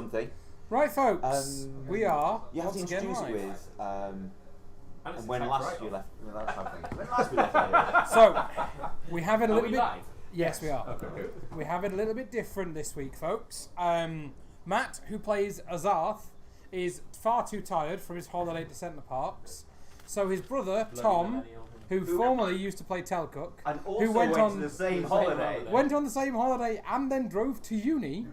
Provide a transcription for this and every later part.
something. Right, folks, we are. You have to once again introduce it live. with. And when last you left. When last we left. So, we have it a Are little we bit. live? Yes, we are. Okay, good. We have it a little bit different this week, folks. Matt, who plays Azarth, is far too tired from his holiday to Centre Parks. So his brother, Tom, who formerly used to play Telcook, And also who went on to the same holiday. went on the same holiday and then drove to uni,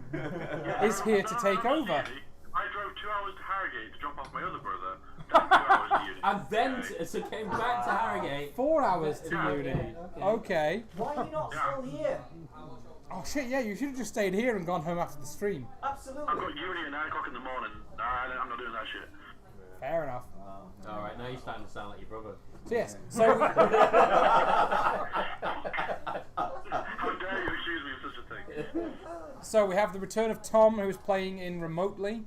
is here to take over. I drove 2 hours to Harrogate to drop off my other brother. Then 2 hours to uni. And then so came back to Harrogate. 4 hours to Yeah. uni. Okay. Why are you not still here? Oh shit, yeah, you should have just stayed here and gone home after the stream. Absolutely. I've got uni at 9 o'clock in the morning. Nah, I'm not doing that shit. Fair enough. Alright, now you're starting to sound like your brother. So yes, so How dare you accuse me of such a thing? so we have the return of Tom, who is playing in remotely.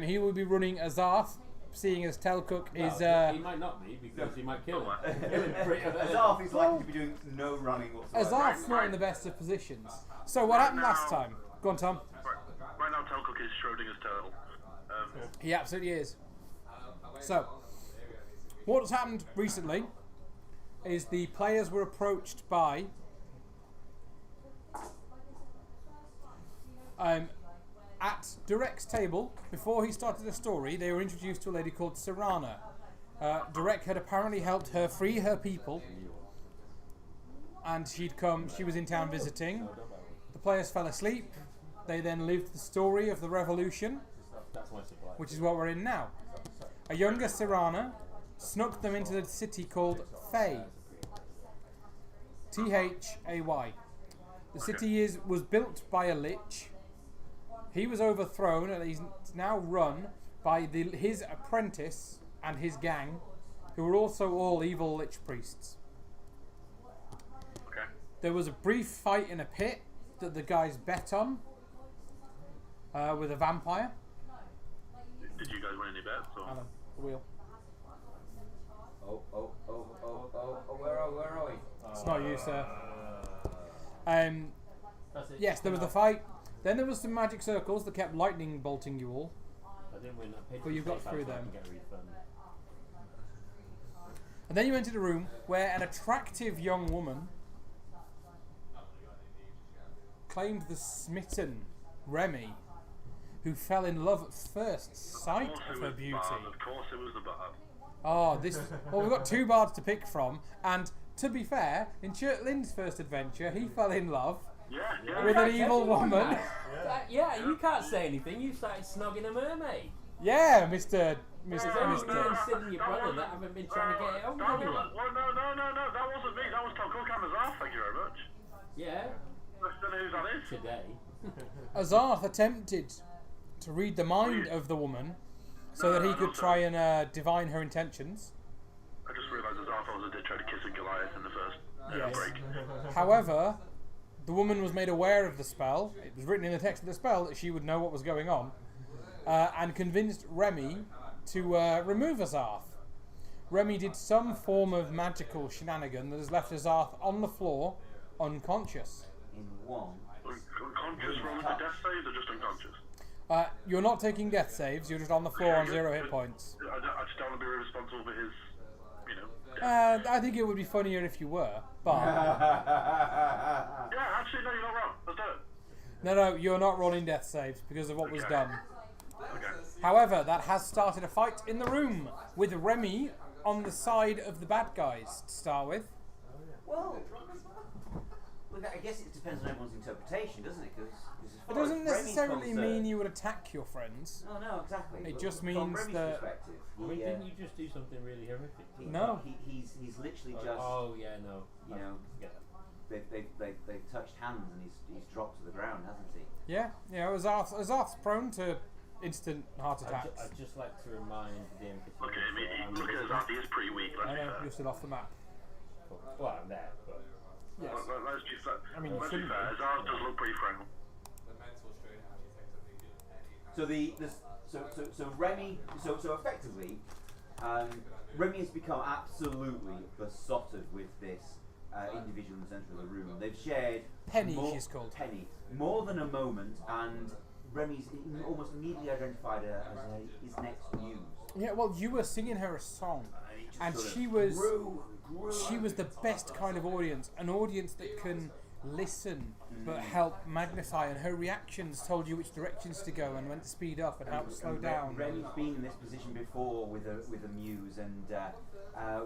He will be running Azarth, seeing as Telcook is. He might not be because he might kill him. Azarth is likely to be doing no running whatsoever. Azarth's not in the best of positions. So what happened last time? Go on, Tom. Right now, Telcook is Schrodinger's turtle. He absolutely is. So, what has happened recently is the players were approached by at Durek's table, before he started the story, they were introduced to a lady called Serana. Durek had apparently helped her free her people, and she was in town visiting. The players fell asleep. They then lived the story of the revolution, which is what we're in now. A younger Serana snuck them into the city called Thay. Thay. The city was built by a lich. He was overthrown and he's now run by his apprentice and his gang, who are also all evil lich priests. Okay. There was a brief fight in a pit that the guys bet on with a vampire. Did you guys win any bets? Or? Alan, the wheel. Oh, where are we? It's not you, sir. That's it. Yes, there was the fight. Then there was some magic circles that kept lightning bolting you all. I didn't win. I paid But you got £25 through so I them. can get a refund. And then you entered a room where an attractive young woman claimed the smitten Remy, who fell in love at first sight of her beauty. Of course it was the bar. Oh, well, we've got 2 bards to pick from, and to be fair, in Churtlin's first adventure, he fell in love Yeah. with an evil woman. Yeah, you can't say anything. You started snogging a mermaid. Yeah, Mr. It's only you and Sid and your brother that haven't been trying to get it over with anyone. No, that wasn't me. That was Telcook and Azarth, thank you very much. Yeah, I don't know who that is. today. Azarth attempted to read the mind of the woman so that he could try and divine her intentions. I just realised Azarth also did try to kiss a Goliath in the first Yes. break. However, the woman was made aware of the spell. It was written in the text of the spell that she would know what was going on, and convinced Remy to remove Azarth. Remy did some form of magical shenanigan that has left Azarth on the floor, unconscious. In one. Unconscious rolling the death saves or just unconscious? You're not taking death saves, you're just on the floor on 0 hit points. I just don't want to be responsible for his, I think it would be funnier if you were, but... Yeah, actually, no, you're not wrong. Let's do it. No, you're not rolling death saves because of what was Okay. done. Okay. However, that has started a fight in the room with Remy on the side of the bad guys to start with. Well, I guess it depends on everyone's interpretation, doesn't it? Because It doesn't necessarily mean you would attack your friends. No, exactly. It But just from means Remy's that- perspective, I mean, didn't you just do something really horrific? No. He's literally just. Oh, yeah, no. You know, they've touched hands and he's dropped to the ground, hasn't he? Yeah, Azarth's prone to instant heart attacks. I'd just like to remind the NPCs. Look at him. Look at Azarth. He is pretty weak. I know, you're still off the map. Well, I'm there, but... Yes. Let's just. I mean, you let's be shouldn't fair. be. Azarth does look pretty frail. So Remy, so effectively, Remy has become absolutely besotted with this individual in the centre of the room. They've shared Penny, she's called. Penny, more than a moment, and Remy's almost immediately identified her as his next muse. Yeah, well, you were singing her a song, and sort of she was grew the best kind of audience, an audience that can listen but help magnify, and her reactions told you which directions to go and when to speed up and how to slow down. Remy's been in this position before with a muse, and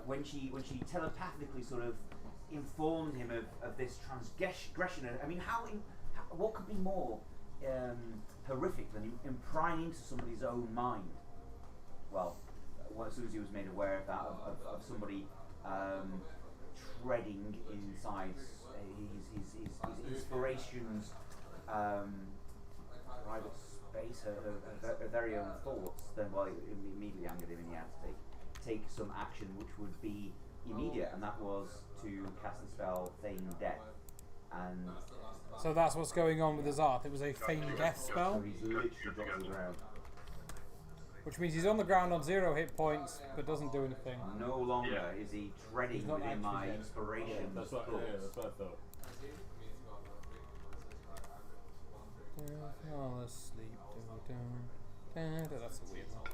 when she telepathically sort of informed him of this transgression. I mean, what could be more horrific than prying into somebody's own mind? Well, as soon as he was made aware of that, of somebody treading inside his inspiration's private space, her very own thoughts, then well, it immediately angered him, and he had to take some action, which would be immediate, and that was to cast the spell Feign Death. And so that's what's going on with Azarth. It was a Feign Death spell, so he's literally dropped to the ground. which means he's on the ground on 0 hit points but doesn't do anything. No longer is he treading He's not within my actually inspiration. That's what I thought. Fall asleep. That's a weird one.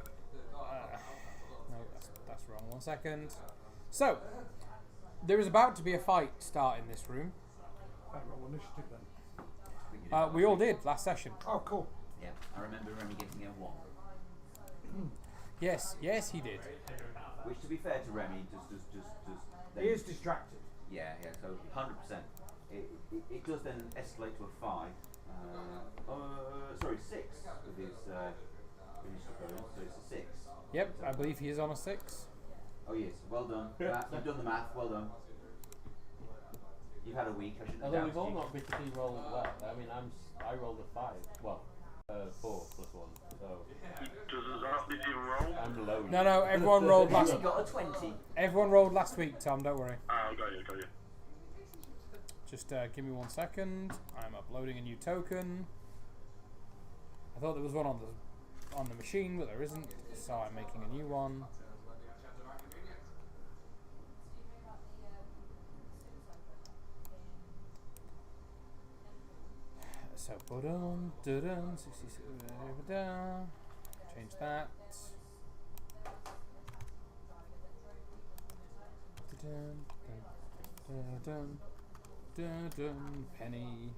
No, that's wrong. 1 second. So, there is about to be a fight start in this room. Roll initiative then. We all did last session. Oh, cool. Yeah, I remember Remy getting a 1. Yes, he did. Which, to be fair to Remy, just He is distracted. Yeah, so 100%. It does then escalate to a 5. Sorry, 6 with his initial bonus, so it's a 6. Yep, I believe he is on a 6. Oh yes, well done. You've done the math, well done. You've had a week, I shouldn't have Although we've doubted all you. not particularly rolled well. I mean, I rolled a 5. Well, 4 plus 1. So Does that even roll? I'm low. No, everyone rolled last. You got a 20. Everyone rolled last week, Tom. Don't worry. Got you. Just give me 1 second. I'm uploading a new token. I thought there was one on the machine, but there isn't, so I'm making a new one. So, ba-dum, da-dum, 66, change that. Da-dum, da-dum, da-dum, penny.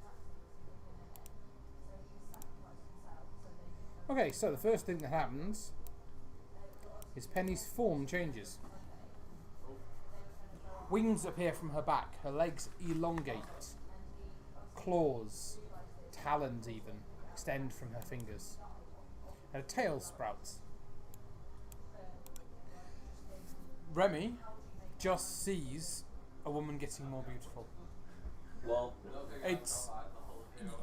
Okay, so the first thing that happens is Penny's form changes. Wings appear from her back, her legs elongate, claws, talons even, extend from her fingers, and a tail sprouts. Remy just sees a woman getting more beautiful. Well,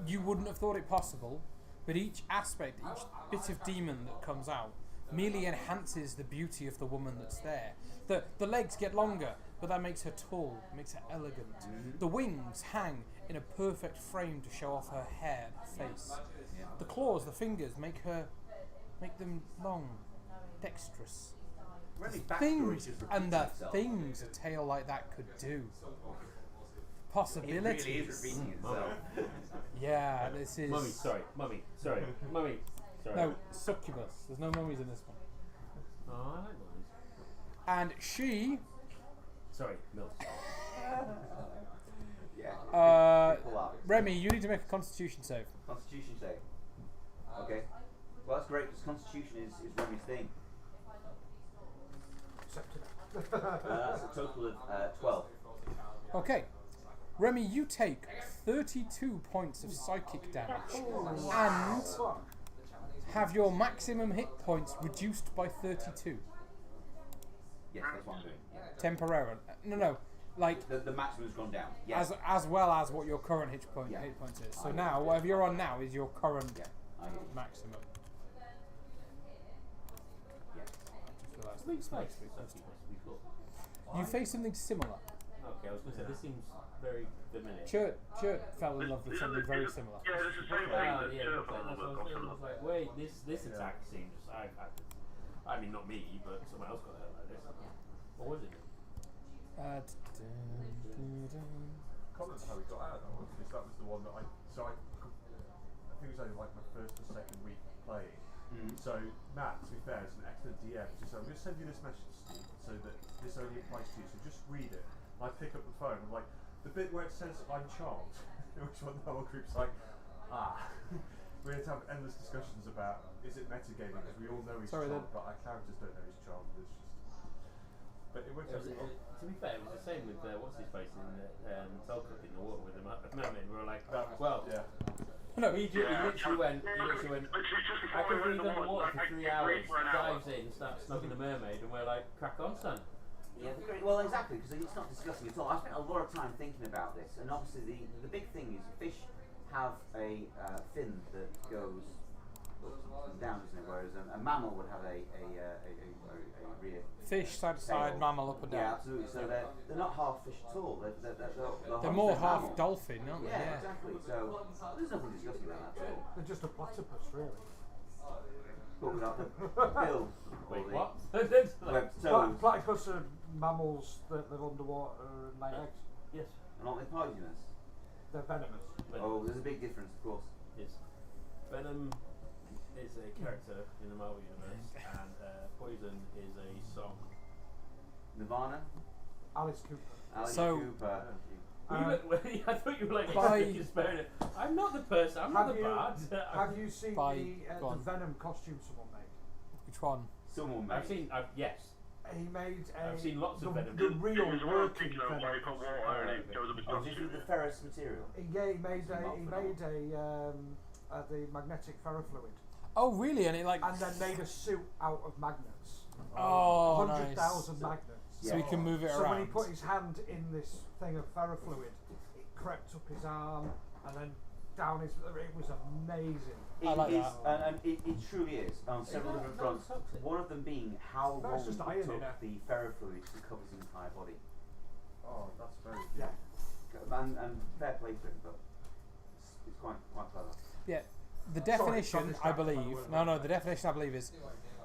You wouldn't have thought it possible, but each aspect, each bit of demon that comes out merely enhances the beauty of the woman that's there. The legs get longer, but that makes her tall, makes her elegant. The wings hang in a perfect frame to show off her hair and face. The claws, the fingers, make them long, dexterous. Remy's backstory Things just repeats and the itself. things a tale like that could do. Possibilities. It really is repeating itself. Yeah, this is. Mummy, sorry. No, succubus. There's no mummies in this one. Oh, I like mummies. And she. Sorry, Mills. Yeah. Pull out. Remy, you need to make a Constitution save. Constitution save. Okay. Well, that's great because Constitution is Remy's thing. Accepted. That's a total of 12. Okay. Remy, you take 32 points of psychic damage and have your maximum hit points reduced by 32. Yes, that's what I'm doing. Yeah. Temporarily. No. Like, The maximum's gone down. Yes. as well as what your current hit points is. So now, whatever you're on now is your current I hear you. maximum. Yeah. So that's We the like space we succubus before. You face something similar. Okay, I was going to say, this seems very familiar. Chert fell in love with something very similar. Yeah, this is the same thing that Yeah, Chirp that's what I was saying. I was like, wait, this attack seems. I mean, not me, but someone else got hurt like this. What was it? I can't remember how we got out of that one because that was the one that I think it was only like my first or second So Matt, to be fair, is an excellent DM. So I'm going to send you this message, Steve, so that this only applies to you. So just read it. And I pick up the phone. I'm like, the bit where it says I'm charmed, which one the whole group's like, we had to have endless discussions about is it metagaming because we all know he's charmed, but our characters don't know he's charmed. It's just, but it works out. To be fair, it was the same with what's his face in Tulkup in the water with the mermaid. We were like, well, yeah. No, he literally went, I can breathe underwater for 3 hours, dives in, starts snugging the mermaid, and we're like, crack on, son. Yeah, well, exactly, because it's not disgusting at all. I spent a lot of time thinking about this, and obviously the big thing is fish have a fin that goes up and down, isn't it? Whereas a mammal would have a rear. Fish side to side, mammal up and down. Yeah, absolutely. So they're not half fish at all. They're more half mammal. dolphin, aren't they? Yeah, exactly. So there's nothing disgusting about that at all. They're just a platypus, really. What was that? The bill. Wait, what? Platypus are mammals that live underwater and lay eggs. Yes. And aren't they poisonous? They're venomous. Oh, there's a big difference, of course. Yes. Venom is a character in the Marvel universe, and Poison is a song. Nirvana? Alice Cooper. Alice So- Cooper. I thought you were like By- sparing it. I'm not the person. I'm not the bard. Have you seen By- the go on. Venom costume someone made? Which one? Someone made. I've seen. Yes. He made I've seen lots of Venom. the real There's one working particular Venom where he put costume. water and he goes up his Oh, this is the ferrous material. Yeah, he made the magnetic ferrofluid, Oh, really? And it like. and then made a suit out of magnets. Oh, 100,000 nice. magnets. So he can move it So around. when he put his hand in this thing of ferrofluid, it crept up his arm and then down his. It was amazing. I like is, that. and it truly is on several different fronts. One of them being how No, long it's it just iron in took it. the ferrofluid to cover his entire body. Oh, that's very Yeah. And fair play to him, but it's quite clever. Yeah. The definition, Sorry, I believe. No. The definition I believe is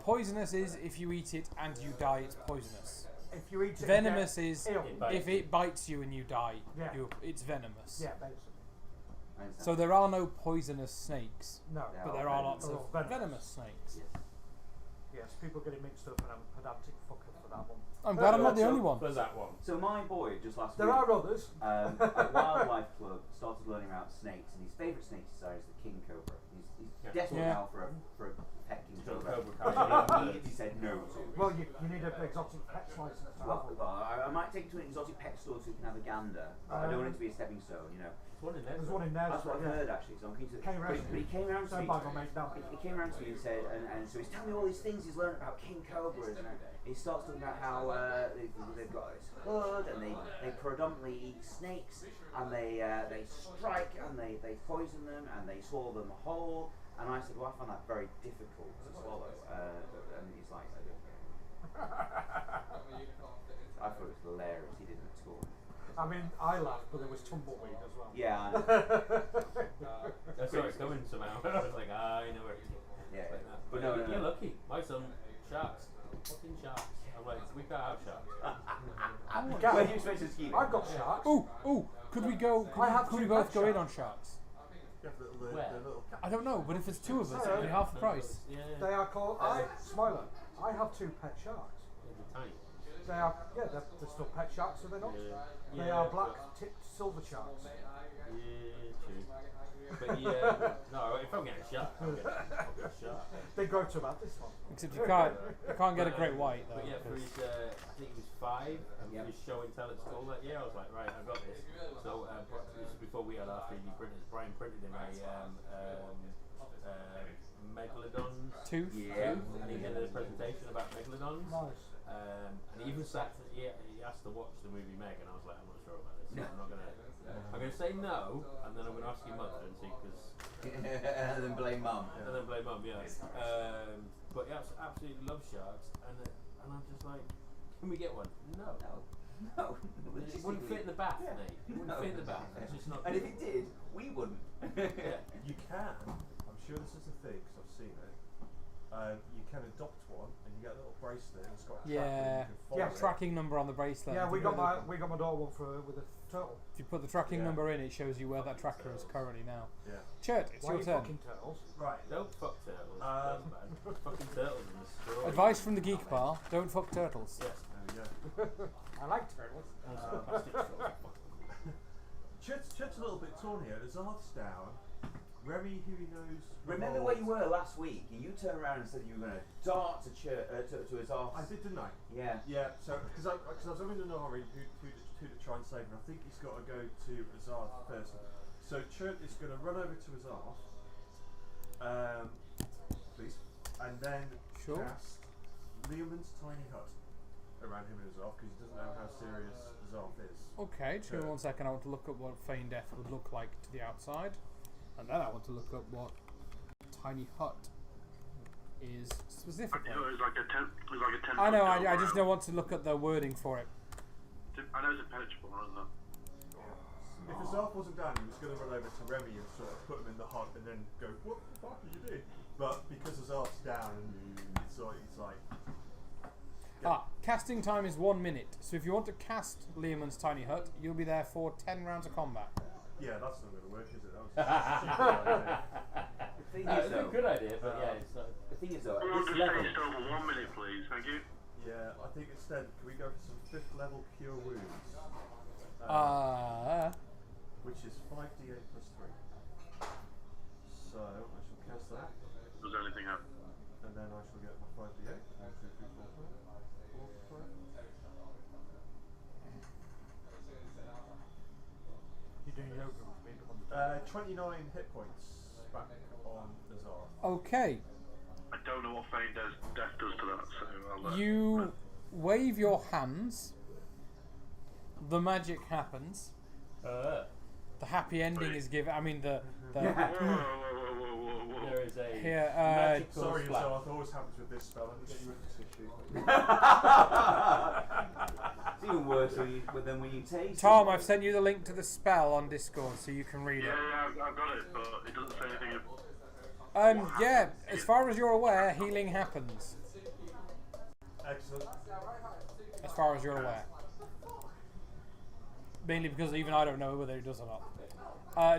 poisonous is if you eat it and you die, it's poisonous. If you eat it, Venomous you get is ill. if it bites you and you die, Yeah. it's venomous. Yeah, basically. I understand. So there are no poisonous snakes, No. Yeah. but there are venomous. lots of Oh, venomous. venomous snakes. Yes. Yes, people get it mixed up, and I'm a pedantic fucker for that one. I'm glad I'm not the only one. For that one. So my boy just last There week are others. at Wildlife Club started learning about snakes, and his favourite snake he saw is the king cobra. He's desperate Yeah. now for a pet king cobra. Cobra. He said no to. Well, you need an exotic pets license to have Well, one. I might take him to an exotic pet store so he can have a gander. But I don't want it to be a stepping stone, you know. There's one in there. There's one in there. That's what I've yeah. heard actually. So I'm keen to. Came round But he came around to Don't me. buy my mate now. He came around to me and said, and so he's telling me all these things he's learned about king cobras, and he starts talking about how they've got this hood, and they predominantly eat snakes, and they strike, and they poison them, and they swallow them whole. And I said, well, I find that very difficult to swallow. And he's like, I thought it was hilarious. He didn't at all. I mean, I laughed, but there was tumbleweed as well. Yeah, I know. I saw it coming somehow. I was like, I know where it is. Yeah, But no. you're lucky. My son, sharks. Fucking sharks. I'm like, we can't have sharks. Where do you expect us to keep it? I've got sharks. Ooh, could we go? Could we two both pet go in sharks. on sharks? Yeah, the Where? little I don't know, but if it's two of us, it'll be half the price. Yeah. They are called. Smiler. I have 2 pet sharks. They're tiny. They are. Yeah, they're still pet sharks, are they not? Yeah. They Yeah, are black-tipped silver sharks. Yeah, true. But yeah, no, if I'm getting a shark, I'm getting a shark. They grow to about this one. Except you can't get a great white though. But yeah, for 'cause- his, I think he was 5, and he was show and tell at school that year. I was like, right, I've got this. So this is before we had our 3D printers. Brian printed him a megalodon Tooth. Yeah. and he did a presentation about megalodons. Nice. And he even sat. He asked to watch the movie Meg, and I was like, I'm not sure about this. I'm not gonna. I'm gonna say no, and then I'm gonna ask your mother and see because. And then blame mum. And then blame mum, yeah. But he absolutely loves sharks, and I'm just like, can we get one? No. No. It wouldn't fit in the bath, mate. It wouldn't fit in the bath. It's just not. And if it did, we wouldn't. Yeah. You can. I'm sure this is a thing because I've seen it. you can adopt one, and you get a little bracelet, and it's got a tracker, Yeah, and you can follow Yeah, it. tracking number on the bracelet. Yeah, we got my daughter one with a turtle. If you put the tracking Yeah. number in, it shows you where that tracker is currently now. Yeah. Chert, it's Why are your you turn. fucking turtles? Right. Don't fuck turtles. That's bad. Fucking turtles in the story. Advice from the Geek Bar: don't fuck turtles. Yes. There we go. I like turtles. Also, plastic straws. Chet's a little bit torn here. Azarth's down. Remy, who he knows. Remember where you were last week? You turned around and said you were going to dart to Azarth. I did, didn't I? Yeah. Yeah. So because I was only in a hurry who to try and save him. I think he's got to go to Azarth first. So Chert is going to run over to Azarth. Please, and then Sure. cast Leoman's tiny hut around him and Azarth because he doesn't know how serious Azarth is. Okay, just give me 1 second. I want to look up what Feign Death would look like to the outside, and then I want to look up what Tiny Hut is specifically. It was like a 10. I know. I just don't want to look at the wording for it. I know it's impenetrable, isn't it? If Azarth wasn't down, he was going to run over to Remy and sort of put him in the hut and then go, "What the fuck are you doing?" But because Azarth's down, it's like. Casting time is 1 minute. So if you want to cast Leoman's Tiny Hut, you'll be there for 10 rounds of combat. Yeah, that's not going to work, is it? That was a stupid idea. The thing No, is, it's a though, good idea, but yeah, it's not. the thing is, though, We'll at just this level, stay still for 1 minute, please. Thank you. Yeah, I think instead, can we go for some 5th level Cure Wounds? Which is 5d8 plus 3. So, I shall cast that, Does anything happen? and then I shall get my 5d8. 1, 2, 3, 4, 5. 4, 5. You're doing yoga with me. 29 hit points back on Azarth. Okay, I don't know what Feign Death does to that, so I'll you wave your hands. The magic happens. The happy ending is given. I mean, the Whoa, whoa, whoa, whoa, whoa. There is a here. magical Sorry, splat. Azarth, always happens with this spell. Let me get you a tissue. it's even worse than when you taste Tom, it. I've sent you the link to the spell on Discord so you can read Yeah, it. I've got it, but it doesn't say anything. Yeah, as far as you're aware, healing happens. Excellent. As far as you're aware. Mainly because even I don't know whether it does or not.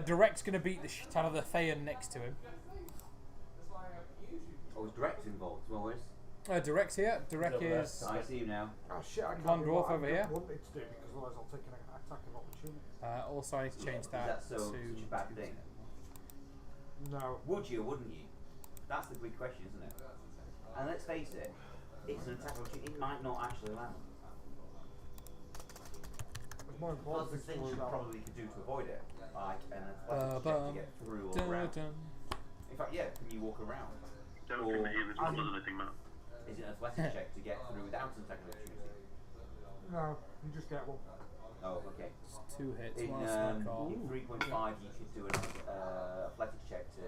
Direct's going to beat the shit out of the Thayan next to him. Oh, is Drex involved as well? Direc's here. Direct Over there. is I see you now. Oh shit, I can't One do dwarf what I over here. wanted to do because otherwise I'll take an attack of opportunity. also I need to change Is that that so to such a bad thing? No. Would you or wouldn't you? That's the big question, isn't it? And let's face it, it's an attack opportunity. It might not actually land. It's more Plus, important the thing to you that. probably could do to avoid it, like an athletics check to get through or around. In fact, yeah, can you walk around? Don't Or think that either one does anything, Matt. is it an athletics check to get through without an attack opportunity? No, you just get one. Oh, okay. 2 hits. In, One snack off. in 3.5, you could do an athletics check to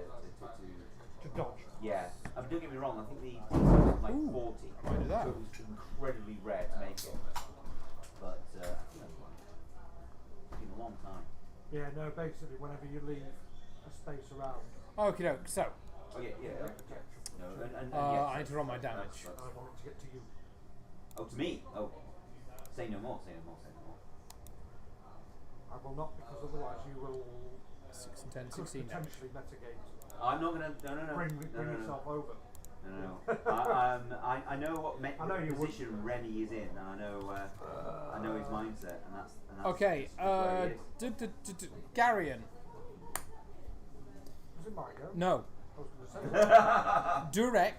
To dodge. yeah. Don't get me wrong. I think the like Ooh, 40. I might do that. So it was incredibly rare to make it, but you know, it's been a long time. Yeah, no, basically whenever you leave a space around, Okie doke, so Oh yeah. No, and I yes, need to roll my damage. that's- I want it to get to you. Oh, to me. Oh, say no more. Say no more. Say no more. I will not because otherwise you will 6 and 10, could 16 damage. potentially mitigate. I'm not gonna. No. Bring yourself over. No. I know what I know you would. position Rennie is in, and I know his mindset, and that's Okay, where he is. Garion. Was it my go? No. I was going to say. Durek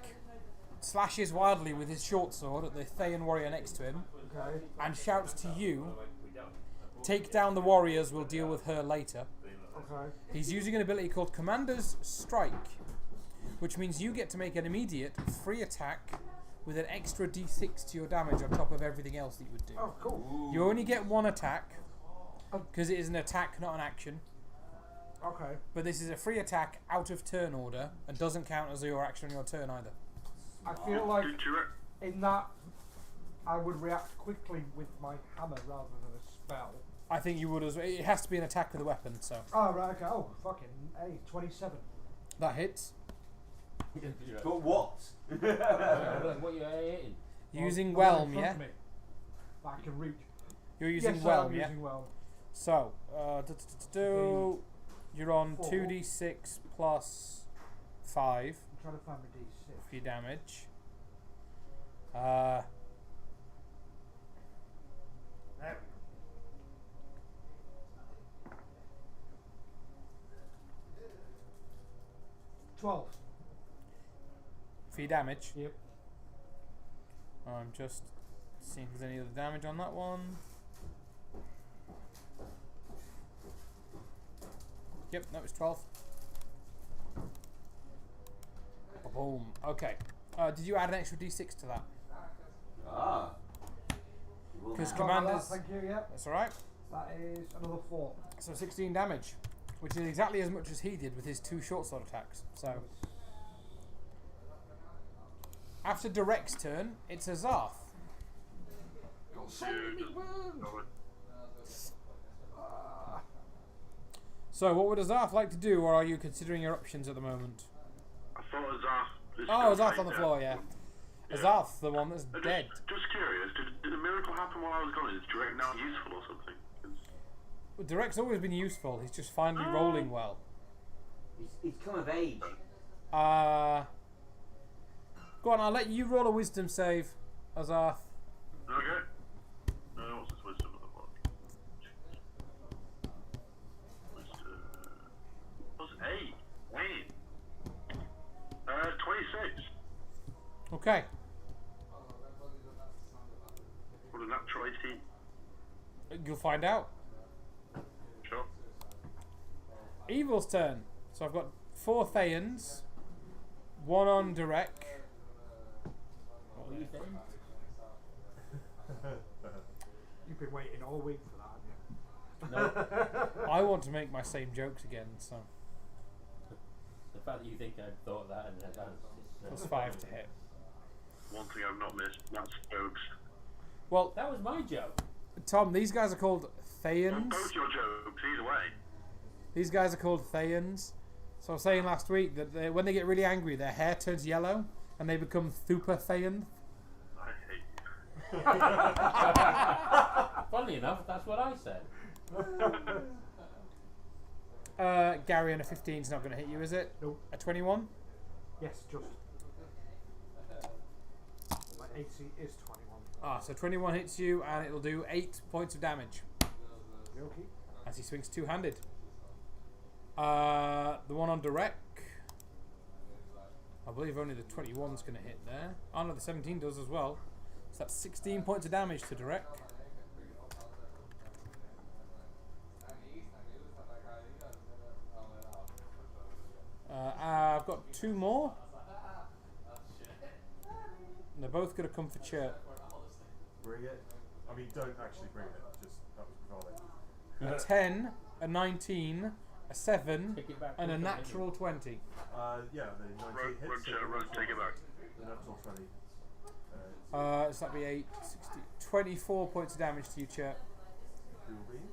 slashes wildly with his short sword at the Thayan warrior next to him Okay. and shouts to you, "Take down the warriors, we'll deal with her later." Okay. He's using an ability called Commander's Strike, which means you get to make an immediate free attack with an extra d6 to your damage on top of everything else that you would do. Oh, cool. You only get one attack because it is an attack, not an action. Okay. But this is a free attack out of turn order and doesn't count as your action on your turn either. I feel like Do you in that I would react quickly with my hammer rather than a spell. I think you would as well. It has to be an attack with a weapon, so Oh, right, okay. Oh, fucking A, 27. that hits. But what? What you eating? Using Well, Whelm, in front yeah? of me, that I can reach. You're using yes, Whelm, I'm yeah? using Whelm. So, you're on Four. 2d6 plus 5 I'm trying to find my D6. for your damage. There we go. 12. For your damage. Yep. I'm just seeing if there's any other damage on that one. Yep, that was 12. Boom. Okay. Did you add an extra d6 to that? Ah. Because Got that, commanders. thank you, yep. That's alright. That is another 4. So 16 damage, which is exactly as much as he did with his 2 short sword attacks. So after Direct's turn, it's Azarth. Got so many wounds! So what would Azarth like to do, or are you considering your options at the moment? I thought Azarth. Oh, Azarth on the floor, yeah. Azarth, the one that's dead. Just curious, did the miracle happen while I was gone? Is Direct now useful or something? 'Cause Well, Direct's always been useful. He's just finally rolling well. He's come of age. Go on, I'll let you roll a wisdom save, Azarth. Okay. What's this wisdom of the book? What's 8? Wait. 26. Okay. What a natural 18. You'll find out. Sure. Evil's turn. So I've got 4 Thayans, 1 on Direct. What were you saying? You've been waiting all week for that, haven't you? No. I want to make my same jokes again, so The fact that you think I'd thought that and that's plus 5 to hit. One thing I've not missed, that's jokes. Well, That was my joke. Tom, these guys are called Well, Thayans. both your jokes, either way. These guys are called Thayans. So I was saying last week that when they get really angry, their hair turns yellow and they become Thupa Thayan. I hate you. Funnily enough, that's what I said. Gary, and a 15 is not going to hit you, is it? Nope. A 21? Yes, just. My AC is 21. Ah, so 21 hits you and it'll do 8 points of damage Okay. as he swings two-handed. The one on Direct, I believe only the 21's going to hit there. Oh no, the 17 does as well. So that's 16 points of damage to Direct. I've got 2 more. And they're both going to come for Chert. Bring it. I mean, don't actually bring it. Just that was bravado. A 10, a 19, a 7, Take it back and to a the natural 20. Yeah, the 19 hits. Run, take it back. The natural 20. So that'd be 8, 60, 24 points of damage to you, Chert. Cool beans.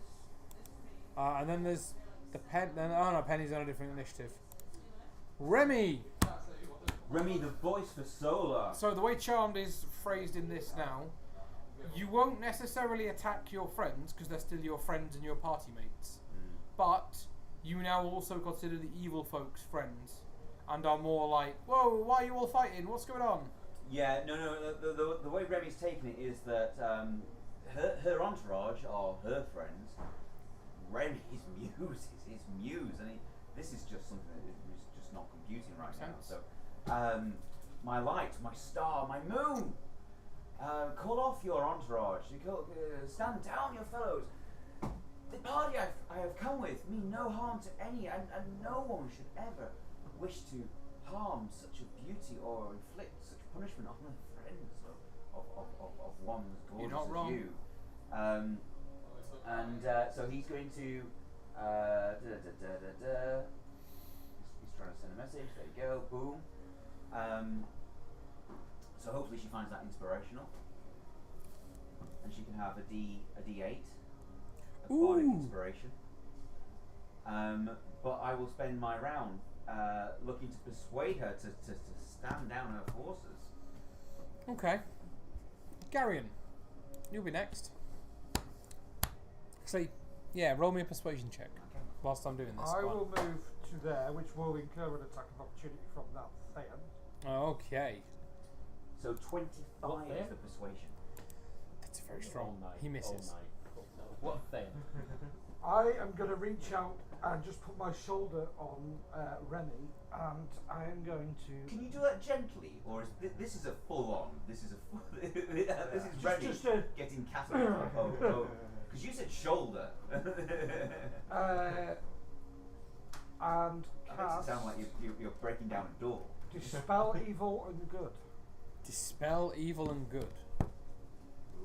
And then there's the pen. Then oh no, Penny's on a different initiative. Remy. Remy, the voice for Solar. So the way Charmed is phrased in this now, you won't necessarily attack your friends because they're still your friends and your party mates, but you now also consider the evil folks friends, and are more like, whoa, why are you all fighting? What's going on? Yeah, no. The way Remy's taken it is that her entourage are her friends. Remy's muse is his muse, and this is just something that is just not computing right now. So, my light, my star, my moon. Call off your entourage. Stand down, your fellows. The party I have come with mean no harm to any, and no one should ever wish to harm such a beauty or inflict such punishment on the friends of one as gorgeous You're not as wrong. you. So he's going to he's trying to send a message. There you go. Boom. So hopefully she finds that inspirational, and she can have a D8 of bardic Ooh. inspiration. But I will spend my round looking to persuade her to stand down her forces. Okay. Garion, you'll be next. Actually, yeah, roll me a persuasion check whilst I'm doing this. I Go on. will move to there, which will incur an attack of opportunity from that thing. Okay. So 25 What is there? the persuasion. That's very strong. All night, He misses. all night. What a thing. I am going to reach out and just put my shoulder on Remy, and I am going to. Can you do that gently, or is this is a full on? This is a this is Remy just a- getting catapulted. Oh, because you said shoulder. And That makes it cast sound like you're breaking down a door. Dispel Evil and Good. Dispel evil and good.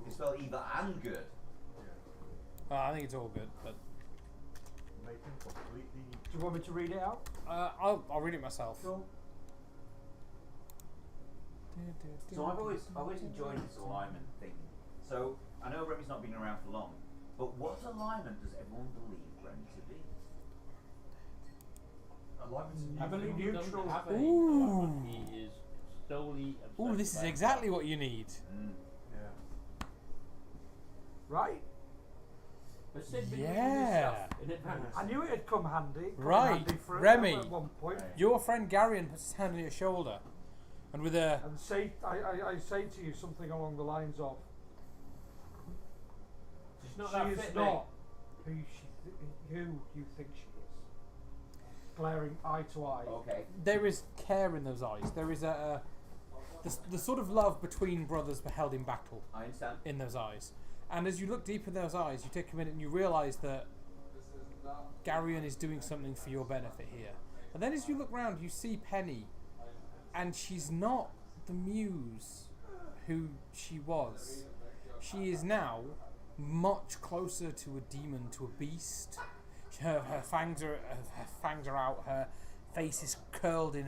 Dispel evil and good. I think it's all good, but Make him completely. Do you want me to read it out? I'll read it myself. Cool. So I've always enjoyed this alignment thing. So I know Remy's not been around for long, but what alignment does everyone believe Remy to be? Alignment's I believe he doesn't Neutral. have a Ooh. alignment. He is solely Ooh, obsessed this is about exactly himself. what you need. Yeah. Right. But Sid been Yeah. reading this stuff in advance. I knew it'd come handy. Come Right. handy for Remy. at one point. Your friend Garion puts his hand on your shoulder, and with a And say, I say to you something along the lines of, She's not she that is fit, not who who you think she is. Glaring eye to eye. Okay. there is care in those eyes. There is the sort of love between brothers beheld in battle I understand. in those eyes. And as you look deep in those eyes, you take a minute and you realise that Garion is doing something for your benefit here. And then as you look round, you see Penny, and she's not the muse who she was. She is now much closer to a demon, to a beast. Her fangs are out. Her face is curled in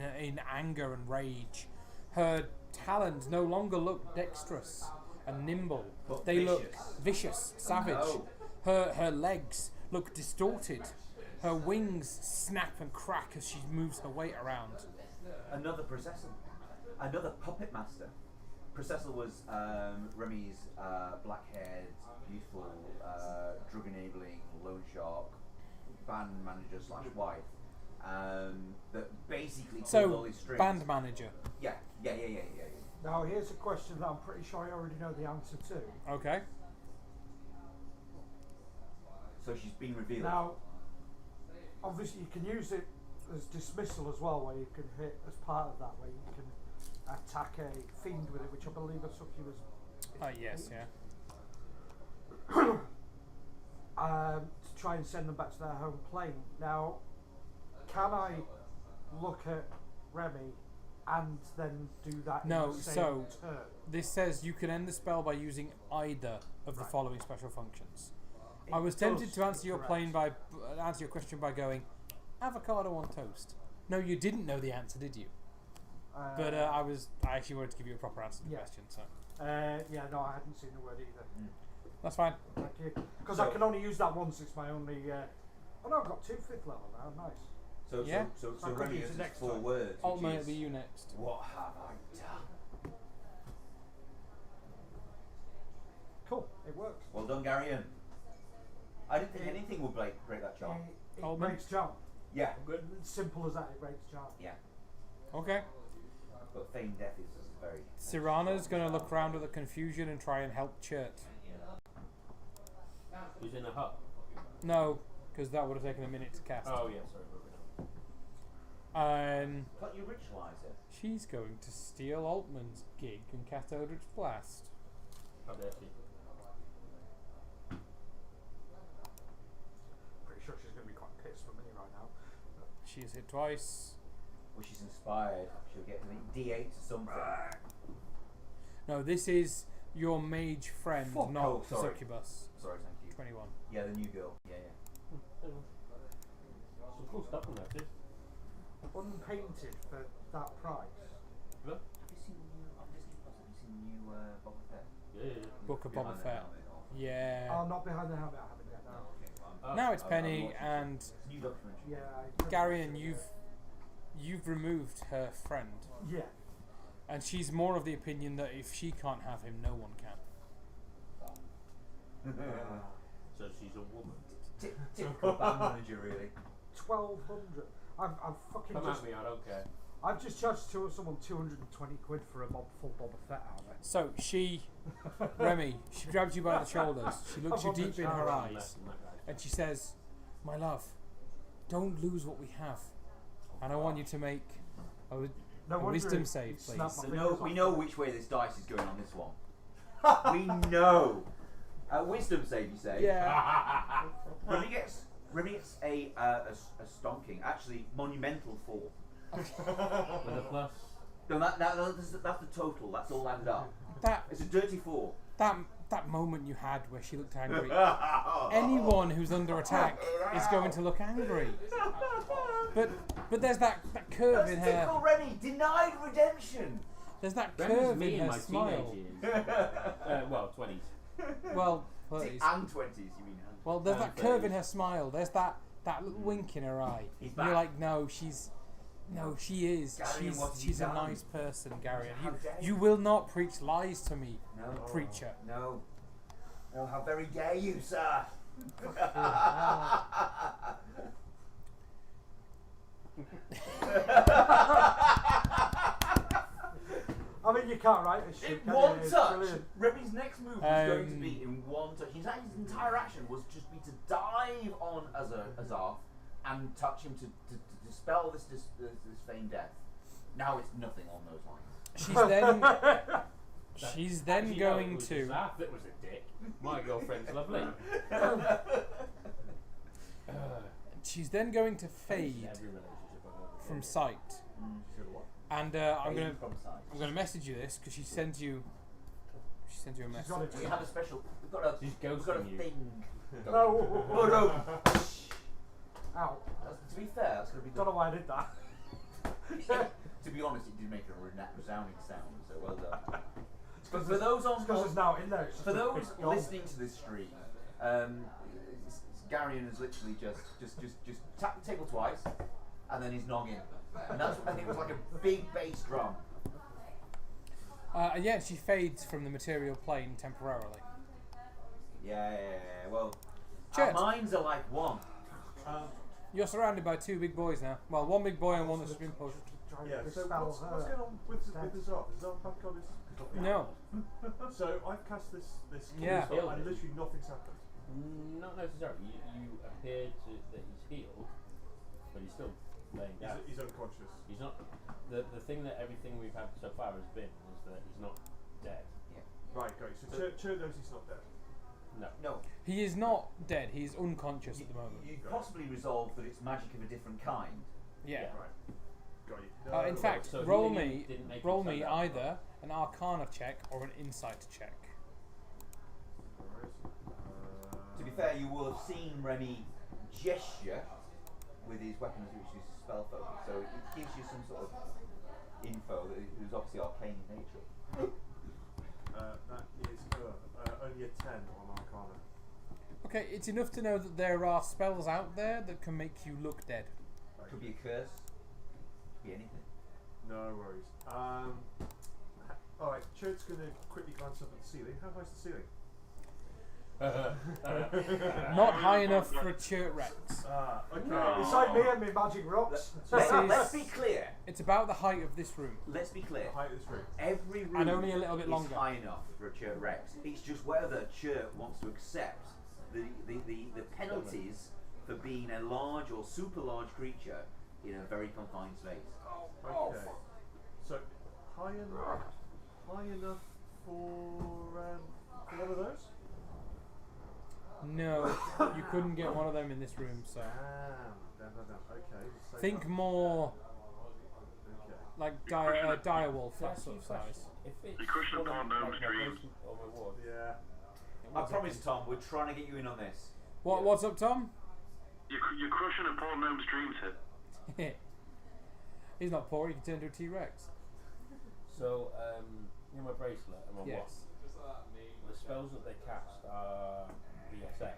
anger and rage. Her talons no longer look dexterous and nimble. But They look vicious. vicious, savage. no. Her legs look distorted. Her wings snap and crack as she moves her weight around. Another processor. Another puppet master. Processor was Remy's black-haired, beautiful, drug-enabling, loan shark band manager / wife. That basically pulled all So, these strings. band manager. Yeah. Now here's a question that I'm pretty sure I already know the answer to. Okay. So she's been revealed. Now, obviously you can use it as dismissal as well, where you can hit as part of that, where you can attack a fiend with it, which I believe I took you as. Yes, yeah. To try and send them back to their home plane. Now, can I look at Remy and then do that No, in the same so- turn? This says you can end the spell by using either of the Right. following special functions. It I was tempted does, to answer your correct. answer your question by going avocado on toast. No, you didn't know the answer, did you? But I actually wanted to give you a proper answer to the Yeah. question, so yeah, no, I hadn't seen the word either. that's fine. Thank you. Because So- I can only use that once. It's my only. Oh no, I've got 2 5th level now. Nice. So Yeah. so So I could Remy use it uses next 4 time. words. Which Ultimately, is, it'll be you next. what have I done? Cool. It works. Well done, Garion. I didn't think anything would break that charm. It Altman? breaks charm. Yeah. Good. Simple as that. It breaks charm. Yeah. Okay. But feigned death is very. Sirana's going to look around at the confusion and try and help Chert. Who's in a hut? No, because that would have taken a minute to cast. Oh yeah, sorry. But Can't you ritualise it? She's going to steal Altman's gig and cast Eldritch Blast. how dare she? Pretty sure she's going to be quite pissed with me right now. She is hit twice. Well, she's inspired. She'll get an D8 to something. No, this is your mage friend, Fuck. not Oh, sorry. Succubus. Sorry, thank you. 21. Yeah, the new girl. Yeah. Some cool stuff on there too. Unpainted for that price. Look. Have you seen the new on Disney Plus? Have you seen the new Boba Fett? Yeah. Book of Behind Boba the Fett. helmet or- Yeah. Oh, not behind the helmet. I haven't yet. No. Okay, well, Now it's I'm Penny watching and It's a new documentary. Yeah. Garion. You've you've removed her friend, Yeah. and she's more of the opinion that if she can't have him, no one can. So she's a woman. Typical band manager, really. 1,200. I've fucking Come just. at me, I don't care. I've just charged someone 220 quid for a full Boba Fett helmet. So she, Remy, she grabs you by the shoulders. She looks you deep in her eyes, and she says, "My love, don't lose what we have, and I want you to make a wisdom save, please." So we know which way this dice is going on this one. We know. Wisdom save, you say? Yeah. Remy gets a stonking, actually monumental 4. With a plus. No, that's the total. That's all added up. It's a dirty 4. That moment you had where she looked angry. Anyone who's under attack is going to look angry. But there's that curve in her. Typical Remy, denied redemption. There's that Remy's curve me in in her my smile. teenage years. Well, 20s. Well, 30s. And 20s, you mean? Well, there's that And curve in 30s. her smile. There's that little wink in her eye. He's You're back. like, no, she is. Gary, what have you She's a done? nice person, Gary. How And dare you will not preach lies to me, No. preacher. No. No, how very dare you, sir? I mean, you can't write this shit. In can you? one It's touch, brilliant. Remy's next move was going to be in one touch. His entire action was just be to dive on Azarth and touch him to dispel this feigned death. Now it's nothing on those lines. She's then Actually, going no, it was to. Zaf that was a dick. My girlfriend's lovely. She's then going to fade Every relationship I've ever from been sight, and I'm Fade gonna from sight. message you this because she sends you a message. got it. We have a special. We've got a She's we've got a ghosting you. thing. No. Oh no! Ow. To be fair, that's going to be Don't know why I did that. To be honest, it did make a resounding sound. So well done. But for those on Because it's now in there. It's for just a those big gong. listening to this stream, Garion has literally just tapped the table twice, and then he's noggin, and that's I think it was like a big bass drum. Yeah, she fades from the material plane temporarily. Yeah. Well, Chet. our minds are like one. You're surrounded by 2 big boys now. Well, 1 big boy and 1 that's been pushed. Trying Yeah, to so dispel what's her. going on with Azarth? Is Azarth back on his... No. So I've cast this Yeah. spell and literally nothing's happened. Not necessarily. You appear that he's healed, but he's still laying down. He's unconscious. He's not. The thing that everything we've had so far has been is that he's not dead. Right, great. So Chur knows he's not dead. No. He is not dead. He is unconscious at the moment. You possibly resolve that it's magic of a different kind. Yeah. Right. Got you. In fact, So he roll didn't make roll him me stand up, either an Arcana check or an Insight check. To be fair, you will have seen Remy gesture with his weapons, which is spell focus. So it gives you some sort of info that is obviously arcane in nature. That is only a 10 on Arcana. Okay, it's enough to know that there are spells out there that can make you look dead. Could be a curse. Could be anything. No worries. Alright, Church's going to quickly glance up at the ceiling. How high is the ceiling? Not high enough for a Churt Rex. Okay. It's like me and my magic rocks. Let's be clear. It's about the height of this room. Let's be clear. The height of this room. Every room And only a little bit is longer. high enough for a Churt Rex. It's just whether Churt wants to accept the penalties for being a large or super large creature in a very confined space. Okay. So, high enough for one of those? No, you couldn't get one of them in this room, so. Damn. Okay. So Think more Okay. like direwolf, that sort of size. If it's You cushion one of upon my Gnome's dreams. placement on my ward, Yeah. I promise, Tom, we're trying to get you in on this. What's up, Tom? You're crushing a poor gnome's dreams here. He's not poor, he can turn into a T-Rex. So, my bracelet, I'm on Yes. what? The spells that they cast are VSA.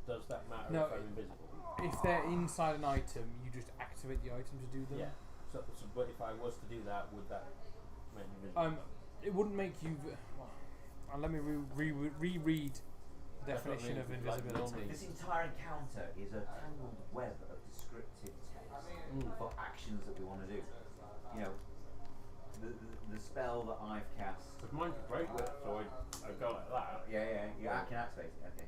Does that matter No, if I'm invisible? If they're inside an item, you just activate activate the item to do them. Yeah. So, but if I was to do that, would that make me invisible? It wouldn't make you. Let me reread the That's what I definition mean, of like invisibility. normally- This entire encounter is a tangled web of descriptive text for actions that we want to do. You know, the spell that I've cast. Because mine's break whip, so I go like that, I can activate it. Okay.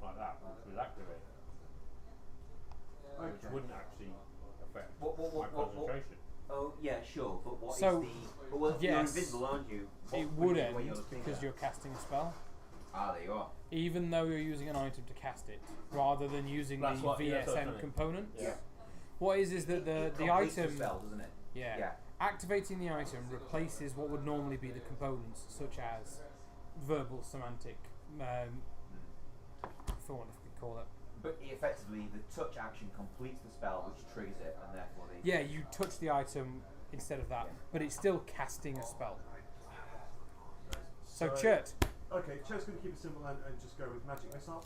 like that, which would activate. Which Okay. wouldn't actually affect What- my concentration. Oh yeah, sure. But what is So, the? But well, you're yes, invisible, aren't you? It What wouldn't what you're looking because at? you're casting a spell, There you are. even though you're using an item to cast it, rather than using That's the what- yeah, that's what I'm VSM saying. component. Yeah. What is that It the completes the item? spell, doesn't it? Yeah. Activating the item replaces what would normally be the components, such as verbal, semantic, for what we could call it. But effectively, the touch action completes the spell, which triggers it, and therefore the. Yeah, you touch the item instead of that, Yeah. but it's still casting a spell. So Chert. Okay, Chert's going to keep it simple and just go with magic missile.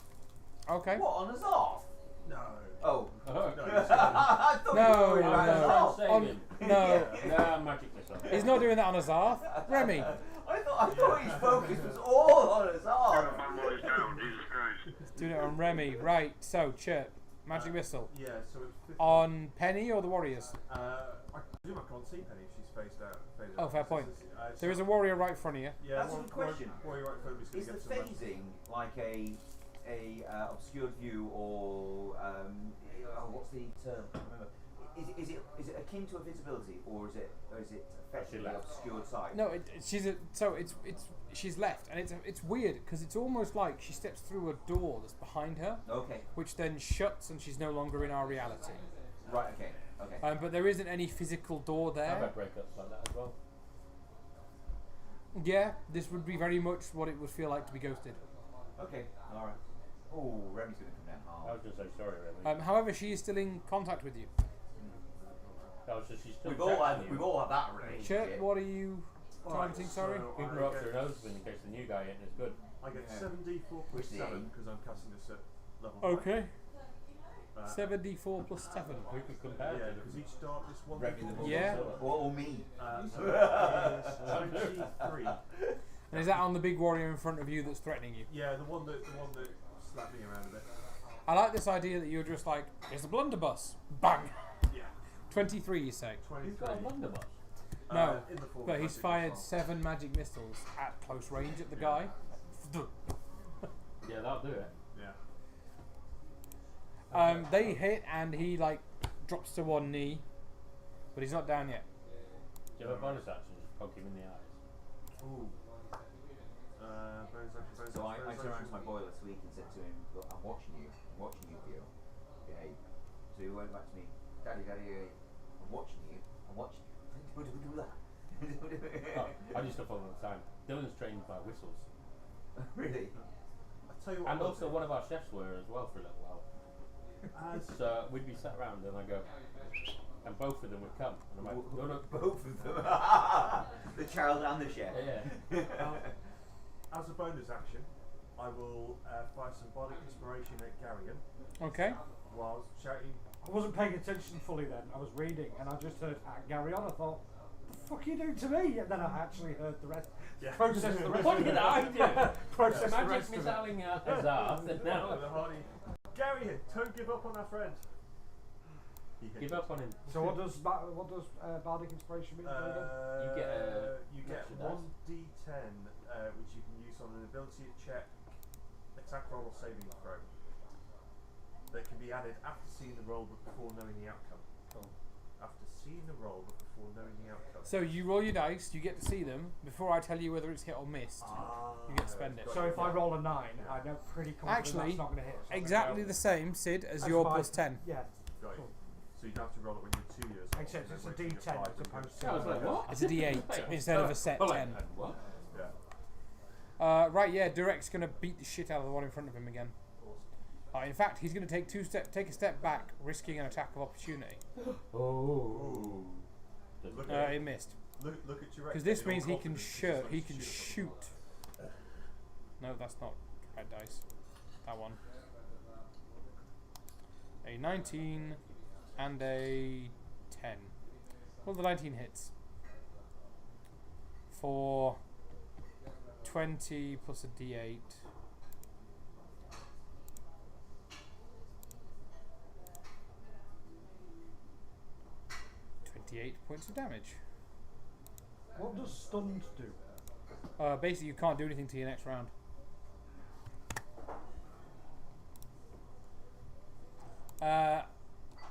Okay. What, on us off? No. Oh. No, he's gonna- I thought No, you were no, on us no. off. Saving. No, Nah, magic missile. he's not doing that on Azarth. Remy. I thought his focus was all on us off. My boys down, Jesus Christ. He's doing it on Remy. Right, so Chert. Magic missile. Yeah, so it's 50. On Penny or the Warriors? I presume I can't see Penny if she's phased out. Oh, fair point. So There is a warrior right in front of you. Yeah, That's a good question. Warrior right phone is going Is to the get some. phasing like a obscured view or what's the term? I can't remember. Is it akin to invisibility or is it effectively left. obscured sight? No, she's left, and it's weird because it's almost like she steps through a door that's behind her, Okay. which then shuts, and she's no longer in our reality. Right. Okay. Okay. But there isn't any physical door I've there. had breakups like that as well. Yeah, this would be very much what it would feel like to be ghosted. Okay. All right. Oh, Remy's gonna come down I hard. was going to say sorry, Remy. However, she is still in contact with you. She's still We've all had that relationship. Chert, what are you targeting? Sorry. Keep her up to her nose in case the new guy in is good. I get Yeah. 7d4 plus Which is 7 eight. because I'm casting this at level 5. Okay. Uh, 7d4 plus 7. Who could compare Yeah, to because each dart is 1 Remy the Yeah. Or me. So that is 23. And is that on the big warrior in front of you that's threatening you? Yeah, the one that slapped me around a bit. I like this idea that you're just like, here's a blunderbuss. Bang! Yeah. 23, you say? 23. Who's got a blunderbuss? No, in the form but of he's magic fired missile. 7 magic missiles at close range at the guy. Yeah, that'll do it. Yeah. They hit and he like drops to one knee, but he's not down yet. Do you have a bonus action? Just poke him in the eyes. Ooh. So I turned around to my boy last week and said to him, "Look, I'm watching you, Theo. Behave." So he went back to me, Daddy, I'm watching you. Don't do that. Oh, I do stuff all the time. Dylan's trained by whistles. Really? I tell you what. And also one of our chefs were as well for a little while. So we'd be sat around and I go, and both of them would come. And I'm like, no. Both of them. The child and the chef. Yeah. As a bonus action, I will fire some body inspiration at Garrigan Okay. while shouting. I wasn't paying attention fully then. I was reading and I just heard Gary on. I thought, the fuck are you doing to me? And then I actually heard the rest. Yeah. Process the rest. What of did it. I do? Process the Magic rest of it. missiling Azarth and now The hearty, Garrigan, don't give up on our friend. He hit give it. up on him. So what does bardic inspiration mean? You get a get extra dice. 1d10, which you can use on an ability check, attack roll, or saving throw. That can be added after seeing the roll but before knowing the outcome. After seeing the roll but before knowing the outcome. So you roll your dice, you get to see them before I tell you whether it's hit or missed. You get to spend it. So if I roll a 9, I know pretty confident Actually, that's not going to hit. So Exactly the same, Sid, as That's your fine. plus 10. Yeah. Right. Cool. So you'd have to roll it when you're 2 years old. Except and it's a then wait till D10 you're 5 as when you're opposed to- I was like, what? It's a D8 instead of a set 10. What? Yeah. Right, yeah, Direct's going to beat the shit out of the one in front of him again. Awesome. In fact, he's going to take a step back, risking an attack of opportunity. Oh. Look at He missed. Look at your Because this you're means he can confident he because can it's shoot. No, that's not right dice. That one. A 19 and a 10. Well, the 19 hits. For 20 plus a d8. 28 points of damage. What does stunned do? Basically, you can't do anything to your next round.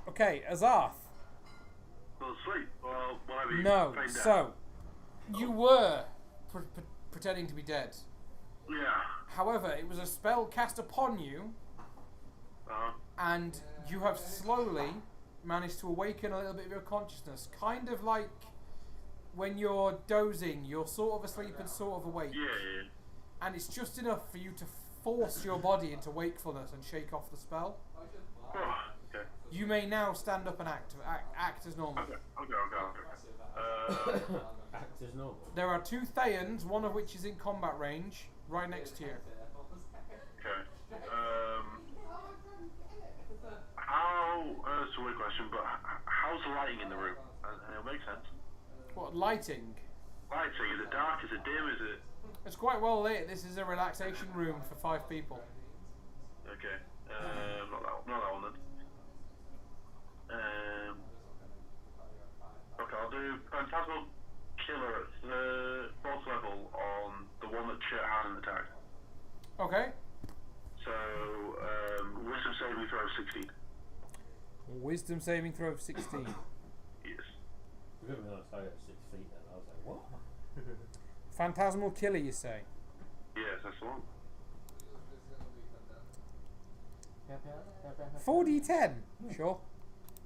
Okay, Azarth. Well, sleep. Well, whatever you No, find out. so you were pretending to be dead. Yeah. However, it was a spell cast upon you, and you have slowly managed to awaken a little bit of your consciousness. Kind of like when you're dozing, you're sort of asleep and sort of awake. Yeah. And it's just enough for you to force your body into wakefulness and shake off the spell. Oh, okay. You may now stand up and act as normal. Okay. Act as normal. There are 2 Thayans, one of which is in combat range, right next to you. Okay. How? That's a weird question, but how's the lighting in the room? It'll make sense. What, lighting? Lighting, is it dark? Is it dim? Is it? It's quite well lit. This is a relaxation room for 5 people. Okay. Not that one then. Okay, I'll do Phantasmal Killer at the 4th level on the one that Chet hadn't attacked. Okay. So, Wisdom saving throw of 16. Wisdom saving throw of 16. Yes. We didn't realise I got 6 feet then. I was like, what? Phantasmal Killer, you say? Yes, that's the one. 4d10. Sure.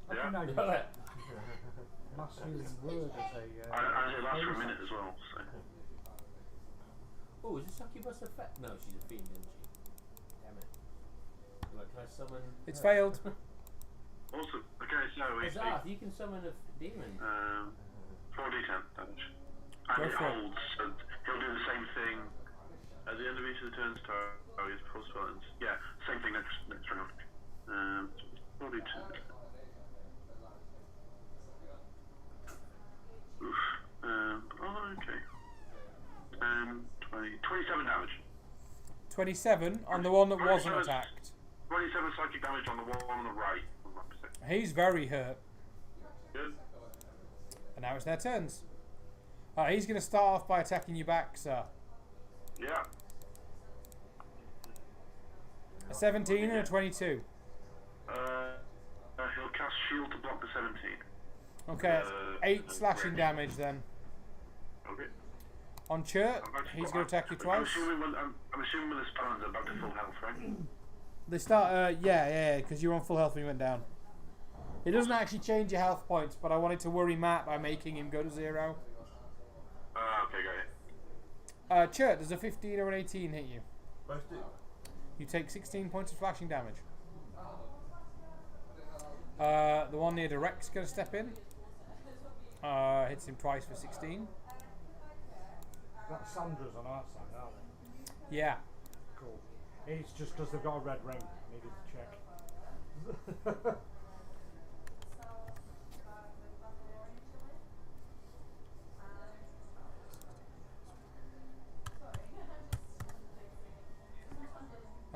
I can now use mass healing word as a. And it lasts for a minute as well, so. Oh, is this succubus effect? No, she's a fiend, isn't she? Damn it. Like, can I summon? It's her? failed. Awesome. Okay, so we Azarth, you can summon a demon. 4d10 damage. And Go it for it. holds, so he'll do the same thing at the end of each of the turns. Oh, he's full spells. Yeah, same thing next round. 4d10. Oof. Okay. 27 damage. 27 on the one that wasn't attacked. 27 psychic damage on the one on the right. He's very hurt. Good. And now it's their turns. He's going to start off by attacking you back, sir. Yeah. A 17 and a 22. He'll cast shield to block the 17. Okay, that's 8 slashing damage then. Okay. On Chert, he's going to attack you twice. I'm assuming when the spawns are back to full health, right? They start, yeah, because you're on full health when you went down. It doesn't actually change your health points, but I wanted to worry Matt by making him go to 0. Okay, got it. Chert, does a 15 or an 18 hit you? Both do. You take 16 points of slashing damage. The one near Direct's going to step in. Hits him twice for 16. That Sandra's on our side, aren't they? Yeah. Cool. It's just because they've got a red ring. Needed to check.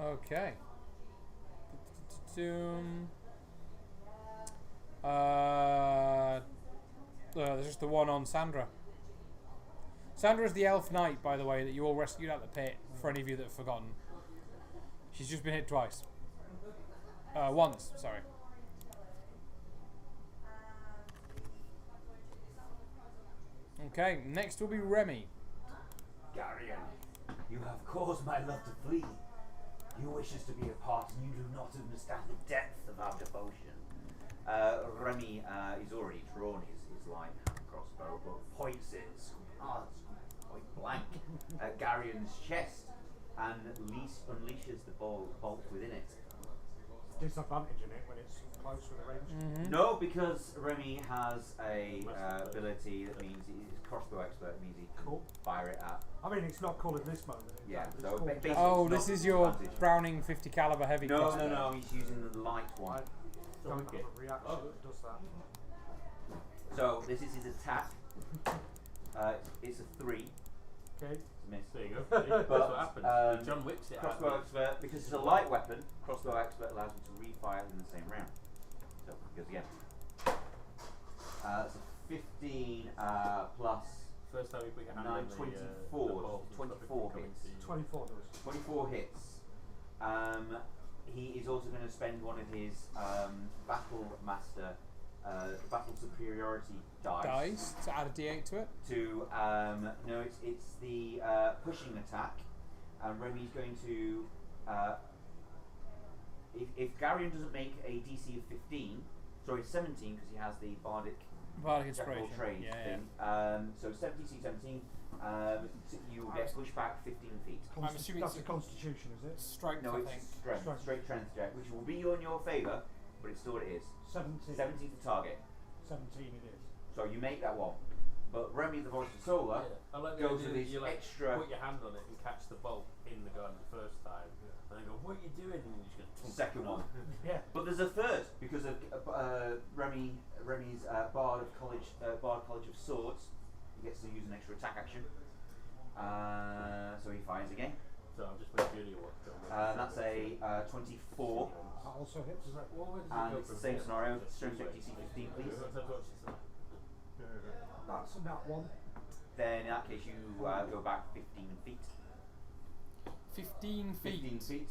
Okay. There's just the one on Sandra. Sandra's the elf knight, by the way, that you all rescued out of the pit, for any of you that have forgotten. She's just been hit twice. Once, sorry. Okay, next will be Remy. Garion, you have caused my love to flee. You wish us to be apart, and you do not understand the depth of our devotion. Remy, he's already drawn his light hand crossbow, but points it point blank at Garion's chest and unleashes the bolt within it. Disadvantage in it when it's close with a range. No, because Remy has a ability that means he's a crossbow expert, means he can fire it at. I mean, it's not cool at this moment. Yeah, It's so cool. basically Oh, it's this not is your advantage. Browning 50 caliber heavy crossbow. No, he's using the light one. I don't have a reaction that does that. So this is his attack. It's a 3. Okay. It's a miss. There you go. See, that's what happens. John whips it out. Crossbow expert, because it's a light weapon, crossbow expert allows me to refire in the same round. So it goes again. It's a 15 plus First time you put your hand 9, on the 24. balls and 24 stuff, it hits. can come into 24 does. 24 hits. He is also going to spend one of his battle master, battle superiority dice To add a d8 to it. to no, it's the pushing attack, and Remy's going to if Garion doesn't make a DC of 15, sorry 17 because he has the bardic Bardic jack of all inspiration. trades Yeah, thing. So 17, you will get pushed back 15 feet. I'm assuming that's it's a constitution, is it? Strength, No, I it's think. strength, straight strength check, which will be in your favour, but it's still what it is. 17. 17 to target. 17 it is. So you make that one. But Remy, the voice of Solar, I like the goes idea with that his you extra. put your hand on it and catch the bolt in the gun the first time, and then go, "What are you doing?" And you just go, Second one. Yeah. But there's a third because of Remy's Bard College of Swords. He gets to use an extra attack action. So he fires again. So I'll just make Julia watch. That's a 24. That also hits. And it's the same scenario. Strength check DC 15, please. That's a nat 1. Then in that case you go back 15 feet. 15 feet. 15 feet.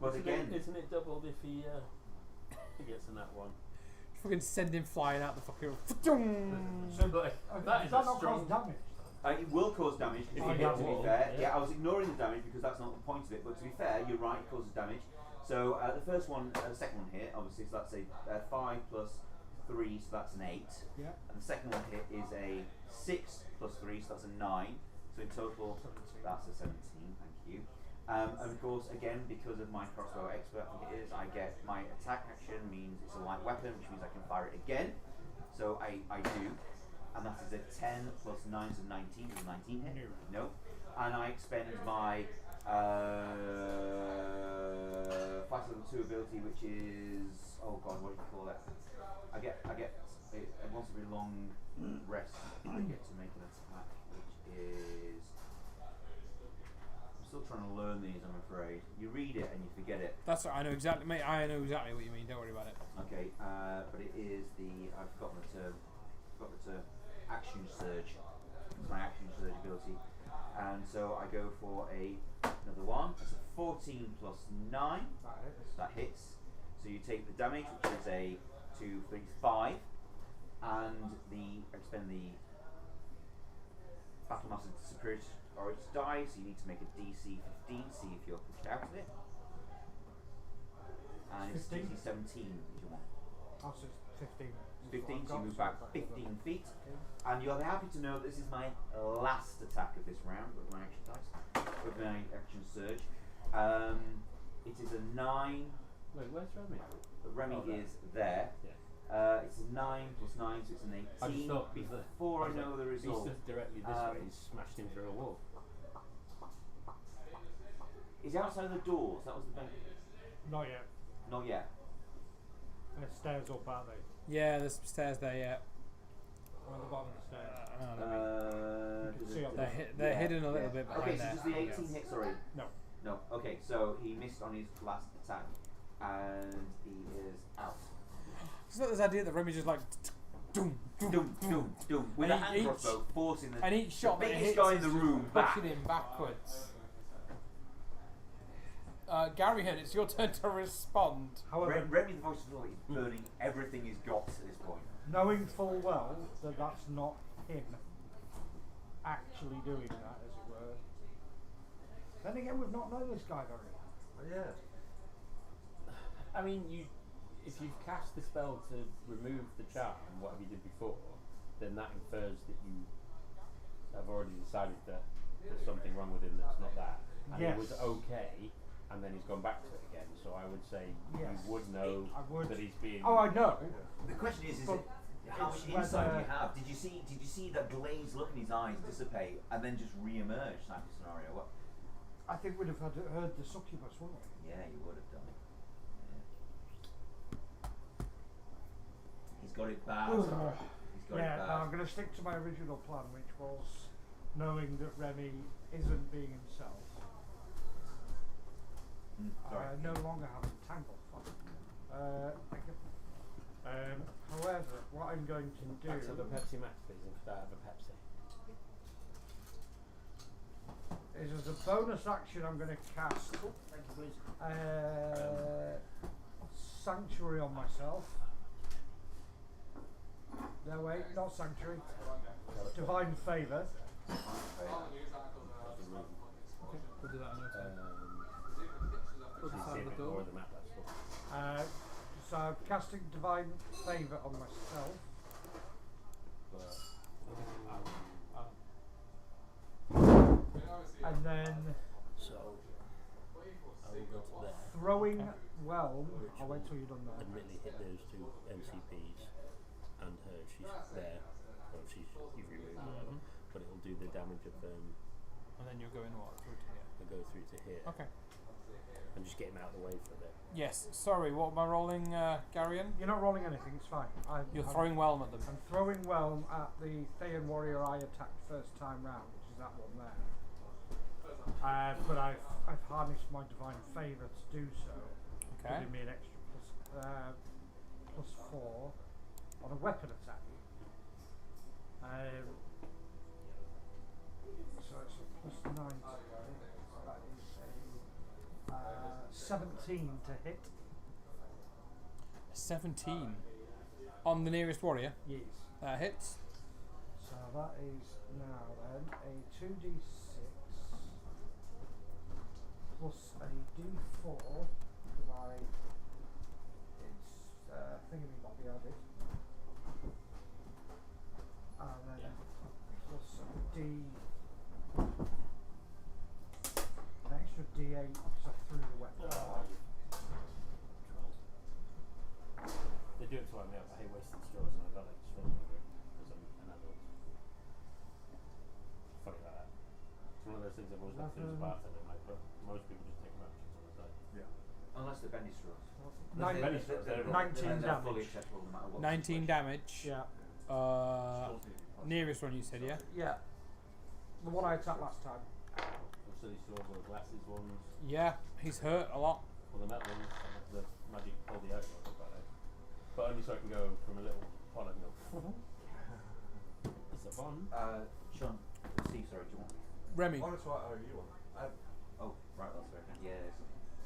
But again, isn't it doubled if he gets in that one? Fucking send him flying out the fucking. So that is that a not strong. cause damage? it will cause damage if Oh, you yeah, hit, to well, be fair. yeah. Yeah, I was ignoring the damage because that's not the point of it, but to be fair, you're right, it causes damage. So the first one, the second one hit, obviously, so that's a 5 plus 3, so that's an 8. Yeah. And the second one hit is a 6 plus 3, so that's a 9. So in total, that's a 17, thank you. And of course, again, because of my crossbow expert, I think it is, I get my attack action means it's a light weapon, which means I can fire it again. So I do. And that is a 10 plus 9, so 19. Does a 19 hit? No. And I expend my 5 level 2 ability, which is, oh god, what do you call it? I get it wants a really long rest. I get to make an attack, which is. I'm still trying to learn these, I'm afraid. You read it and you forget it. That's right, I know exactly, mate. I know exactly what you mean. Don't worry about it. Okay, but it is the I've forgotten the term. Action surge. It's my action surge ability, and so I go for another one. That's a 14 plus 9. That hits. That hits. So you take the damage, which is a 2, 3, 5, and expend the Battle Master Superiority die. So you need to make a DC 15. See if you're pushed out of it. And it's 15? DC 17 is your one. Oh, so it's 15. 15, so you move back 15 feet. And you'll be happy to know that this is my last attack of this round with my action dice, with my action surge. It is a 9. Wait, where's Remy? Remy Oh, there. is there. Yeah. It's a 9 plus 9, so it's an 18. I just thought Before I know the He result. stood directly this way. He smashed him through a wall. Is he outside the doors? That was the thing. Not yet. Not yet. There's stairs up, aren't they? Yeah, there's some stairs there, yeah. On the bottom of the stairs. You can see on they're hidden a little bit behind Okay, so there. does the 18 hit, sorry? No. No. Okay, so he missed on his last attack, and he is out. It's not this idea that Remy's just like doom, doom, Doom, doom, doom. With a And hand crossbow, forcing the and each shot that biggest hits guy in is the just room back. pushing him backwards. Gary Head, it's your turn to respond. However, Remy, the voice of the law, is burning everything he's got at this point. knowing full well that that's not him actually doing that, as it were. Then again, we've not known this guy very well. Yeah. I mean, if you've cast the spell to remove the charm, whatever you did before, then that infers that you have already decided that there's something wrong with him that's not that. And Yes. it was okay, and then he's gone back to it again. So I would say Yes. you would know I would. that he's being. Oh, I know. The question is But how it's much insight do you whether- have? Did you see that glazed look in his eyes dissipate and then just re-emerge type of scenario? What? I think we'd have heard the succubus, wouldn't we? Yeah, you would have done. Yeah. He's got it bad. Ugh. He's got Yeah, it no, bad. I'm going to stick to my original plan, which was knowing that Remy isn't being himself. Sorry. I no longer have a tangle. Thank you. However, what I'm going to do Let's have a Pepsi Max, please, and could I have a Pepsi? is, as a bonus action, I'm going to cast Thank you, please. Sanctuary on myself. No, wait, not Sanctuary. Divine Favour. Okay, we'll do that on your turn. Other side of the door. The map, that's cool. So I'm casting Divine Favour on myself. And then So, I will go to there. throwing Whelm. I'll wait till you're done there. Admittedly hit those two MCPs and her, she's there. Well, you've removed whatever. But it'll do the damage of And then you're going what? Through to here. go through to here. Okay. And just get him out of the way for a bit. Yes, sorry, what am I rolling, Garion? You're not rolling anything, it's fine. You're throwing Whelm at them. I'm throwing Whelm at the Thean warrior I attacked first time round, which is that one there. But I've harnessed my Divine Favour to do so, Okay. giving me an extra plus 4 on a weapon attack. So it's a plus 9 to hit. That is a 17 to hit. 17 on the nearest warrior. Yes. That hits. So that is now then a 2d6 plus a d4 divide its thingamabobby added. And then plus a an extra d8 because I threw the weapon. They do it to wind me up. I hate wasting straws, and I got like straws in the room because I'm an adult. Funny like that. It's one of those things I've always wanted to do as a bartender. Like, but most people just take them out and on the side. Yeah. Unless they're bendy straws. Nine- Bendy straws, they're 19 they're fully damage. acceptable no matter what 19 situation. damage. Yeah. Nearest one you said, yeah? Yeah. The one I attacked last time. The silly straws or the glasses ones, Yeah, he's hurt a lot. or the metal ones, and the magic pull the out ones, but only so I can go from a little pod and go. It's a fun. Sean, Steve, sorry, do you want? Remy. Oh, that's right. Oh, you want? Oh, right, that's very good. Yes.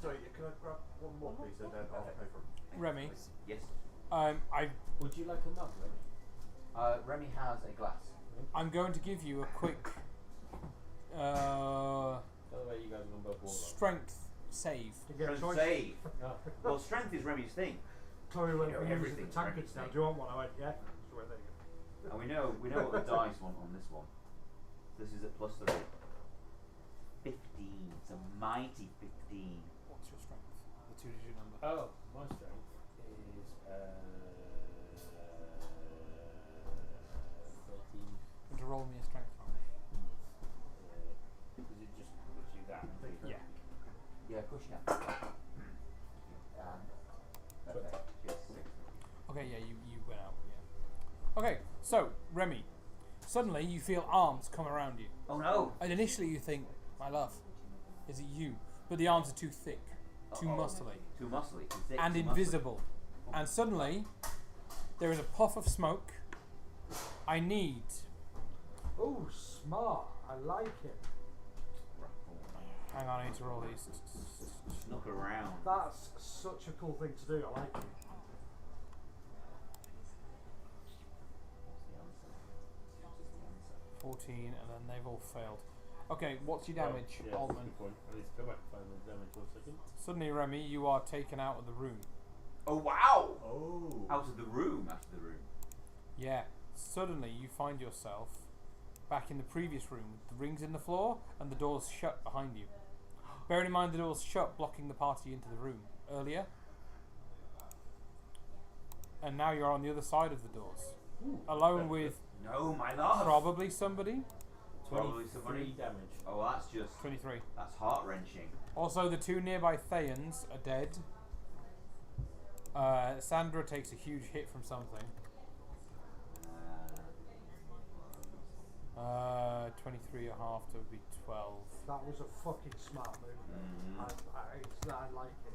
Sorry, can I grab one more, please, and then I'll pay for it. Remy. Yes. Would you like a mug, Remy? Remy has a glass. I'm going to give you a quick By the way, you guys are on both water. strength save. To get a Strength choice. save. No. Well, strength is Remy's thing. Chloe went You know, for using everything the for tankards now. everything. Do you want one? I went, yeah. So there you go. And we know what the dice want on this one. This is at plus 3. 15. It's a mighty 15. What's your strength? The 2-digit number. Oh, my strength is 13. To roll me a strength roll. Because it just puts you down. Yeah. Yeah, push now. Perfect. Yes. Okay, yeah, you went out. Yeah. Okay, so Remy, suddenly you feel arms come around you, Oh no! and initially you think, "My love, is it you?" But the arms are too thick, too muscly, Too muscly, too thick, and too muscly. invisible. And suddenly, there is a puff of smoke. I need. Oh, smart. I like it. Hang on, I need to roll these. Snuck around. That's such a cool thing to do. I like it. 14, and then they've all failed. Okay, what's your damage, Oh, yeah, Altman? good point. I need to go back and find the damage 1 second. Suddenly, Remy, you are taken out of the room. Oh wow! Oh. Out of the room, after the room. Yeah. Suddenly, you find yourself back in the previous room with the rings in the floor and the doors shut behind you. Bearing in mind the doors shut, blocking the party into the room earlier. And now you're on the other side of the doors. Alone with No, my love! probably somebody. Probably somebody. 3 damage. Oh, well, that's just. 23. That's heart wrenching. Also, the 2 nearby Thayans are dead. Sandra takes a huge hit from something. 23 and a half to be 12. That was a fucking smart move. I like it.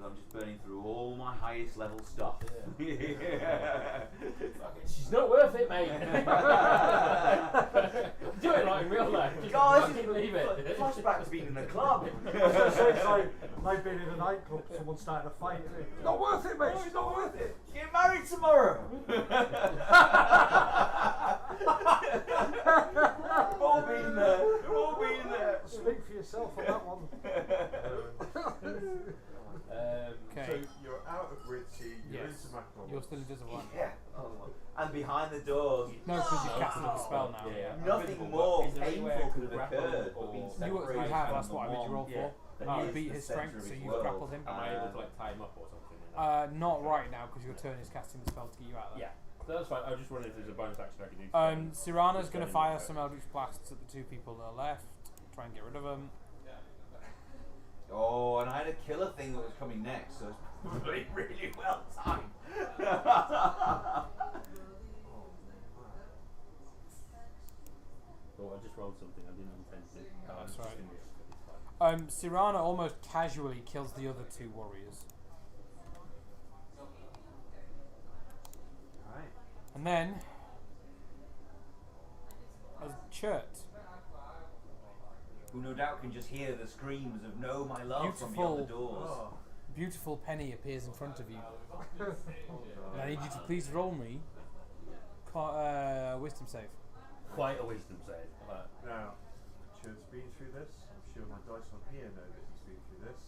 I'm just burning through all my highest level stuff. She's not worth it, mate. Do it like in real life. Just God, fucking leave it. Flashback to being in a club. It's like being in a nightclub, someone starting a fight. It's not worth it, mate. She's not worth it. Get married tomorrow. We've all been there. We've all been there. Speak for yourself on that one. Okay. So you're out of Ritzy, you're into McDonald's. You're still invisible. aren't you? Yeah. And behind the doors. No, because you've casted the spell now. Yeah. Nothing more painful could have occurred. But being You separated have, from that's the what I made you roll one for. that is Beat the his centre strength, of so his you've world. grappled him. Am I able to like tie him up or something? Not right now, because your turn is casting the spell to get you out of there. Yeah. So that's fine. I was just wondering if there's a bonus action I could do. Sirana's going to fire some Eldritch Blasts at the two people that are left. Try and get rid of them. Oh, and I had a killer thing that was coming next, so it's really, really well timed. Oh, I just rolled something. I didn't intend to. That's right. Sirana almost casually kills the other two warriors. Right. And then, as Chert, Who no doubt can just hear the screams of "No, my love" from beyond the doors. Oh. beautiful penny appears in front of you. And I need you to please roll me wisdom save. Quite a wisdom save. Now, Churt's been through this. I'm sure my dice on here know that he's been through this.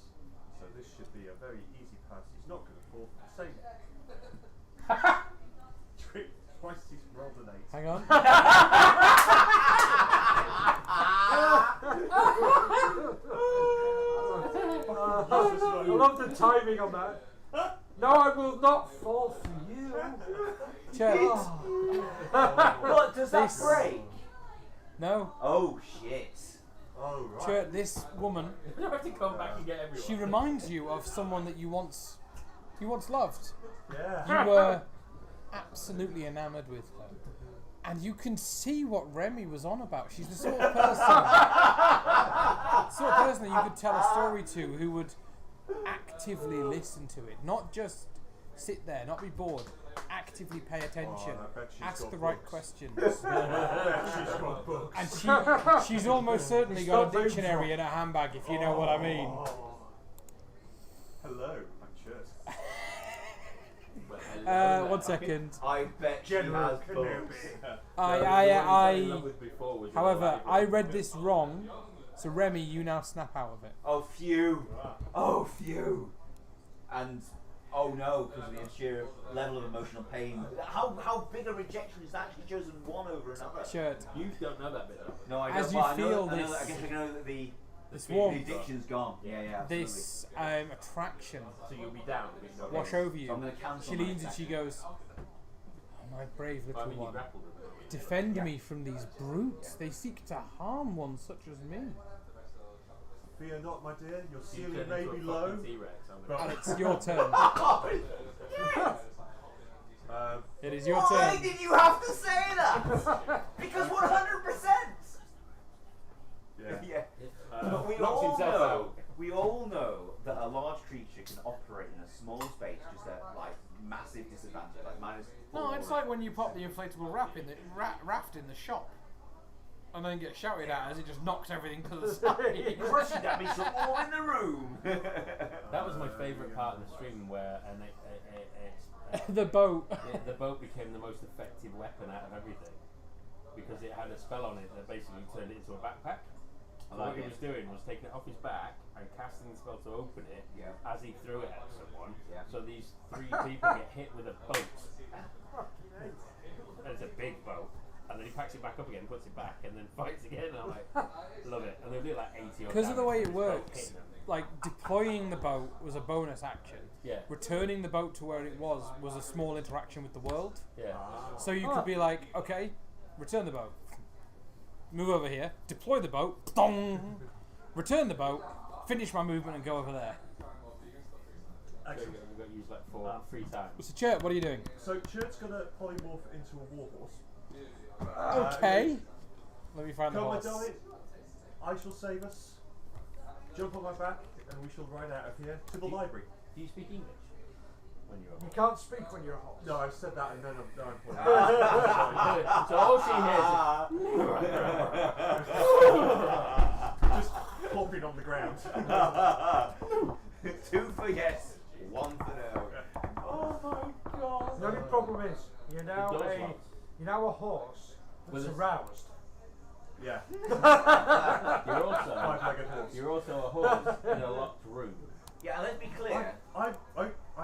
So this should be a very easy pass. He's not going to fall for the same. Twice he's rolled an 8. Hang on. I love the timing on that. No, I will not fall for you. Church. What, does that This- break? No. Oh shit. Oh, right. Church, this woman, You have to come back and get everyone. she reminds you of someone that you once loved. Yeah. You were absolutely enamoured with her. And you can see what Remy was on about. She's the sort of person that you could tell a story to who would actively listen to it. Not just sit there, not be bored. Actively pay attention. Oh, I bet she's ask got the right books. questions. I bet she's got books. And she's almost certainly got a dictionary in her handbag, if you know what I mean. Oh. Hello, I'm Churt. 1 second. I bet she General has books. However, I read this wrong, so Remy, you now snap out of it. Oh phew. Oh phew. And oh no, because of the sheer level of emotional pain. How big a rejection is that? She's chosen one over another. Shirt. You don't know that bit. No, I As don't. you Well, feel I know this- that, I guess I know that the warmth, addiction's gone. Yeah, absolutely. this attraction So you'll be down. But you're not wash down. over you. So I'm gonna cancel She my leans and attack. she goes, "Oh, my brave I little mean, you one, grappled with it. defend me from these brutes. They seek to harm one such as me." Fear not, my dear. Your You ceiling turn may into a be fucking low. T-Rex, I'm but- And it's your turn. It is your Why turn. did you have to say that? Because 100%. Yeah. Yeah. Uh, But knocks himself out. we all know that a large creature can operate in a small space just at like massive disadvantage, like minus. No, 4. it's like when you pop the inflatable raft in the shop, and then get shouted at as it just knocks everything to the side. Crushing at me, so all in the room. That was my favourite part of the stream where The boat. the boat became the most effective weapon out of everything because it had a spell on it that basically turned it into a backpack. I What like he it. was doing was taking it off his back and casting the spell to open it as he threw it at someone. Yeah. So these 3 people get hit with a boat. And it's a big boat. And then he packs it back up again, puts it back, and then fights again. And I'm like, love it. And they'll do like 80 or Because of the way it works, like deploying the boat was a bonus action. Yeah. Returning the boat to where it was a small interaction with the world. Yeah. So you could be like, okay, return the boat. Move over here. Deploy the boat. Dong. Return the boat. Finish my movement and go over there. Excellent. We've got to use like 3 times. So, Chert, what are you doing? So Churt's going to polymorph into a warhorse. Okay. Let me find the Come, my horse. darling. I shall save us. Jump on my back, and we shall ride out of here to the library. Do you speak English when you're a You horse? can't speak when you're a horse. No, I've said that, and then I'm done. So all she hears Just flopping on the ground. 2 for yes, 1 for no. Oh my god. The only problem is you're now It does a lots. horse that's With a- aroused. Yeah. Five-legged horse. You're also a horse in a locked room. Yeah, and let's be clear. I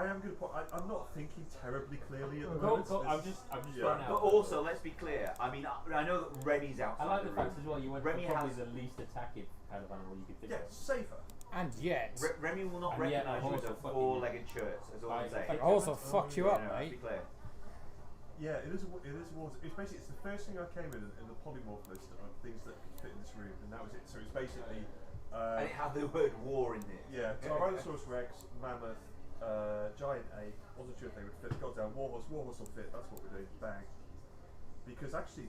am going to put. I'm not thinking terribly clearly at the Go, moment. go, I'm It's- just yeah. throwing out. But also, let's be clear. I mean, I know that Remy's outside I like the the room. fact as well you went Remy for probably has- the least attacking kind of animal you could think Yeah, of. safer. And yet, Remy will not And yet recognise a you as horse a will fucking- 4-legged shirt. That's all I'm saying. it also fucked you up, You know, let's be mate. clear. Yeah, it is a water. It's basically the first thing I came in the polymorph list of things that could fit in this room, and that was it. So it's basically. And it had the word war in it. Yeah, Tyrannosaurus Rex, mammoth, giant ape. Wasn't sure if they would fit. Got down warhorse. Warhorse will fit. That's what we're doing. Bang. Because actually,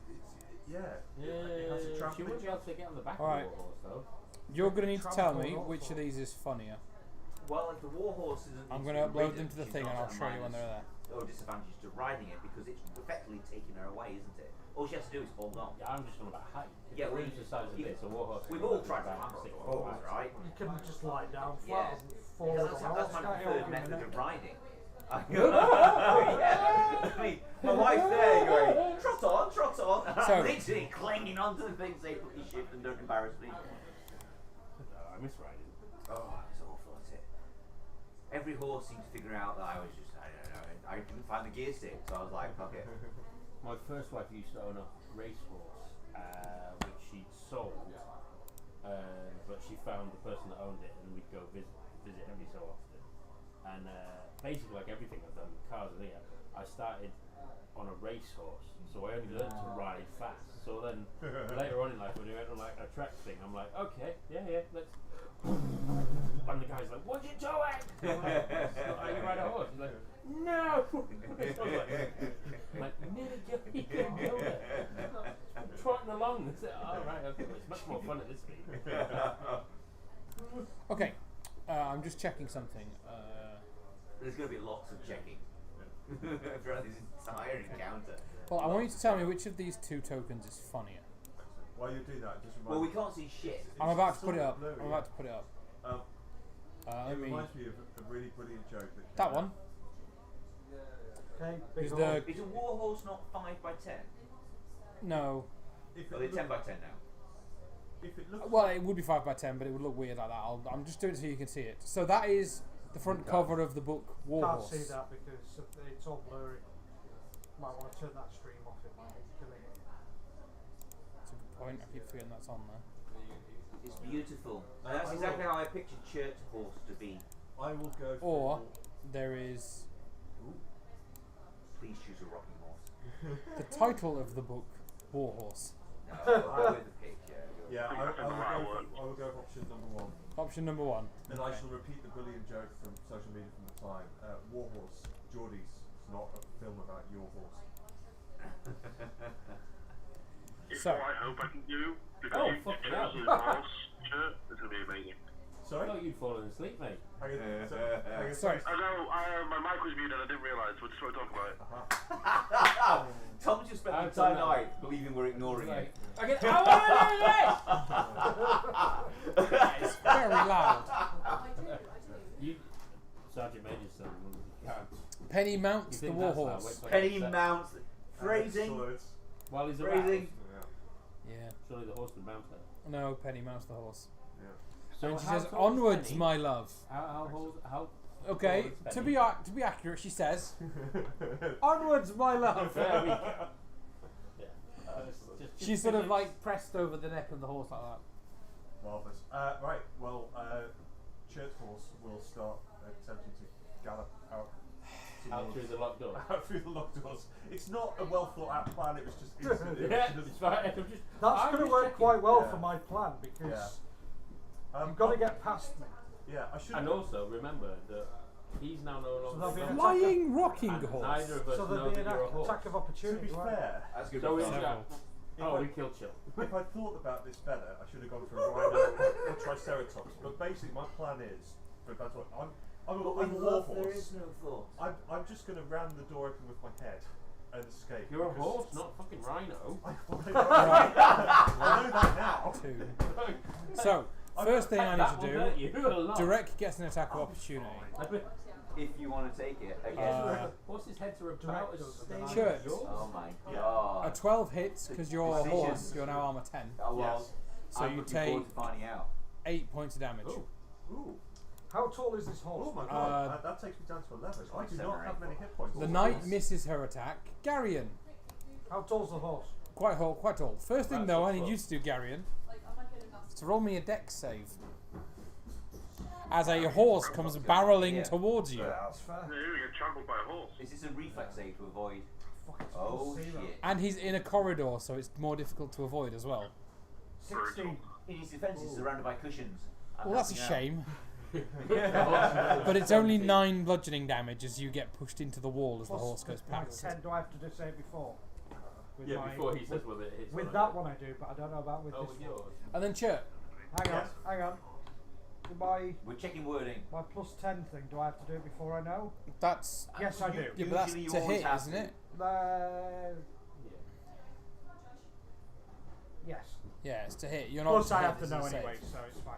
it has a She trampoline. wouldn't be able to get on the back Alright. of the horse though. You're going to need to tell me Trample which of these is funnier. Well, if the warhorse isn't. I'm going to upload them to the thing and I'll show you when they're there. Or disadvantage to riding it because it's effectively taking her away, isn't it? All she has to do is hold on. Yeah, I'm just on about height. If Yeah, the we- room's the size of you- this, a warhorse. We've is all about tried to about handle 6 a foot horse, wide. right? You can just lie down Yeah. flat and fall That's on my the preferred horse. method of riding. Yeah. I mean, my wife's there going, trot on, trot on. And So- I'm literally clinging onto the things they put me shift and don't embarrass me. I miss riding. Oh, it's awful, isn't it? Every horse seemed to figure out that I was just, I don't know, I couldn't find the gear stick, so I was like, fuck it. My first wife used to own a racehorse, which she'd sold, but she found the person that owned it, and we'd go visit every so often. And basically, like everything I've done with cars and here, I started on a racehorse, so I only learned to ride fast. So then later on in life, when we went on like a track thing, I'm like, okay, yeah, let's. And the guy's like, what you doing? I'm like, that's not how you ride a horse. He's like, no! So I'm like, nigga, you can do it. I'm trotting along. That's it. Oh, right, okay. Well, it's much more fun at this speed. Okay, I'm just checking something. There's going to be lots of checking throughout this entire encounter. Well, I want you to tell me which of these 2 tokens is funnier. While you do that, just remind Well, we me. can't see shit. I'm about to still put it up. blurry, I'm yeah. about to put it up. Let It me. reminds me of a really brilliant joke that. That one. Okay, Is big the horse. Is a war horse not 5 by 10? no? If Are it they look- 10 by 10 now? If it looks. Well, it would be 5 by 10, but it would look weird like that. I'm just doing it so you can see it. So that is the front cover of the book Can't Warhorse. see that because it's all blurry. Might want to turn that stream off. It might be killing it. That's a good point. I keep forgetting that's on there. It's beautiful. And that's exactly how I pictured Church Horse to be. I will go for. Or there is Please choose a rocking horse. the title of the book Warhorse. No, I'll go with the pick, yeah. Yeah, I will go for option number 1. Option number 1. And I shall repeat the brilliant joke from social media from the time. Warhorse, Geordie's. It's not a film about your horse. It's So- what I hope I can do. Because Oh, you fuck chose yeah. the horse shirt. It's going to be amazing. I Sorry? thought you'd fallen asleep, mate. Hang on, Sorry. I know, my mic was muted and I didn't realise. We're just trying to talk about it. Tom just spent the I've entire done that. night believing we're ignoring Like, it. I want to do this! It's very loud. You, Sergeant Major's son, you can't. Penny mounts You the think that's Warhorse. that? Wait till I Penny get set. mounts. Phrasing. Excellent. While he's Phrasing. around, Yeah. surely the horse would mount her. No, Penny mounts the horse. Yeah. So And she how says, tall is "Onwards, Penny? my love." How Okay, tall is to Penny? be accurate, she says, "Onwards, my love." Very weak. Yeah. She's sort of like pressed over the neck of the horse like that. Marvellous. Right, well, Church Horse will start attempting to gallop out. Out through the locked door. Out through the locked doors. It's not a well thought out plan, it was just instant. Yeah, it's fine. I'm just, That's I'm going to just work checking. quite well Yeah. for my plan because Yeah. you've got to get past me. Yeah, I should. And also remember that He's now no So longer. there'll be an Flying rocking and horse. neither of us So know there'll be that an you're a horse. attack of To opportunity. be won't there? fair, That's good. So is Several. that? Oh, I- we killed Chill. if I thought about this better, I should have gone for a rhino or triceratops. But basically, my plan is, I'm a war horse. no thought. I'm just going to ram the door open with my head and escape. You're a because- horse, not a fucking rhino. I know that now. 2. So, first thing I That need will hurt to you a do, lot. Direct gets an attack of opportunity. If you want to take it again. Horses' heads are about as stable Church. as yours. Oh my Yeah. god. A 12 hits because you're a Precision. horse. You're now armor 10. Oh, well, Yes. So I'm you looking forward take to finding out. 8 points of damage. Ooh. Ooh. How tall is this horse? Oh my god, Uh, that takes me down to 11. I do 7 not or have 8. many hit points. The Oh, knight nice. misses her attack. Garion, How tall's the horse? quite tall. First thing That's though, a I need foot. you to do, Garion, is to roll me a dex save. As a horse comes barreling Yeah. towards you, That's fair. Yeah, you get trampled by a horse. Is this a reflex save to avoid? Fuck, it's Oh +0. shit. and he's in a corridor, so it's more difficult to avoid as well. 16. In his defense, he's surrounded by cushions. I'm Well, that's a helping out. shame. But it's only 9 bludgeoning damage as you get pushed into the wall as the Plus horse goes my past. 10. Do I have to do say it before? With Yeah, my- before he says whether it hits. With or that not. one I do, but I don't know about with Oh, this with one. yours. And then Chirp. Hang on. My We're checking wording. +10 thing, do I have to do it before I know? That's Yes, I do. yeah, but that's Usually you to always hit, have isn't to. it? Yes. Yeah, it's to hit. You're not. Plus to I hit, have to it's a know save. anyway, so it's fine.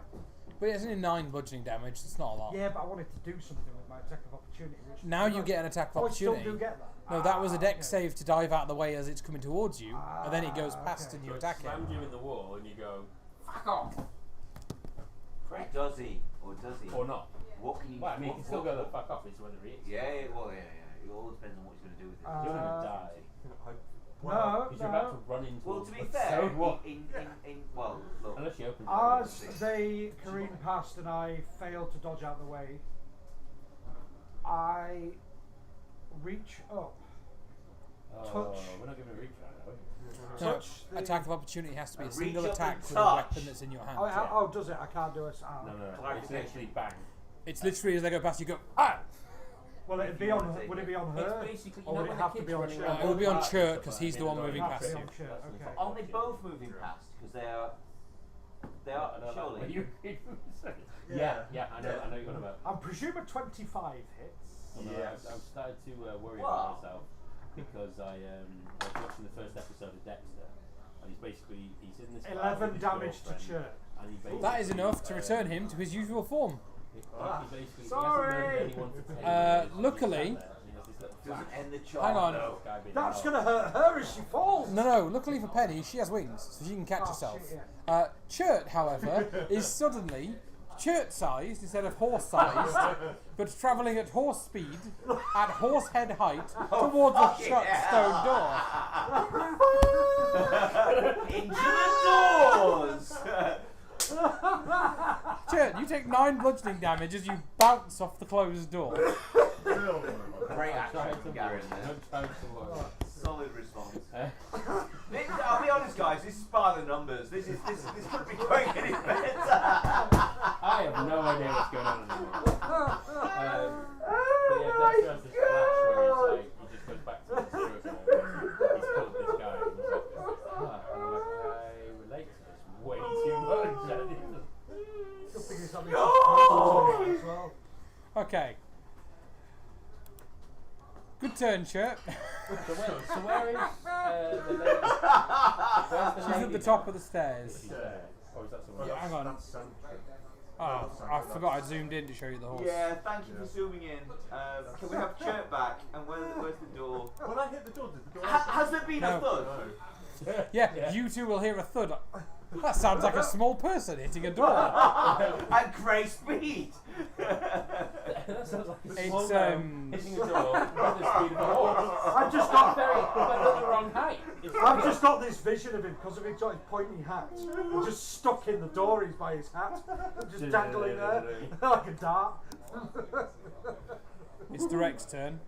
But it's only 9 bludgeoning damage. It's not a lot. Yeah, but I wanted to do something with my attack of opportunity. Which Now you get an attack of Oh, I still opportunity. do get that. No, that was a dex okay. save to dive out of the way as it's coming towards you, and then it goes past okay. and you So it attack slams it. you in the wall and you go, Fuck off. Does he? Or does he? or not. What can you? Well, I mean, you what- can still what- go the fuck off. It's whether he hits. Yeah, well, yeah. It all depends on what he's going to do with it. You're gonna die. No, Because you're about to run into Well, him. to be But fair, so what? well, look. Unless you open the door. As they careen past and I fail to dodge out of the way, I reach up, touch. We're not giving a reach right, are we? No, touch the. attack of opportunity has to be a Reach single up attack and with a touch. weapon that's in your hand. Oh, does it? I can't do it. Oh. No. It's Clarification. literally bang. It's literally as they go past, you go ah. Well, it'd be on. Would it be on her? It's basically, you Or know would it when have the to kids be on running Chirp? around It will be on parks Chirp and 'cause stuff he's the one like moving that. past That's you. the Chirp, fucking okay. fuck Aren't they shit. both moving past? Because they are. They are I don't know. surely. When you- yeah, I know what you're on about. I'm presuming 25 hits. Yes. I've started to worry Wow. about myself because I was watching the first episode of Dexter, and he's in this. bar 11 with his damage to girlfriend, Chirp. and he basically, That is enough to return him to his usual form. He basically Sorry. He hasn't murdered anyone for 10 years. Luckily- He has this little Doesn't flash. end the charm. Hang on. though. Guy being That's a going to hurt her as she falls. No. Luckily for Penny, she has wings, so she can catch Oh, herself. shit, Chert, however, is suddenly chert-sized instead of horse-sized, but travelling at horse speed at horse head height towards a fucking shut hell. stone door. Into the doors. Chert, you take 9 bludgeoning damage as you bounce off the closed door. Great Try action to from Garen there. Don't try to worry. Solid response. Uh, I'll be honest, guys. This is by the numbers. This could be going any better. I have no idea what's going on anymore. But yeah, Dexter has this flash where he just goes back to the zero zone. He's killed this guy. And he's like, and I'm like, I relate to this way too much. Good thing it's having No! as well. Okay. Good turn, Chert. So where is the lady? Where's the She's lady at the now? top of the stairs. She's there. Or is that someone Yeah, else? hang on. That's Sandra. Oh, I forgot I zoomed in to show you the horse. Yeah, thank you for zooming in. Can we have Chirp back? And where's the door? When I hit the door, did the door Has there been No. a thud? No. Yeah, you two will hear a thud. That sounds like a small person hitting a door. At great speed. That sounds like a It's, small man hitting a door with the speed of a horse. I've just got But the wrong height. I've just got this vision of him because of he's got his pointy hat. And just stuck in the door, he's by his hat. And just dangling there like a dart. It's Direct's turn.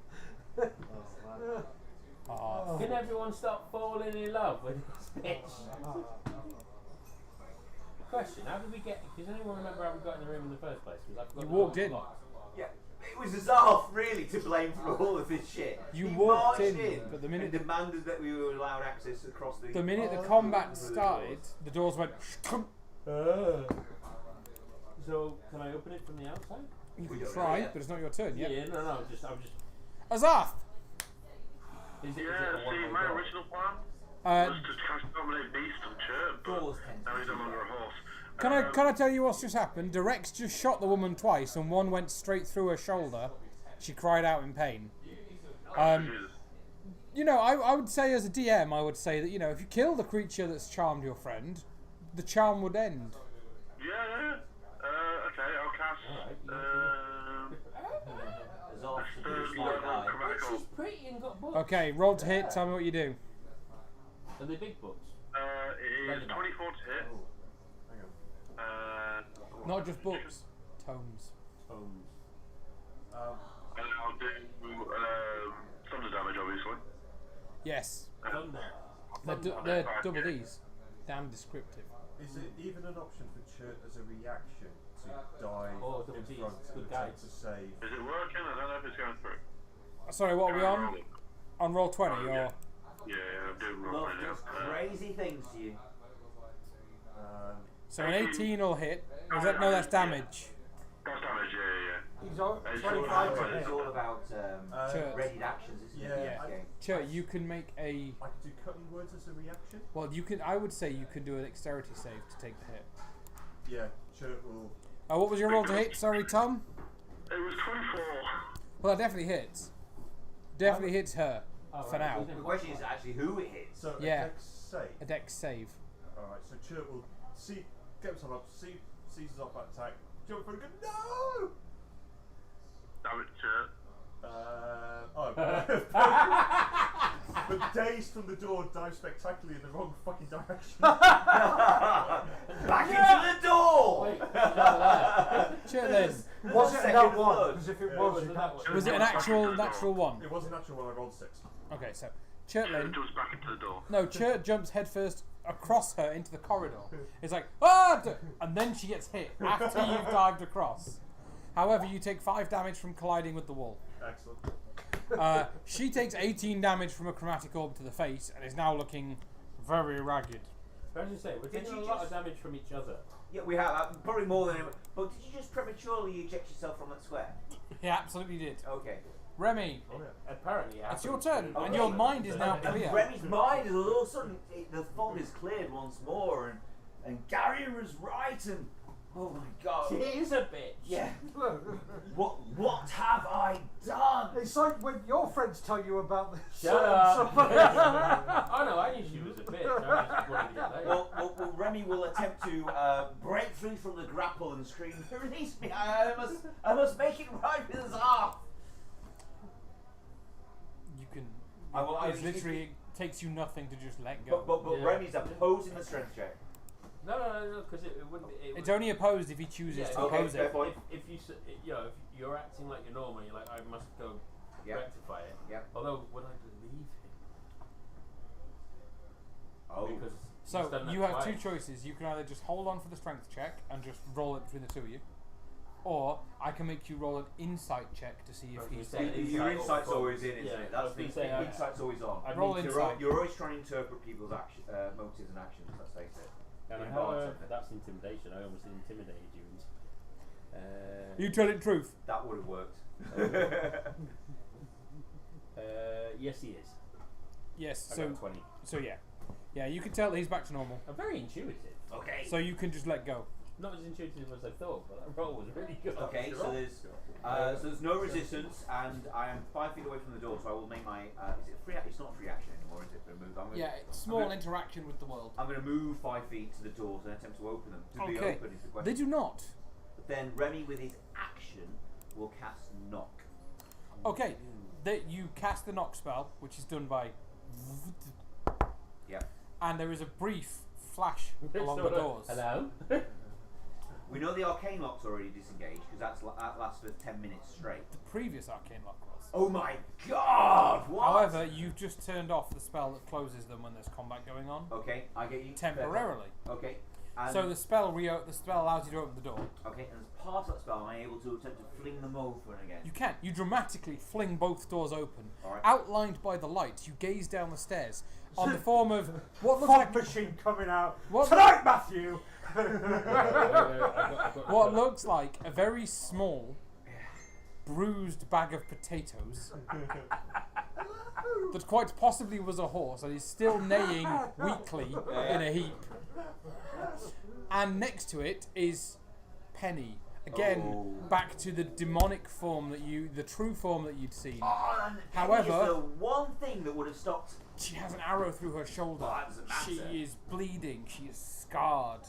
Oh, Can everyone stop falling in love with this bitch? Question, how did we get... Does anyone remember how we got in the room in the first place? Because I forgot You the walked door's in. locked. Yeah, was Azarth really to blame for all of this shit. You He walked marched in, but the minute and demanded that we were allowed access across the. the minute the combat started, the doors went. So can I open it from the outside? You We can don't try, know yet. but it's not your turn yet. Yeah, no, I'm just. Azarth! Is it Yeah, a see, one-way my door? original plan Uh, was to try to dominate Beast and Chirp, but Doors tend to now he's do no longer a that. horse. can I tell you what's just happened? Rex just shot the woman twice, and one went straight through her shoulder. She cried out in pain. Jesus. You know, I would say as a DM, I would say that, you know, if you kill the creature that's charmed your friend, the charm would end. Yeah. Okay, I'll cast. Azarth should do a Third smart level guy. chromatic She's orb. pretty and got books. Okay, roll to hit. Tell me what you do. Are they big books? It is 24 to hit. Oh, hang on. Not just books, tomes. Tomes. And I'll do thunder damage, obviously. Yes, Thunder. they're double D's. Damn descriptive. Is it even an option for Chert as a reaction to dive Oh, double in Ds, front good and guide. attempt to save? Is it working? I don't know if it's going through. Sorry, what are we on? Roll it. On roll 20, or Yeah, I'm doing roll Love right now. does crazy things to you. so an 18 will hit. Or is that, no, that's damage. That's damage, yeah. He's on It's 25 to all- hit. It's all about Church. readied actions, isn't it? Yeah, in Yeah. this game? Sure, you can make a. I could do cutting words as a reaction. Well, you can. I would say you could do a dexterity save to take the hit. Yeah, Chert will. What was your roll to hit? Sorry, Tom. It was 24. Well, that definitely hits. Definitely hits her Oh, for right. now. The question is actually who it hits. So Yeah. a dex save. A dex save. Alright, so Chert will get himself up, seizes off that attack, jump for a good no! Damn it, Chirp. But dazed from the door, dive spectacularly in the wrong fucking direction. Back into the door! Sure then. Was it Second that one? blood. Because if it Yeah, was, it you was can't. that Was it an actual natural one? It was a natural one, I rolled 6. Okay, so Chirp Chirtlin. jumps back into the door. No, Chert jumps headfirst across her into the corridor. It's like and then she gets hit after you've dived across. However, you take 5 damage from colliding with the wall. Excellent. She takes 18 damage from a chromatic orb to the face and is now looking very ragged. I was just saying, we're Did taking you a lot of just- damage from each other. Yeah, we have. Probably more than anyone. But did you just prematurely eject yourself from that square? He absolutely did. Okay. Remy, Oh yeah. Apparently, it's your happened. turn, and Okay. your mind is now And clear. Remy's mind is all of a sudden, the fog is cleared once more, and Gary was right, and oh my god. She is a bitch. Yeah. What have I done? It's like when your friends tell you about this. Shut up. Oh no, I knew she was a bitch. I just wanted to get laid. Well, Remy will attempt to break free from the grapple and scream, "Release me! I must make it right with Azarth!" You can. I will- It's literally it takes you nothing to just let go. But Yeah. Remy's opposing the strength check. No, because it wouldn't. It It's would, only opposed if he chooses Yeah, to okay, oppose fair it. point. if you if you're acting like you're normal, you're like I must go Yeah. rectify it. Yeah. Although would I believe him? Oh. Because So he's done that you have twice. 2 choices. You can either just hold on for the strength check and just roll it between the two of you, or I can make you roll an insight check to see if Okay, he's so saying insight Your or insight's focus. always in, isn't Yeah, it? I That's was the gonna say, insight's always on. I'd Roll need to- insight. You're always trying to interpret people's motives and actions. Let's face it. And Yeah, however, something. that's intimidation. I almost intimidated you. You tell it truth. That would have worked. Yes, he is. Yes. I So got 20. yeah. You can tell that he's back to normal. I'm very intuitive. Okay. So you can just let go. Not as intuitive as I thought, but that roll was really good. Okay, so there's no resistance, and I am 5 feet away from the door, so I will make my. Is it free? It's not free action anymore, is it? For a move. Yeah, it's small interaction with the world. I'm going to move 5 feet to the doors and attempt to open them. Do they Okay. open? Is the question. They do not. But then Remy, with his action, will cast knock. Okay. You cast the knock spell, which is done by. Yep. And there is a brief flash along the doors. Hello? We know the arcane lock's already disengaged because that lasts for 10 minutes straight. The previous arcane lock was. Oh my god! What? However, you've just turned off the spell that closes them when there's combat going on. Okay, I get you. Temporarily. Okay. So the spell allows you to open the door. Okay, and as part of that spell, am I able to attempt to fling them open again? You can. You dramatically fling both doors open. Alright. Outlined by the light, you gaze down the stairs on the form of what looks Fog like machine coming out. What- Tonight, Matthew! what looks like a very small, bruised bag of potatoes that quite possibly was a horse and is still neighing weakly in a heap. And next to it is Penny. Again, back to the demonic form the true form that you'd seen. Oh, and However- Penny is the one thing that would have stopped. She has an arrow through her shoulder. Well, that doesn't She matter. is bleeding. She is scarred.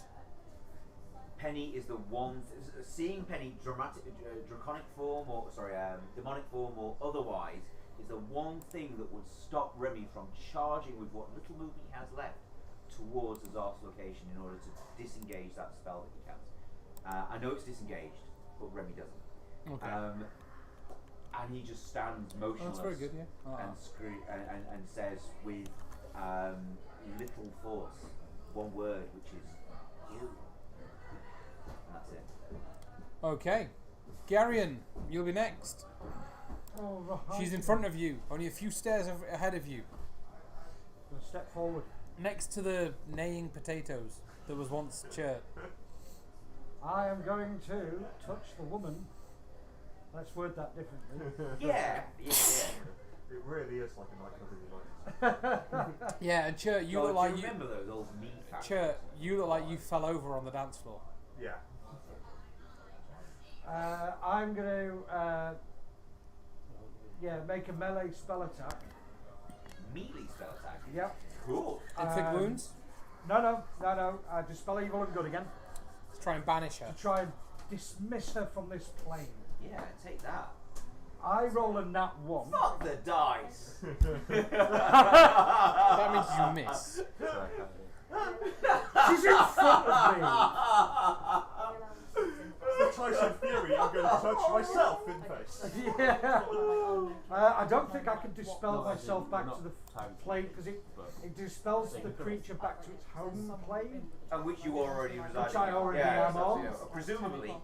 Penny is the one. Seeing Penny draconic form, or demonic form, or otherwise, is the one thing that would stop Remy from charging with what little movement he has left towards Azar's location in order to disengage that spell that he casts. I know it's disengaged, but Remy doesn't. Okay. And he just stands motionless. That's very good, yeah. And and says with little force one word, which is you. And that's it. Okay. Garion, you'll be next. Oh, right. She's in front of you, only a few stairs ahead of you. Gonna step forward. Next to the neighing potatoes that was once Chert. I am going to touch the woman. Let's word that differently. Yeah. It really is like a nightclub. Yeah, and Chert, you look do like you you. remember those old meat factories? Chert, you look like you fell over on the dance floor. Yeah. I'm going to make a melee spell attack. Melee spell attack. Yep. Cool. Inflict wounds. No. Dispel evil and good again. Let's try and banish her. To try and dismiss her from this plane. Yeah, take that. I roll a nat 1. Fuck the dice. That means you miss. She's in front of me. The Tyson Fury, I'm going to touch myself in face. Yeah. I don't think I can dispel myself back to the plane because it dispels the creature back to its home plane. And which you already reside Which I already am so, on. you know, presumably,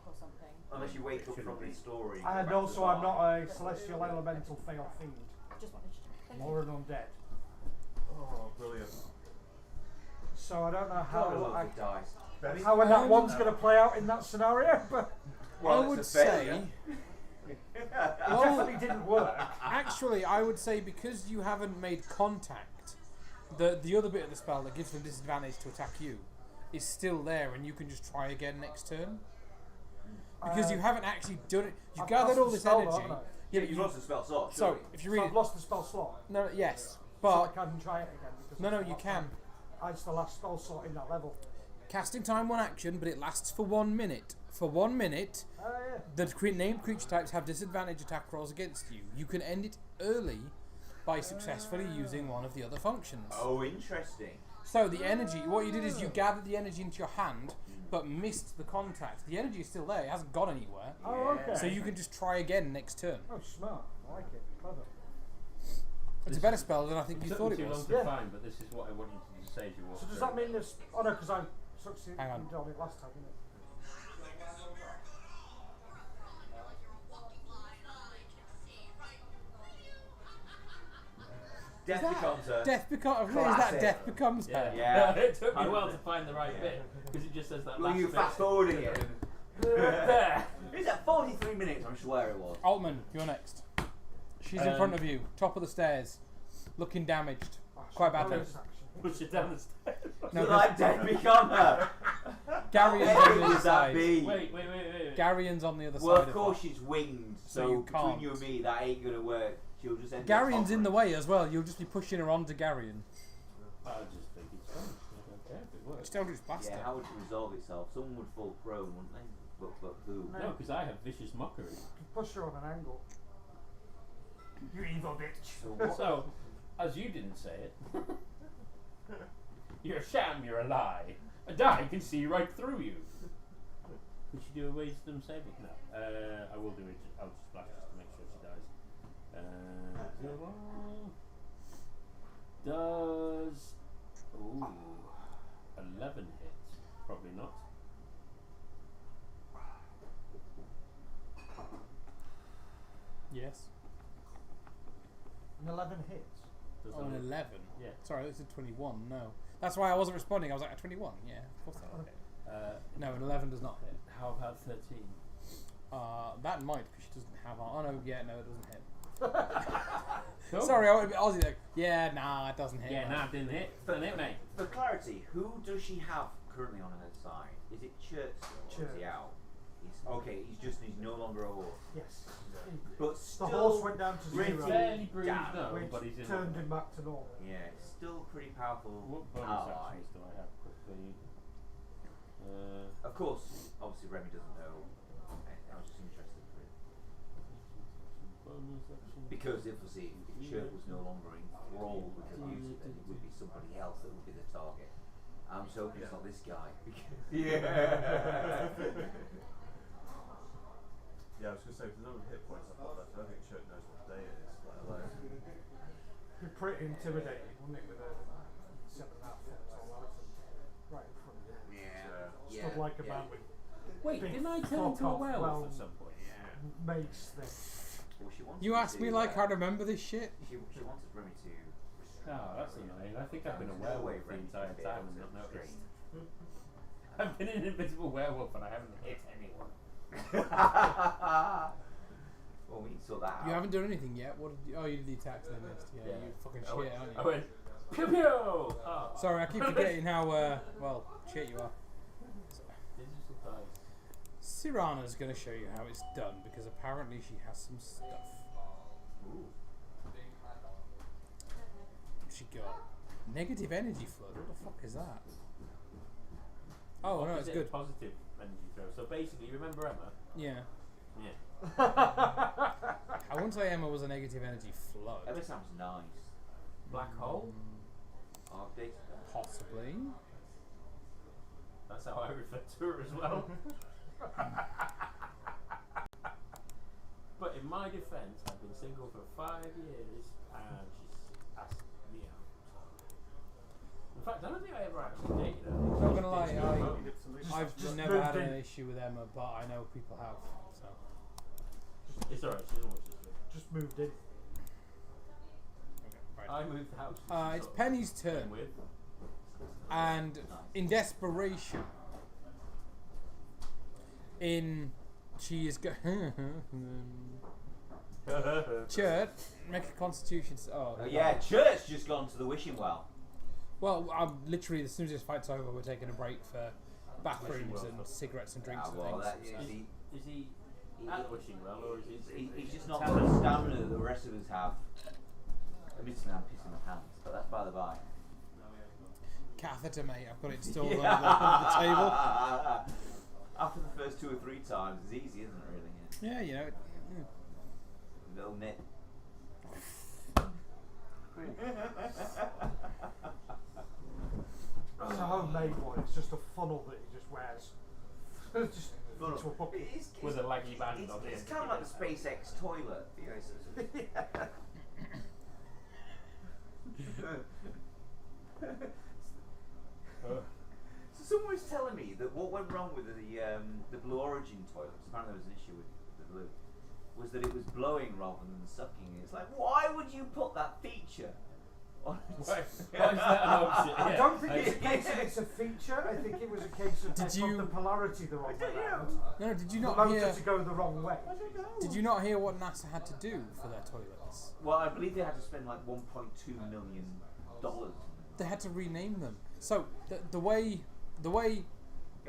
unless you wake up from this story. And go back also to I'm the not a celestial elemental fail fiend. Just wanted to check. Or an undead. Oh, brilliant. So I don't know God, I how love the dice. how that one's going to play out in that scenario, but Well, I it's would a say. failure. it definitely didn't work. Actually, I would say because you haven't made contact, the other bit of the spell that gives them disadvantage to attack you is still there, and you can just try again next turn. Because you haven't actually done it. You've I've gathered lost all the this spell, energy. haven't I? Yeah, but you've lost the spell slot. So surely. if you So read I've it, lost the spell slot. no, yes, So I but can try it again. Because no, it's you the can. last- It's the last spell slot in that level. Casting time 1 action, but it lasts for 1 minute. For 1 minute, Yeah. the named creature types have disadvantage attack rolls against you. You can end it early by successfully using one of the other functions. Oh, interesting. So the energy, what you did is you gathered the energy into your hand, but missed the contact. The energy is still there; it hasn't gone anywhere. Oh, okay. So you can just try again next turn. Oh, smart. I like it. Clever. It's a better spell than I think It you took thought me it too was. long to Yeah. find, but this is what I wanted you to say as you walked So does through. that mean this? Oh no, because I succeeded Hang on. on it last time, didn't it? Death becomes a. Death becomes. Is that Classic. death becomes Yeah. her? Yeah. It took me a while to find the right bit because it just says that Well, last you bit. fast forwarding it. There. It's at 43 minutes, I'm sure it was. Altman, you're next. She's in front of you, top of the stairs, looking damaged, quite badly. Bonus action. Push it down the stairs. No, So like death become her. Garyon's How on the epic other would that side. be? Wait. Garyon's on the other Well, side. of course she's winged, So so you between can't. you and me, that ain't gonna work. She'll just end up Garyon's in the hovering. way as well. You'll just be pushing her onto Garyon. I just think it's fun. I don't care if it works. Just Eldritch Blaster. Yeah, how would it resolve itself? Someone would fall prone, wouldn't they? But who? No, because I have vicious mockery. Push her on an angle. You evil bitch. So what? So, as you didn't say it, you're a sham, you're a lie. A die can see right through you. Could you do a wisdom saving? No. I will do it. I'll just splash just to make sure she dies. Does 11 hit? Probably not. An 11 hits. Doesn't Oh, an it? 11. Yeah. Sorry, this is 21. No. That's why I wasn't responding. I was like, a 21. Yeah, of course that. Okay. No, an 11 does not hit. How about 13? That might, because she doesn't have. Oh no, yeah, no, it doesn't hit. Cool. Sorry, I want to be Aussie. Like, yeah, nah, it doesn't hit. Yeah, nah, didn't hit. Didn't hit, mate. For clarity, who does she have currently on her side? Is it Church still? Or is he Church. out? Okay, he's no longer a horse. Yes. But The still horse went down to pretty zero, Fairly bruised, down, no, which but he's in. turned him back to normal. Yeah, still pretty powerful What bonus ally. actions do I have quickly? Of course, obviously Remy doesn't know. I was just interested for it. Bonus actions. Because if Church was no longer enthralled with the music, then it would be somebody else that would be the target. I'm just hoping it's not this guy. Yeah, I was going to say, if there's no hit points I've got left, I don't think Church knows what day it is, let alone. It'd be pretty intimidating, wouldn't it, with a 7.5 foot tall elephant right in front of you. Stood like a man with Wait, big didn't I turn fuck into a off werewolf well at some point? mace thing. Well, she wanted You asked me to, like I remember this shit. She wanted Remy to. Oh, that's annoying. I think I've been a werewolf the entire time and not noticed. I've been an invisible werewolf and I haven't hit anyone. Well, we can sort that out. You haven't done anything yet. What? Did you, oh, you did the attacks and then missed. Yeah, you fucking I shit, went, aren't I you? went, pew pew! Oh. Sorry, I keep forgetting how well shit you are. Digital dice. Sirana's going to show you how it's done because apparently she has some stuff. Ooh. She got negative energy flood. What the fuck is that? Oh no, it's Opposite good. Positive energy throw. So basically, remember Emma? Yeah. Yeah. I wouldn't say Emma was a negative energy flood. Emma sounds nice. Black hole? I'll update that. Possibly. That's how I refer to her as well. But in my defence, I've been single for 5 years and she's asked me out. In fact, I don't think I ever actually dated her. Not gonna lie, I've Just never moved had an in. issue with Emma, but I know people have. So It's alright, she doesn't watch this video. Just moved in. I moved house. it's Penny's turn, With. and in desperation, she is Churt, make a Constitution. Yeah, Church just gone to the wishing well. Well, I'm literally as soon as this fight's over, we're taking a break for bathrooms and cigarettes and drinks and Well, things. that, so. Is he at wishing well or is he's just not got the stamina that the rest of us have. Admittedly, I'm pissing my pants, but that's by the by. Catheter, mate. I've got it installed on the table. After the first 2 or 3 times, it's easy, isn't it, really? Yeah, you know. Little nit. It's a homemade one. It's just a funnel that he just wears. Just into a bucket. with a laggy band It's, on the it's end. kind of like the SpaceX toilet. You know, so someone was telling me that what went wrong with the Blue Origin toilets, apparently there was an issue with the Blue, was that it was blowing rather than sucking. It's like, why would you put that feature on Why is that an option? I Yeah. don't think it's a case of it's a feature. I think it was a case of Did they you- put the polarity the wrong way around. No, did you The not motor hear? to go the wrong way. Did you not hear what NASA had to do for their toilets? Well, I believe they had to spend like $1.2 million. They had to rename them. So the way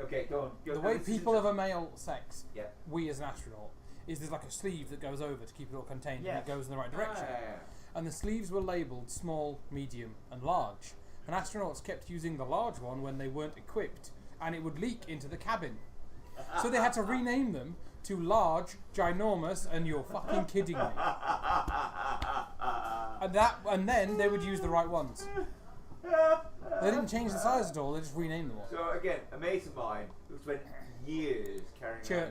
Okay, go on. the way people of a male sex, Yeah. we as an astronaut, is there's like a sleeve that goes over to keep it all contained and Yes. it goes in the right direction. Ah, And the sleeves were labelled small, medium, and large. And astronauts kept using the large one when they weren't equipped, and it would leak into the cabin. So they had to rename them to large, ginormous, and you're fucking kidding me. And then they would use the right ones. They didn't change the size at all. They just renamed them all. So again, a mate of mine who spent years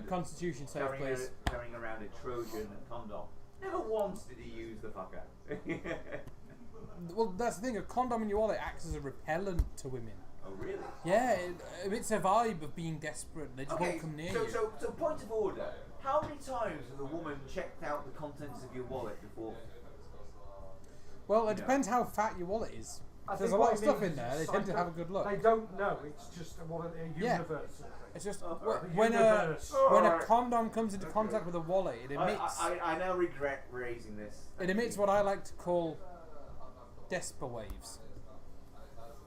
Constitution save, please. carrying around a Trojan condom. Never once did he use the fucker. Well, that's the thing. A condom in your wallet acts as a repellent to women. Oh really? Yeah, it's a vibe of being desperate. They just won't come near you. So point of order. How many times has a woman checked out the contents of your wallet before? Well, it You know. depends how fat your wallet is. I If there's think a lot what of it stuff means in is there, they it's tend to like have a good look. They don't know. It's just a Yeah. universe. It's just Oh, when a universe. when a Alright. condom comes into contact with a wallet, it emits I now regret raising this. it emits what I like to call Desper waves,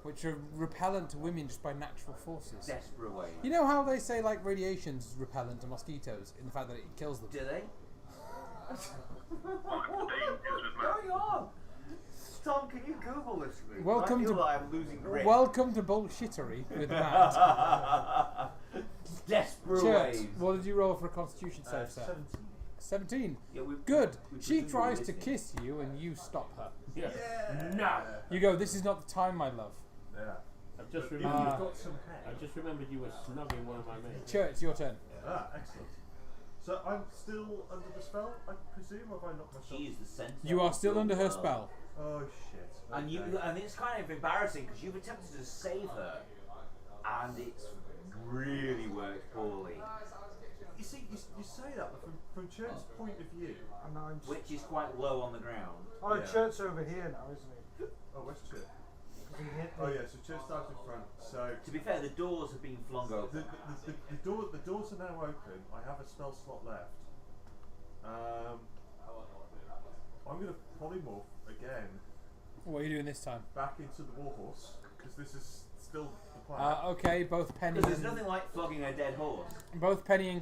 which are repellent to women just by natural forces. Desperate way. You know how they say like radiation's repellent to mosquitoes in the fact that it kills them? Do they? What dangers with What's going on? Tom, can you Google this for me? Welcome I feel to- like I'm losing grip. Welcome to bullshittery with Matt. Desperate Church, ways. what did you roll for a constitution save, sir? 17. 17. Yeah, Good. we She presumably tries to listening. kiss you and you stop her. Yeah. No. You go, this is not the time, my love. Yeah. I've just But if remembered. you've got some hair. I just remembered you were snugging one of my mates. Church, your turn. Excellent. So I'm still under the spell, I presume, or have I knocked myself? She is the centre. You are of still the under her world. spell. Oh shit. And you, Okay. and it's kind of embarrassing because you've attempted to save her, and it's really worked poorly, You see, you say that, but from Church's point of view. And I'm. which is quite low on the ground. Oh, Yeah. Church's over here now, isn't he? Oh, where's Church? 'Cause he hit Oh me. yeah, so Church starts in front. So To be fair, the doors have been flung the, open. the doors are now open. I have a spell slot left. I'm going to polymorph again What are you doing this time? back into the warhorse because this is still the plan. Okay, both Penny Because there's and nothing like flogging a dead horse.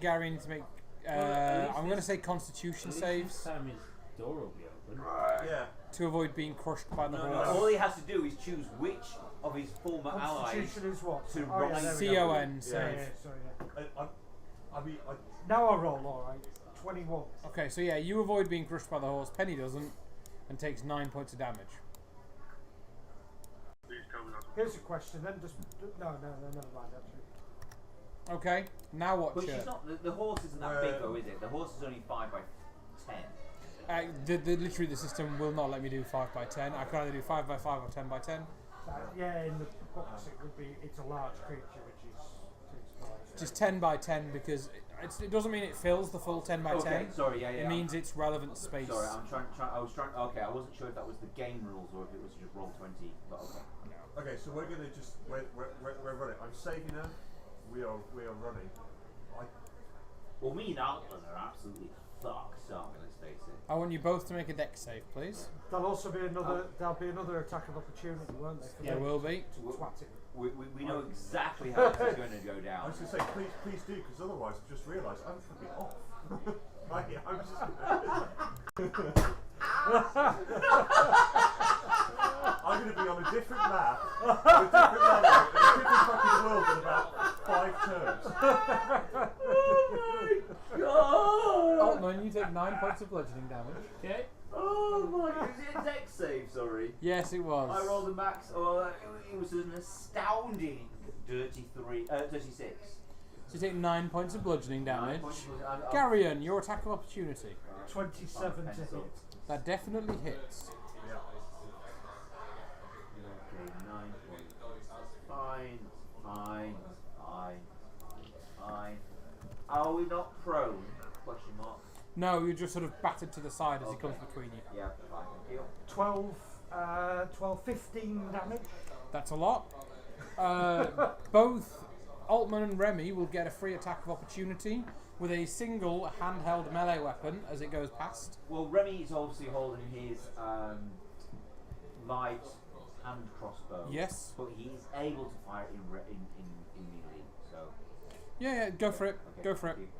Gary need to make. at least I'm going to this- say Constitution At least saves This time his door will be open. Yeah. to avoid being crushed by the No, horse. all he has to do is choose which of his former allies. Constitution is what? to Oh, yeah, rise- there we go. CON Yeah, save. yeah, sorry, yeah. I mean, Now I roll, alright. 21. Okay, so yeah, you avoid being crushed by the horse. Penny doesn't, and takes 9 points of damage. Please tell me that. Here's a question then. Just no, never mind. Actually, Okay, now what, But Church? she's not. The horse isn't that big though, is it? The horse is only 5 by 10. Literally, the system will not let me do 5 by 10. I can either do 5 by 5 or 10 by 10. yeah, in the books it would be. It's a large creature, which is too small. Just 10 by 10 because it doesn't mean it fills the full 10 by 10. Okay, sorry, yeah. It means it's relevant space. Sorry, I was trying. Okay, I wasn't sure if that was the game rules or if it was just roll 20. But okay. okay, so we're going to just we're running. I'm saving her. We are running. Well, me and Altman are absolutely fucked, so let's face it. I want you both to make a dex save, please. There'll also be another. There'll be another attack of opportunity, won't there? for There them will be. to twat him. We know exactly how this is going to go I down. was going to say, please do, because otherwise I've just realised I'm fucking off. I'm just. I'm going to be on a different map, a different level, in a different fucking world in about 5 turns. God! Altman, you take 9 points of bludgeoning damage. Okay. Oh my god, is it a dex save, sorry? Yes, it was. I rolled a max, it was an astounding 36. So you take 9 points of bludgeoning 9 damage. points was- Carrion, your attack of opportunity. 27 to pencil. hit. That definitely hits. Yeah. Okay, 9 points. Fine. Are we not prone? Question mark. No, you're just sort of battered to the side as he comes between you. Yeah, fine, thank you. 12, 15 damage. That's a lot. Both Altman and Remy will get a free attack of opportunity with a single handheld melee weapon as it goes past. Well, Remy is obviously holding his light hand crossbow. Yes. But he's able to fire it in melee, so. Yeah, go for it. Okay, Go for it. thank you.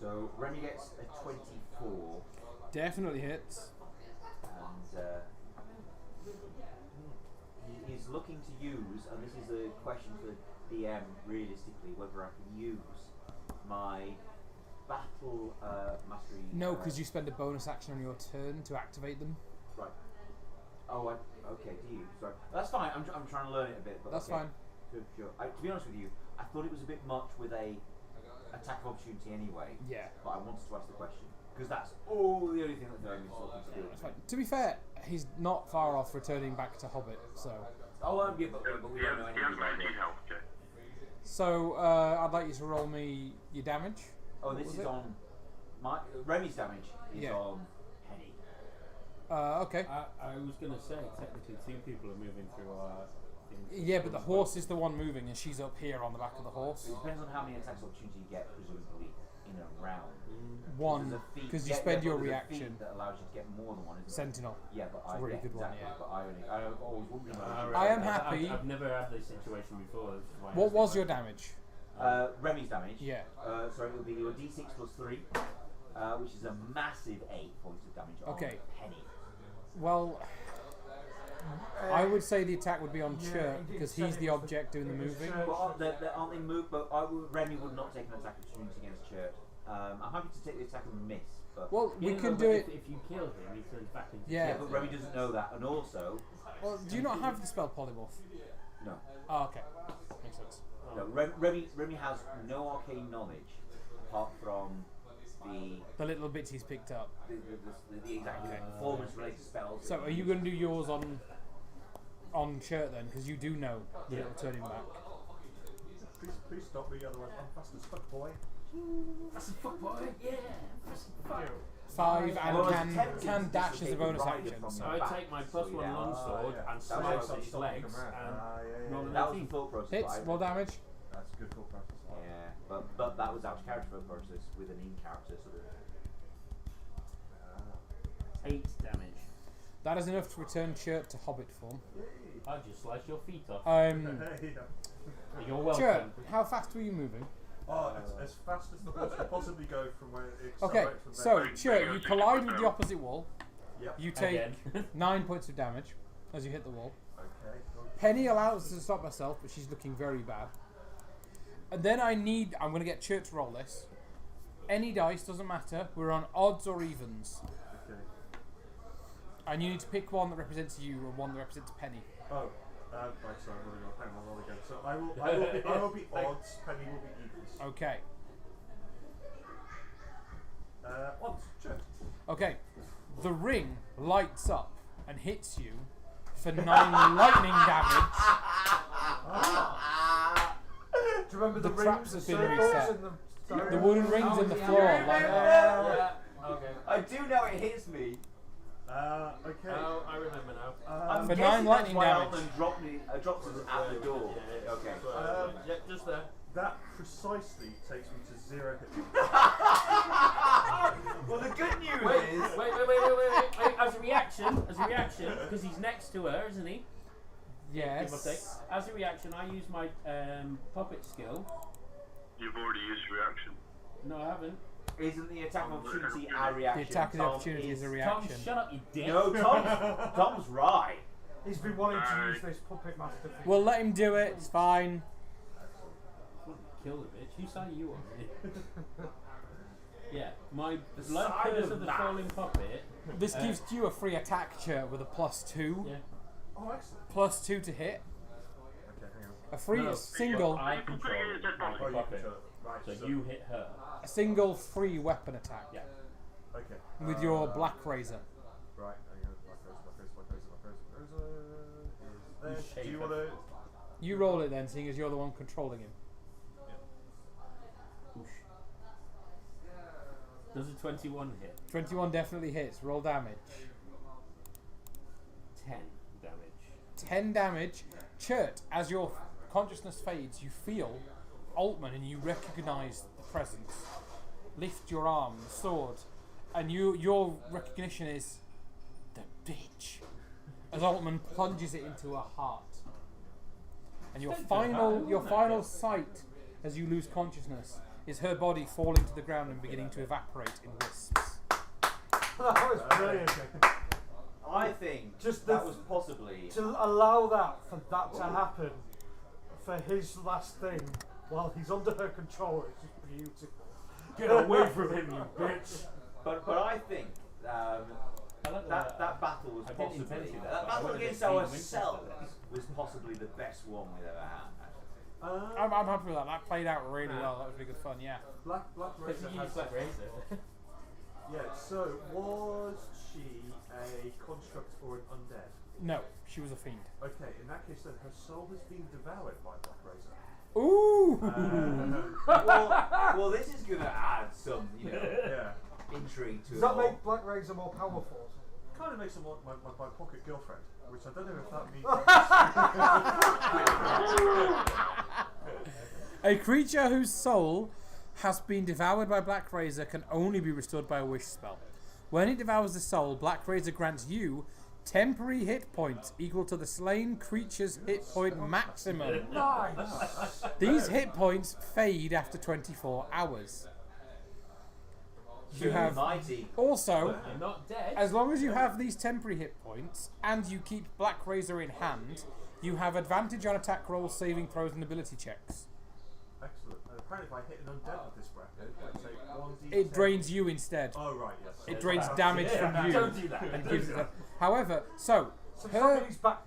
So Remy gets a 24, Definitely hits. and he is looking to use, and this is a question for DM realistically, whether I can use my battle mastery. No, because you spend a bonus action on your turn to activate them. Right. Oh, okay. Do you? Sorry. That's fine. I'm trying to learn it a bit. But That's okay. fine. Sure. To be honest with you, I thought it was a bit much with a attack of opportunity anyway. Yeah. But I wanted to ask the question because that's all the only thing that they're looking to do. That's fine. To be fair, he's not far off returning back to Hobbit, so. Oh, yeah, but we don't know He anything hasn't got about any it. help, okay. So, I'd like you to roll me your damage. Oh, What this was is it? on my Remy's damage is Yeah. on Penny. Okay. I was going to say, technically, 2 people are moving through our things. Yeah, but the horse is the one moving, and she's up here on the back of the horse. It depends on how many attacks opportunity you get, presumably, in a round. One, There's a feat- because you yeah, spend yeah, your but there's a feat reaction. that allows you to get more than one, isn't it? Sentinel. Yeah, but It's a really good one, exactly, yeah. But I've always wondered. I am happy. I've never had this situation before. Which is why I What asked was it. your damage? Remy's damage. Yeah. So it will be your d6 plus 3, which is a massive 8 points of damage Okay. on Penny. Well, I would say the attack would be on Yeah, Chert, he did because say he's it the was the- object doing the it was moving. Chert. But aren't they move? But Remy would not take an attack opportunity against Chert. I'm happy to take the attack and miss, but Well, we Yeah, can no, do but it. If you kill him, he turns back into. Yeah. yeah, but Remy doesn't know that, and also Well, do you not have the spell polymorph? no. Oh, okay. Makes sense. No, Remy has no arcane knowledge apart from The little bits he's picked up. the exact performance-related spells. So, are you going to do yours on Chert then? Because you do know the little turning back. Please stop me, otherwise I'm fast as fuck, boy. That's a fuck boy. Yeah. That's a fuck. 5 and Well, can attempting dash to as a take bonus the rider action. from So. the I back, take my so +1 yeah. longsword and That's slice why at I'm his stopping legs him around. and roll That was an the thought process. Hits, but roll damage. That's good thought process. Yeah, but that was out of character thought process with an in-character sort of. 8 damage. That is enough to return Chert to Hobbit form. I just slice your feet off. Hey, You're welcome. Chert, how fast were you moving? oh, it's as fast as the horse can possibly go from where it Okay, accelerates from so there. Chert, you collide with the opposite wall. Yep. You take Again. 9 points of damage as you hit the wall. Okay. Penny allows us to stop herself, but she's looking very bad. And then I'm going to get Chert to roll this. Any dice, doesn't matter. We're on odds or evens. Okay. And you need to pick one that represents you and one that represents Penny. Oh, right, sorry, I'm rolling on. Hang on, roll again. So I will be odds, Penny will be evens. Okay. Odds, sure. Okay. The ring lights up and hits you for 9 lightning damage. Do you remember the, The rings, traps the have been circles reset. and The wooden rings in the floor. Yeah. Okay. I do know it hits me. Okay. Oh, I remember now. I'm For guessing 9 lightning that's why damage. Altman dropped us at the door. Yeah. Okay. Yeah, just there. That precisely takes me to 0 hit points. Well, the good news Wait, is. wait. As a reaction, because he's next to her, isn't he? Give or take. Yes. As a reaction, I use my puppet skill. You've already used your reaction. No, I haven't. Isn't the attack of opportunity our reaction? The attack of Tom opportunity is a Tom, reaction. shut up, you dick. No, Tom's right. he's been wanting to use this puppet master thing. We'll let him do it. It's fine. Kill the bitch. Whose side are you on? Yeah, my blood side curse of of the that. falling puppet. This gives you a free attack, Chert, with a +2. Yeah. Oh, excellent. +2 to hit. Okay, hang on. A free No, single I control Oh, my you puppet. control it. Right, So you hit her. a single free weapon attack Yeah. Okay. with your black razor. Right, hang on. Black Razor You is there. shave Do you it. want to... You roll it then, seeing as you're the one controlling him. Whoosh. Does a 21 hit? 21 definitely hits. Roll damage. 10 damage. 10 damage. Chert, as your consciousness fades, you feel Altman and you recognise the presence. Lift your arm, the sword, and your recognition is the bitch. As Altman plunges it into her heart. And your final sight as you lose consciousness is her body falling to the ground and beginning to evaporate in wisps. That was brilliant. I think Just that the- was possibly. To allow that, for that to happen, for his last thing, while he's under her control, it's just beautiful. Get away from him, you bitch! But I think I like that battle was I didn't possibly intend to, that but I battle would've against seen ourselves Winchester. was possibly the best one we've ever had. Actually. I'm happy with that. That played out really well. That was really good fun, yeah. Black Because Razor you has... use Black Razor. Yeah, so was she a construct or an undead? No, she was a fiend. Okay, in that case then her soul has been devoured by Black Razor. Ooh! Well, this is going to add some, Yeah. intrigue to Does it that all. make Black Razor more powerful? Kind of makes him like my pocket girlfriend, which I don't know if that means. A creature whose soul has been devoured by Black Razor can only be restored by a wish spell. When it devours the soul, Black Razor grants you temporary hit points equal to the slain creature's hit point maximum. Nice. These hit points fade after 24 hours. You have mighty. also, You're not dead. as long as you have these temporary hit points and you keep Black Razor in hand, you have advantage on attack rolls, saving throws, and ability checks. Excellent. And apparently, if I hit an undead with this weapon, I take 1d10. It drains you instead. Oh right, yes. It drains damage from you. Don't do that. And gives it. However, so So does that mean he's back?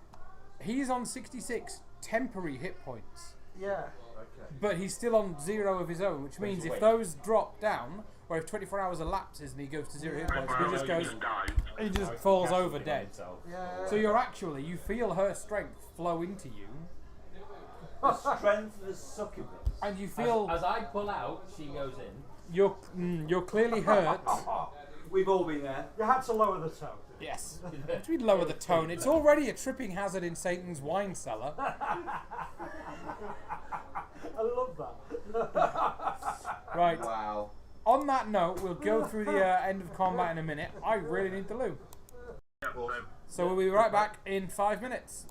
he's on 66 temporary hit points, Yeah. Okay. but he's still on 0 of his own, which means if awake. those drop down, or if 24 hours elapses and he goes to 0 hit points, he just goes, he just falls over dead. Yeah. So you feel her strength flow into you, The strength of the succubus. and you feel As I pull out, she goes in. you're clearly hurt. We've all been there. You had to lower the tone. Yes. What do you mean lower the tone? It's already a tripping hazard in Satan's wine cellar. I love that. Right. Wow. On that note, we'll go through the end of combat in a minute. I really need the loo. So we'll be right back in 5 minutes.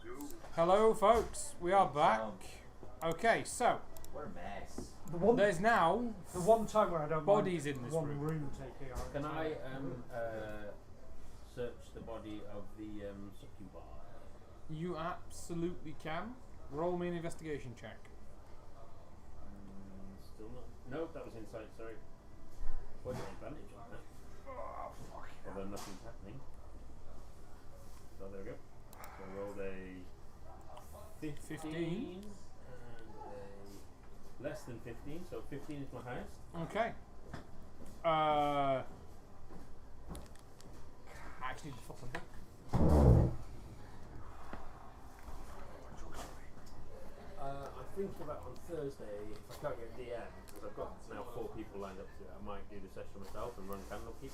Let's go. Hello, folks. We are back. Okay, so What a mess. there's now The one time where I don't bodies mind in this one room. taking our Can I entire- search the body of the succubi? You absolutely can. Roll me an investigation check. Still not. No, that was insight. Sorry. What an advantage on that? Oh, fuck. Although nothing's happening. So there we go. So I rolled a 15. and a less than 15. So 15 is my highest. Okay. Actually, the fucking book. I think about on Thursday, if I can't get DM, because I've got now 4 people lined up to it, I might do the session myself and run Candlekeep.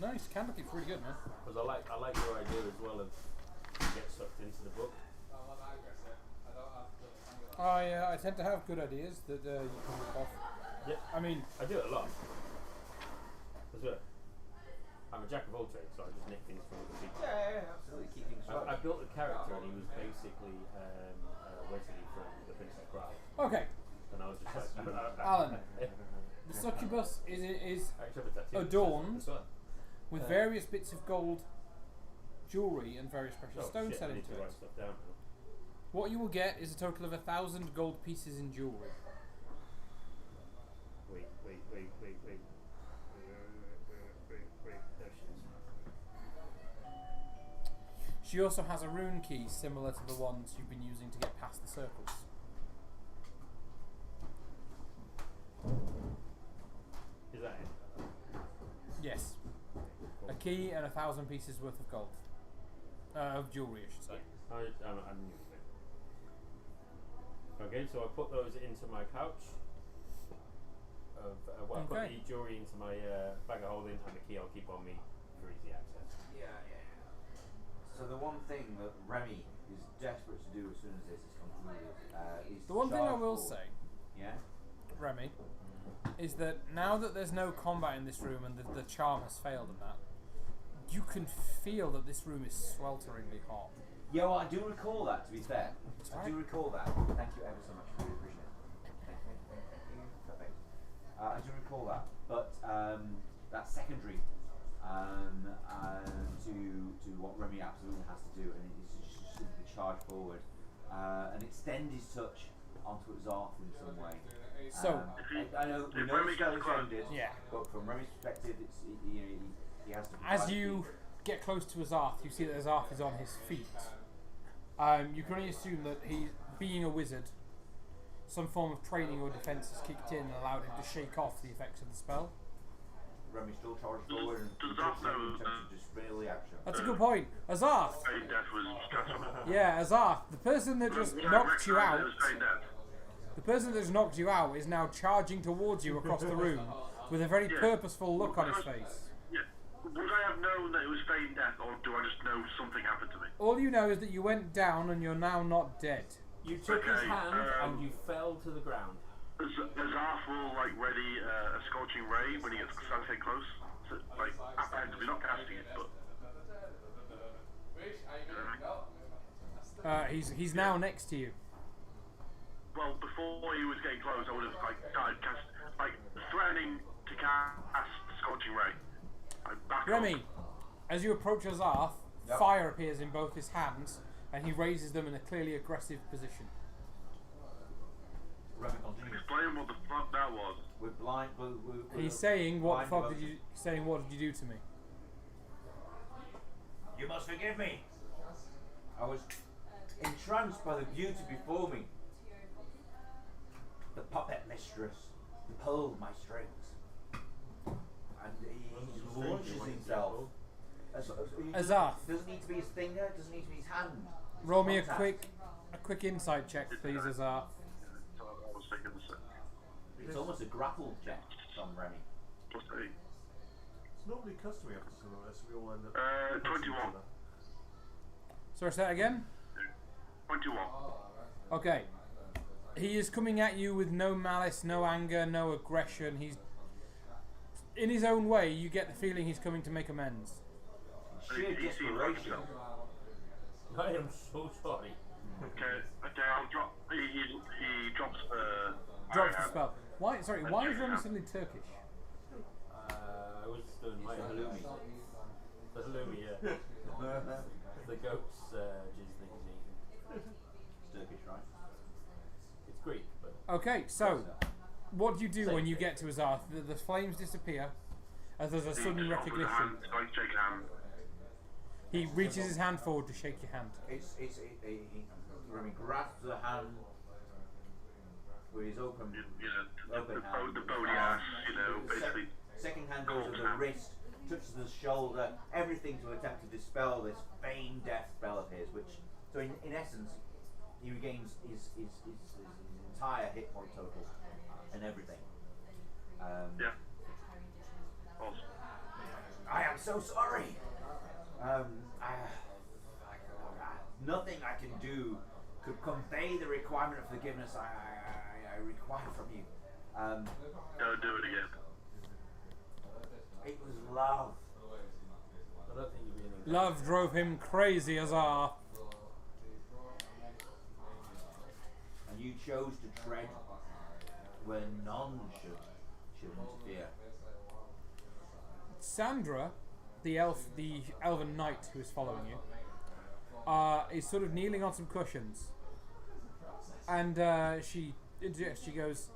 Nice. Candlekeep's really good, man. Because I like your idea as well of you get sucked into the book. I tend to have good ideas that you can work off. Yeah. I mean, I do it a lot. As well. I'm a jack of all trades, so I just nick things from other people. Yeah, absolutely. Keep things fresh. I built a character and he was basically Wesley from The Princess Bride. okay, And I was just like, Alan. The succubus is I actually have a tattoo. adorned This one. with various bits of gold jewellery and various precious Oh, stones shit, set I need into to it. write stuff down now. What you will get is a total of 1,000 gold pieces in jewellery. Wait. There she is. She also has a rune key similar to the ones you've been using to get past the circles. Is that it? Yes. Cool. A key and 1,000 pieces worth of gold. Of jewellery, I should say. I'm new to it. Okay, so I put those into my pouch. I put Okay. the jewelry into my bag of holding, and the key I'll keep on me for easy access. Yeah. So the one thing that Remy is desperate to do as soon as this is concluded is The one thing I charge will forward. say, Yeah. Remy, is that now that there's no combat in this room and the charm has failed and that, you can feel that this room is swelteringly hot. Yeah, well, I do recall that, to be fair. It's I right. do recall that. Thank you ever so much. Really appreciate it. Thank you. Perfect. I do recall that. But that's secondary to what Remy absolutely has to do, and it's just simply charge forward and extend his touch onto Zarth in some way. So, I know we if know Remy the spell gets is close- ended, Yeah. but from Remy's perspective, he has to. as provide you the- get close to Azarth, you see that Azarth is on his feet. You can only assume that he, being a wizard, some form of training or defense has kicked in and allowed him to shake off the effects of the spell. Remy still charged forward and does he Zarth takes every know, intention to spell the action. That's a good point. Azarth! Fade death was stressful. Yeah, Azarth, the person that just knocked you out, It was fade death. the person that just knocked you out is now charging towards you across the room with a very Yeah. purposeful look on his face. Yeah. Would I have known that it was fade death, or do I just know something happened to me? All you know is that you went down and you're now not dead. You took his Okay, hand um, and you fell to the ground. Is Zarth will ready a scorching ray when he gets something close? So, apparently not casting it, but He's now next to you. well, before he was getting close, I would have threatening to cast scorching ray. I back Remy, up. as you approach Azarth, Yep. fire appears in both his hands and he raises them in a clearly aggressive position. Remy continues. Explain what the fuck that was. We're blind. He's saying, "What the blind fuck did devotion. you?" Saying, "What did you do to me?" You must forgive me. I was entranced by the beauty before me. The puppet mistress who pulled my strings. And he launches himself. Azarth. Doesn't need to be his finger, doesn't need to be his hand. It's Roll me a contact. quick insight check, please, Azarth. So I was thinking the same. It's almost a grapple check from Remy. Plus 8. It's normally customary after something like this, we all end up. 21. Sorry, say that again. 21. Okay. He is coming at you with no malice, no anger, no aggression. He's in his own way. You get the feeling he's coming to make amends. Sheer He seems like desperation. himself. I am so sorry. Okay, I'll drop. He drops the. Drops the spell. Why? Sorry, why is Remy suddenly Turkish? I was doing my halloumi. The halloumi, yeah. The goat's jizz thing is eaten. It's Turkish, right? It's Greek, but Okay, so what do you do when you get to Azarth? The flames disappear, as there's a sudden recognition. Like shaking hand. He reaches his hand forward to shake your hand. Remy grasps the hand with his open hand. The bony ass, basically. Second hand goes to the wrist, touches the shoulder, everything to attempt to dispel this feigned death spell of his, which, so in essence, he regains his entire hit point total and everything. Yeah. Awesome. I am so sorry. Nothing I can do could convey the requirement of forgiveness I require from you. Don't do it again. It was love. I don't think you're being Love drove him crazy, Azar. And you chose to tread where none should interfere. Sandra, the elven knight who is following you, is sort of kneeling on some cushions, and she interjects. She goes,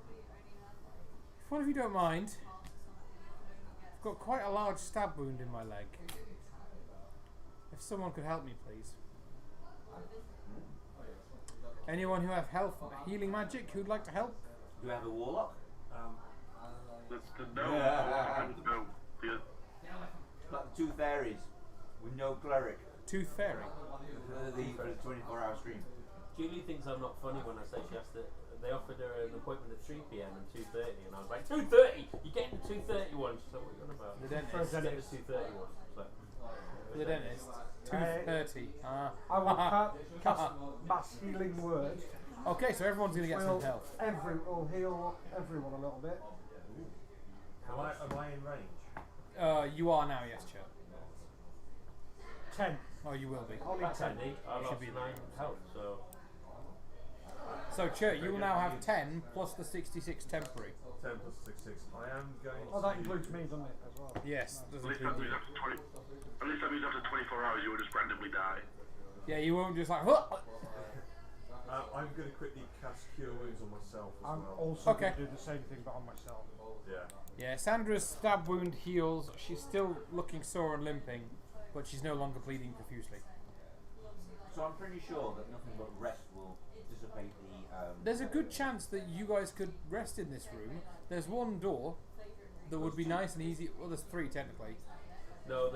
"If one of you don't mind, I've got quite a large stab wound in my leg. If someone could help me, please. Anyone who have health healing magic who'd like to help?" Do you have a warlock? No. Like the two fairies with no cleric. Tooth Fairy. For the 24-hour stream. Julie thinks I'm not funny when I say she has to. They offered her an appointment at 3 p.m. and 2:30, and I was like, 2:30? You're getting the 2:30 one. She's like, what are you on about? The dentist. Get the 2:30 one. So, The dentist. 2:30. I will cast mass healing word. Okay, so everyone's going to get some health. Will heal everyone a little bit. Am I in range? You are now, yes, Chert. 10. Oh, you will be. Only that's 10. handy. I lost 9 health, so. So, Chert, you will now have 10 plus the 66 temporary. 10 plus 66. I am going Oh, to... that includes me, doesn't it, as well? Yes, At does least include that you. means at least that means after 24 hours you will just randomly die. Yeah, you won't just like. "Huh!" I'm going to quickly cast Cure Wounds on myself as I'm well. also Okay. going to do the same thing, but on myself. Yeah. Yeah, Sandra's stab wound heals. She's still looking sore and limping, but she's no longer bleeding profusely. So I'm pretty sure that nothing but rest will dissipate the. There's a good chance that you guys could rest in this room. There's one door that would be nice and easy. Well, there's 3 technically. No,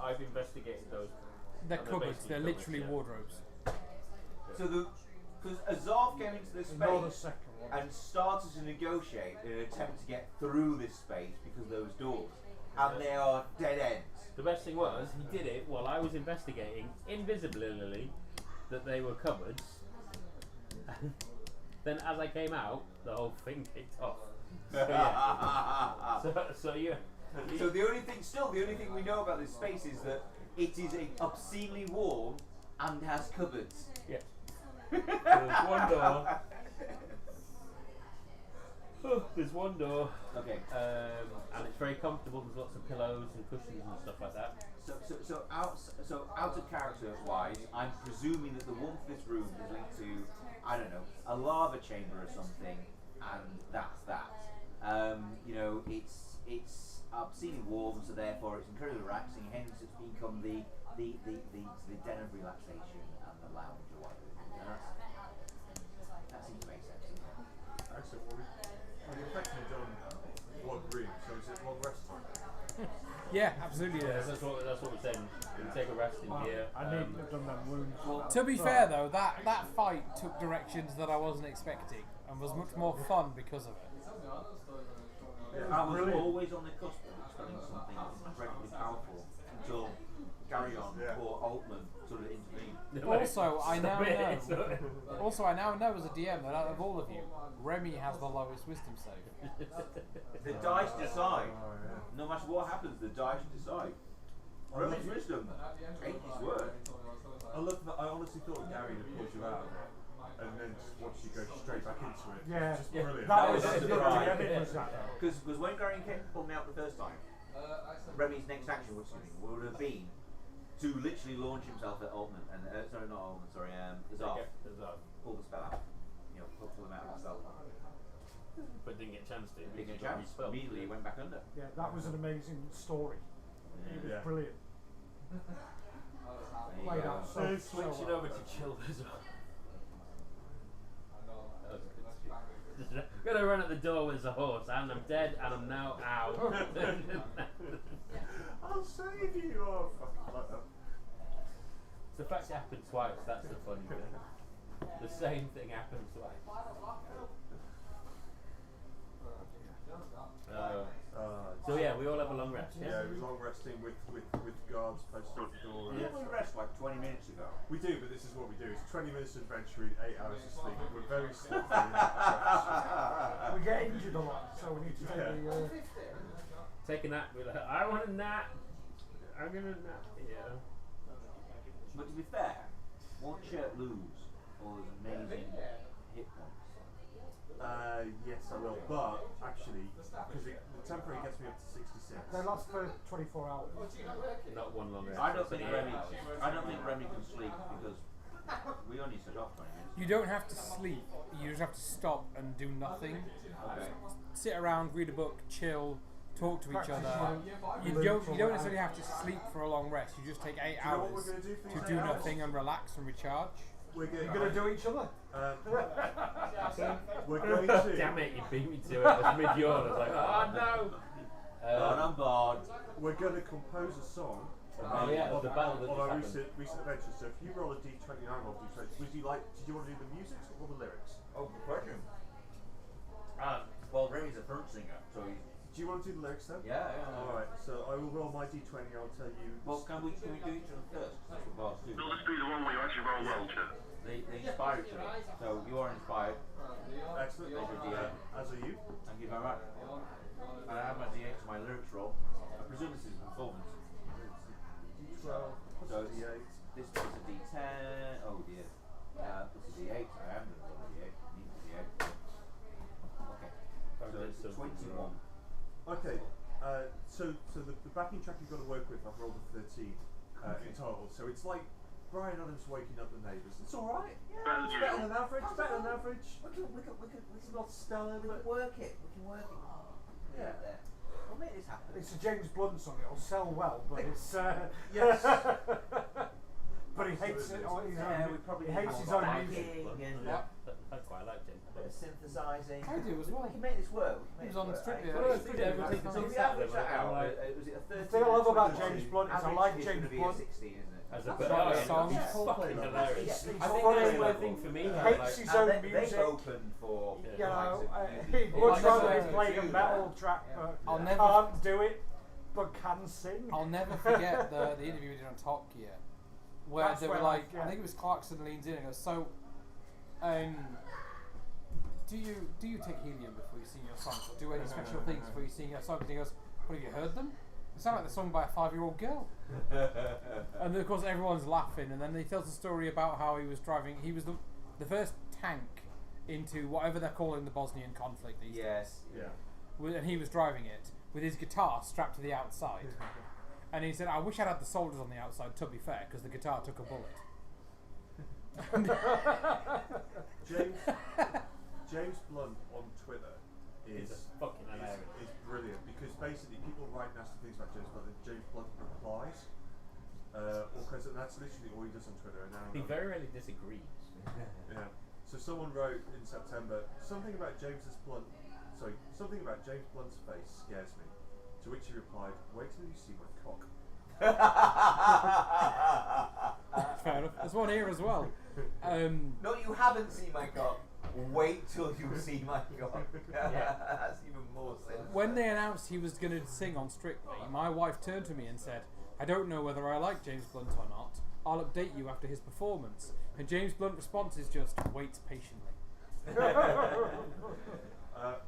I've investigated those. They're And cupboards. basically They're cupboards, literally yeah. wardrobes. So because Azov came into this Ignore the space second one. and started to negotiate in an attempt to get through this space because of those doors, and they are dead ends. The best thing was, he did it while I was investigating, invisibly, that they were cupboards. Then as I came out, the whole thing kicked off. So yeah. So yeah. So the only thing we know about this space is that it is obscenely warm and has cupboards. Yeah. So there's one door. There's one door. Okay. And it's very comfortable. There's lots of pillows and cushions and stuff like that. So out of character wise, I'm presuming that the warmth of this room is linked to, I don't know, a lava chamber or something, and that's that. It's obscenely warm, so therefore it's incredibly relaxing. Hence, it's become the den of relaxation and the lounge or whatever. That seems to make sense. Excellent. Well, we've effectively done one room, so is it one rest time? Yeah, absolutely. It is. That's what we're saying. We take a rest in here. I need to have done them wounds. To be fair though, that fight took directions that I wasn't expecting and was much more fun because of it. I was always on the cusp of expelling something incredibly powerful until Carry On or Altman sort of intervened. Also, I now know as a DM that out of all of you, Remy has the lowest wisdom save. The dice decide. No matter what happens, the dice decide. Remy's wisdom, 8 is worth. was What surprised. DM was that? Because when Gary pulled me out the first time, Remy's next action would have been to literally launch himself at Altman, and sorry, not Altman, sorry, Zarf. Pull the spell out. You know, pull them out of the spell. But didn't get a chance to. Didn't get a chance. Immediately he went back under. Yeah, that was an amazing story. It was Yeah. brilliant. Played out so Switching well. over to chill as well. Gonna run at the door with a horse, and I'm dead, and I'm now out. I'll save you. Oh, fucking like that. It's the fact it happened twice, that's the funny thing. The same thing happened twice. So yeah, we all have a long rest. Yeah, we're long resting with guards posted at the door. We only rest like 20 minutes ago. We do, but this is what we do. It's 20 minutes of adventuring, 8 hours of sleep. We're very sloppy. in that We get injured a lot, so we need to take the. Take a nap. We're like, I want a nap. I'm gonna nap. Yeah. But to be fair, won't Shirt lose all those amazing hit points? Yes, I will. But actually, because the temporary gets me up to 66. They last for 24 hours. Not one long rest. I don't think Remy can sleep because we only set off 20 minutes. You don't have to sleep. You just have to stop and do nothing. Okay. Sit around, read a book, chill, talk to each Practice other. your You don't necessarily have to sleep for a long rest. You just take 8 you know what hours we're gonna do for to these do 8 hours? nothing and relax and recharge. We're You're going to do each other. We're going to. Damn it, you beat me to it. I was mid-yawn. I was like, oh no. I'm bored. We're going to compose a song. Oh, yeah, the battle that on just our happened. recent adventure. So if you roll a d20 and I roll a d20, did you want to do the music or the lyrics? Oh, good question. Well, Remy's a front singer, so he's... Do you want to do the lyrics then? Yeah. Alright, so I will roll my d20 and I'll tell you. Well, can we do each of them first? That's what bars do. Will this be the one where you actually roll well, Chip? They inspire each other. So you are inspired. Excellent. There's your D8. As are you. Thank you very much. And I have my D8 to my lyrics roll. I presume this is a performance. D12 plus So a d8. this is a D10. Oh dear. This is D8. I am going to roll a D8. Need the D8. Okay. So 21. Okay, so the backing track you've got to work with, I've rolled a 13 in total. So it's like Brian Adams waking up the neighbours. It's alright. Yeah, it's better than average. Better than average. It's not stellar, We but can work it. yeah. There. We'll make this happen. It's a James Blunt song. It'll sell well, but it's. Yes. But he hates it. He hates his more own backing music. and I quite liked it. a bit of synthesising. I do as well. We can make this work. He was on Strictly. Well, it's pretty everything. So if we average that out, was it a 13? The thing I love about 22? James Blunt is I Average like is James gonna be a Blunt. 16, isn't it? As a That's bit right, of songs. it's fucking hilarious. He's I think funny. that's one thing for me. Hates Like, his And own they've music. opened for You the know, likes of he'd Yugi. much Like rather I be playing a do metal that. track, but I'll never- can't do it, but can sing. I'll never forget the interview we did on Top Gear, where That's they were where, like, yeah. I think it was Clarkson leans in and goes, so, do you take helium before you sing your songs, or do any special things before you sing your songs? And he goes, well, have you heard them? They sound like they're sung by a 5-year-old girl. And then, of course, everyone's laughing, and then he tells a story about how he was driving. He was the first tank into whatever they're calling the Bosnian conflict these days. Yes. Yeah. And he was driving it with his guitar strapped to the outside. And he said, I wish I'd had the soldiers on the outside, to be fair, because the guitar took a bullet. James Blunt on Twitter It's is fucking hilarious. brilliant because basically people write nasty things about James Blunt and James Blunt replies. And that's literally all he does on Twitter. And now He very rarely disagrees. yeah. So someone wrote in September something about James Blunt's face scares me. To which he replied, "Wait till you see my cock." Fair enough. There's one here as well. No, you haven't seen my cock. Wait till you see my cock. That's even more sense. When they announced he was going to sing on Strictly, my wife turned to me and said, I don't know whether I like James Blunt or not. I'll update you after his performance. And James Blunt's response is just, wait patiently.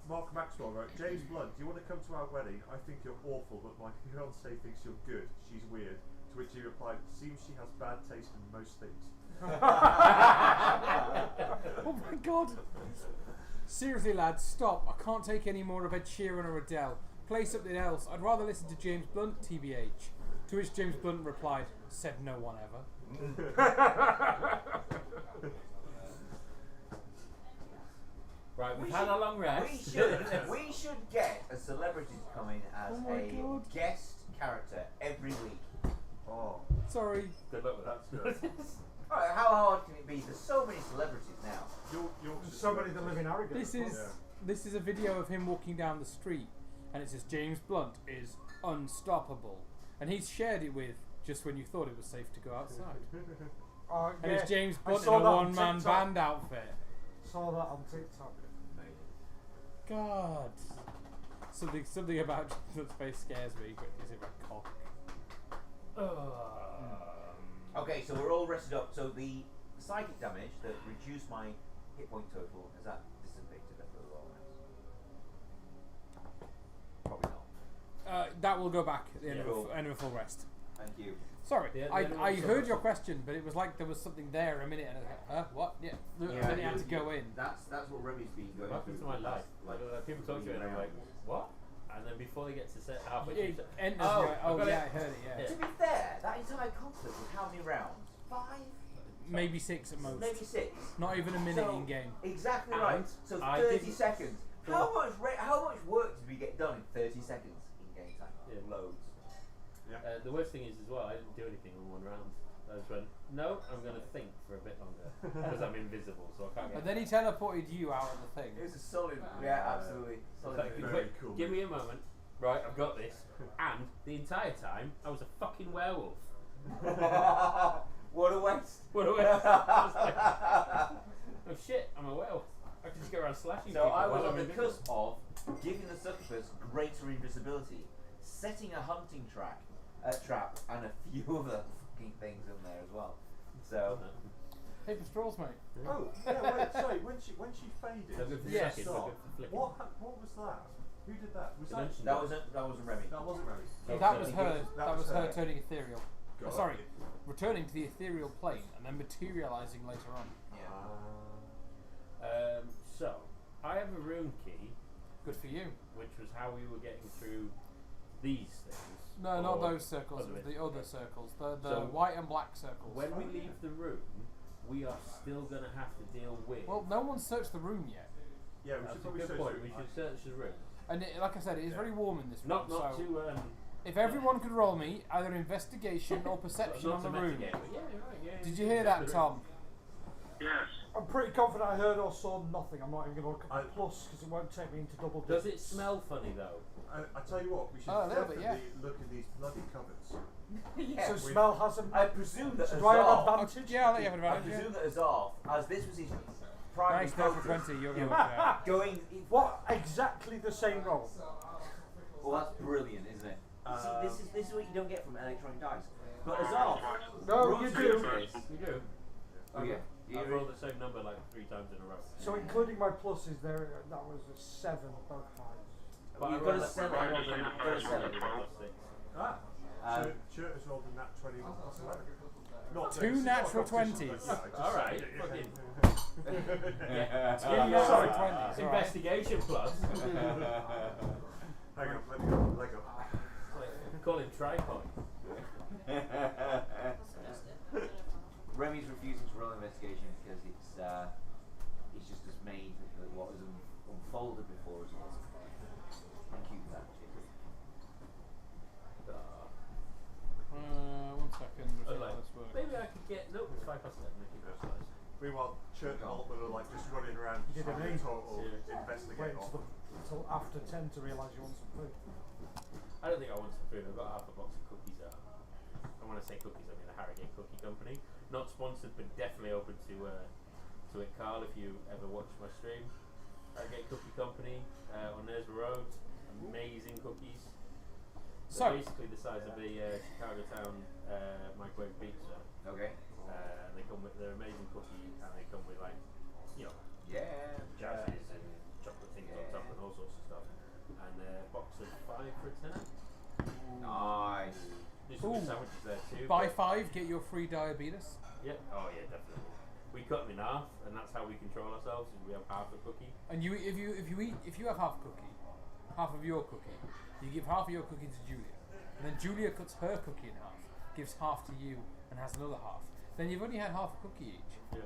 Mark Maxwell wrote, James Blunt, do you want to come to our wedding? I think you're awful, but my fiancée thinks you're good. She's weird. To which he replied, seems she has bad taste in most things. Oh my god. Seriously, lads, stop. I can't take any more of Ed Sheeran or Adele. Play something else. I'd rather listen to James Blunt, TBH. To which James Blunt replied, said no one ever. Right, we've had a long rest. We should get a celebrity to come in as God. guest character every week. Oh, Sorry. Good luck with that. that's good. Alright, how hard can it be? There's so many celebrities now. There's somebody that live in Oregon. This is a video of him walking down the street, and it says James Blunt is unstoppable, and he's shared it with just when you thought it was safe to go outside. And it's James Blunt in a one-man band outfit. Saw that on TikTok. God, something about James Blunt's face scares me. But is it my cock? Okay, so we're all rested up. So the psychic damage that reduced my hit point total, has that dissipated after the roll? Probably not. That will go back at the end, Cool. end of a full rest. Thank you. Sorry, Yeah, I also heard your question, but it was like there was something there a minute, and I was like, huh, what? Yeah, and then it had to go in. That's what Remy's been going What happens to through. my life? Like, people talk to me and I'm like, what? And then before they get to set halfway through, It enters oh, your- I've got yeah, it. I heard it, yeah. To be fair, that entire concert was how many rounds? 5? Maybe 6 at most. Maybe 6. Not even a minute So, in game. Exactly And right. So I 30 didn't- seconds. How much work did we get done in 30 seconds in game time? Yeah. Loads. The worst thing is as well, I didn't do anything on one round. I just went, no, I'm going to think for a bit longer because I'm invisible, so I can't And get. then he teleported you out of the thing. It was a solid. Yeah, absolutely. Solid. Like, move. Very wait, cool give move. me a moment. Right, I've got this. And the entire time, I was a fucking werewolf. What a waste. What a waste. I was like, oh shit, I'm a werewolf. I can just go around slashing So people. I was while on I'm the invisible. cusp of giving the succubus greater invisibility, setting a hunting trap, and a few other fucking things in there as well. So. Paper straws, mate. Oh, yeah, wait, sorry, when she faded, So good for Yes. second, so good for flicking. what was that? Who did that? Was that? Dimension. That wasn't Remy. That wasn't Remy. That was Turning her. good. That was her turning ethereal. God. Sorry, returning to the ethereal plane and then materializing later on. Yeah. So, I have a rune key, Good for you. which was how we were getting through these things. No, not or those circles. other bits. The other circles. The So, white and black circles. When we leave the room, we are still going to have to deal with. Well, no one's searched the room yet. Yeah, we that's should a probably good search point. it. We should search the room. And like I said, it is very warm in this room. Not so to. if everyone could roll me either investigation or perception not on the to room. metagame, but yeah, right, yeah. Did you hear that, Tom? Yes. I'm pretty confident I heard or saw nothing. I'm not even going to look at I- the plus because it won't take me into double Does digits. it smell funny though? I tell you what, we should Oh, a little bit, definitely look at these bloody cupboards. Yeah. So we- smell hasn't. I presume that So do I have Azar. advantage? Yeah, I'll let you have I advantage. presume Yeah. that Azar, as this was his primary Nice, no for focus, 20. You're going to going. What exactly the same roll? Well, that's brilliant, isn't it? You see, this is what you don't get from electronic dice. But Azar. No, runs you through do. this. You do. Oh yeah. I've rolled the same number like 3 times in a row. So including my pluses, there that was a 7 both times. But You've I got to rolled sell I it. rolled a nat 20 Sell it. with a plus 6. Ah, Um, Shirt has rolled a nat 20 plus 11. Not Two this, it's not a natural competition, 20s. but yeah, I just Alright, said it. fucking. Two natural 20s, alright. Investigation plus. Hang on, let me go, leg up. Call him tripod. Remy's refusing to roll investigation because it's just dismayed at what has unfolded before us all. Thank you for that, Jacob. 1 second. I was How like, this works. maybe I could get. Nope, it's 5 plus 11. I can go slice. Meanwhile, Shirt and Altman are like just running around You did trying an to eight. total Yeah. investigate. Wait until after 10 to realise you want some food. I don't think I want some food. I've got half a box of cookies at home. And when I say cookies, I mean the Harrogate Cookie Company. Not sponsored, but definitely open to it, Carl. If you ever watch my stream, Harrogate Cookie Company on Knersborough Road. Amazing cookies. So- They're basically the size of a Chicago Town microwave pizza. Okay. They come with their amazing cookie, and they come with like, you know, Yeah. jazzies and chocolate things on top and all sorts of stuff. And a box of 5 for a tenner. Nice. There's some good Ooh. sandwiches there too. Buy but- 5, get your free diabetes. Yeah. Oh yeah, definitely. we cut them in half, and that's how we control ourselves. Is we have half a cookie. And if you have half a cookie, half of your cookie, you give half of your cookie to Julia, and then Julia cuts her cookie in half, gives half to you, and has another half. Then you've only had half a cookie each. Yeah.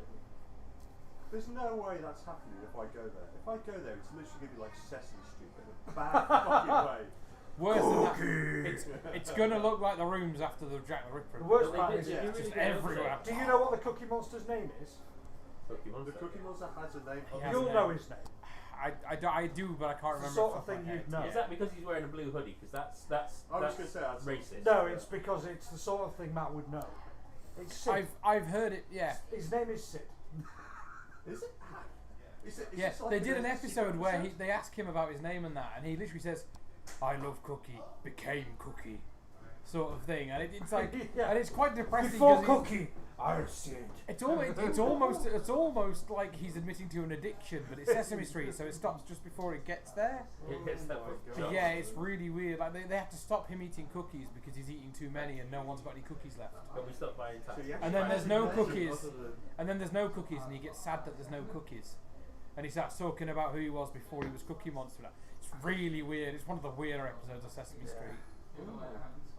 There's no way that's happening if I go there. If I go there, it's literally going to be like Sesame Street in a bad fucking way. Worse than that, it's gonna look like the rooms after the Jack the Ripper. The worst But part they is, did- It's they just really did everywhere. do you know what the Cookie Monster's name is? Cookie Monster. The Cookie Monster has a name. He has You'll a know name. his name. I do, but I can't It's remember. the sort it of off my thing head. you'd know. Is that because he's wearing a blue hoodie? Because that's I was going to say that's racist. No, it's because it's the sort of thing Matt would know. It's Sid. I've heard it. Yeah, His name is Sid. Is it? Is yeah. this like They a did an secret episode where episode? they ask him about his name and that, and he literally says, "I love Cookie, became Cookie," sort of thing, and it's like, Yeah. and it's quite depressing. Before 'cause Cookie, I'm Sid. It's almost like he's admitting to an addiction, but it's Sesame Street, so it stops just before it gets there. It gets that But yeah, it's really weird. Like they have to stop him eating cookies because he's eating too many and no one's got any cookies left. But we stopped buying So taxis. you And then actually there's no have to cookies. other than- And then there's no cookies, and he gets sad that there's no cookies. And he starts talking about who he was before he was Cookie Monster. It's really weird. It's one of the weirder episodes of Sesame Street. Oh my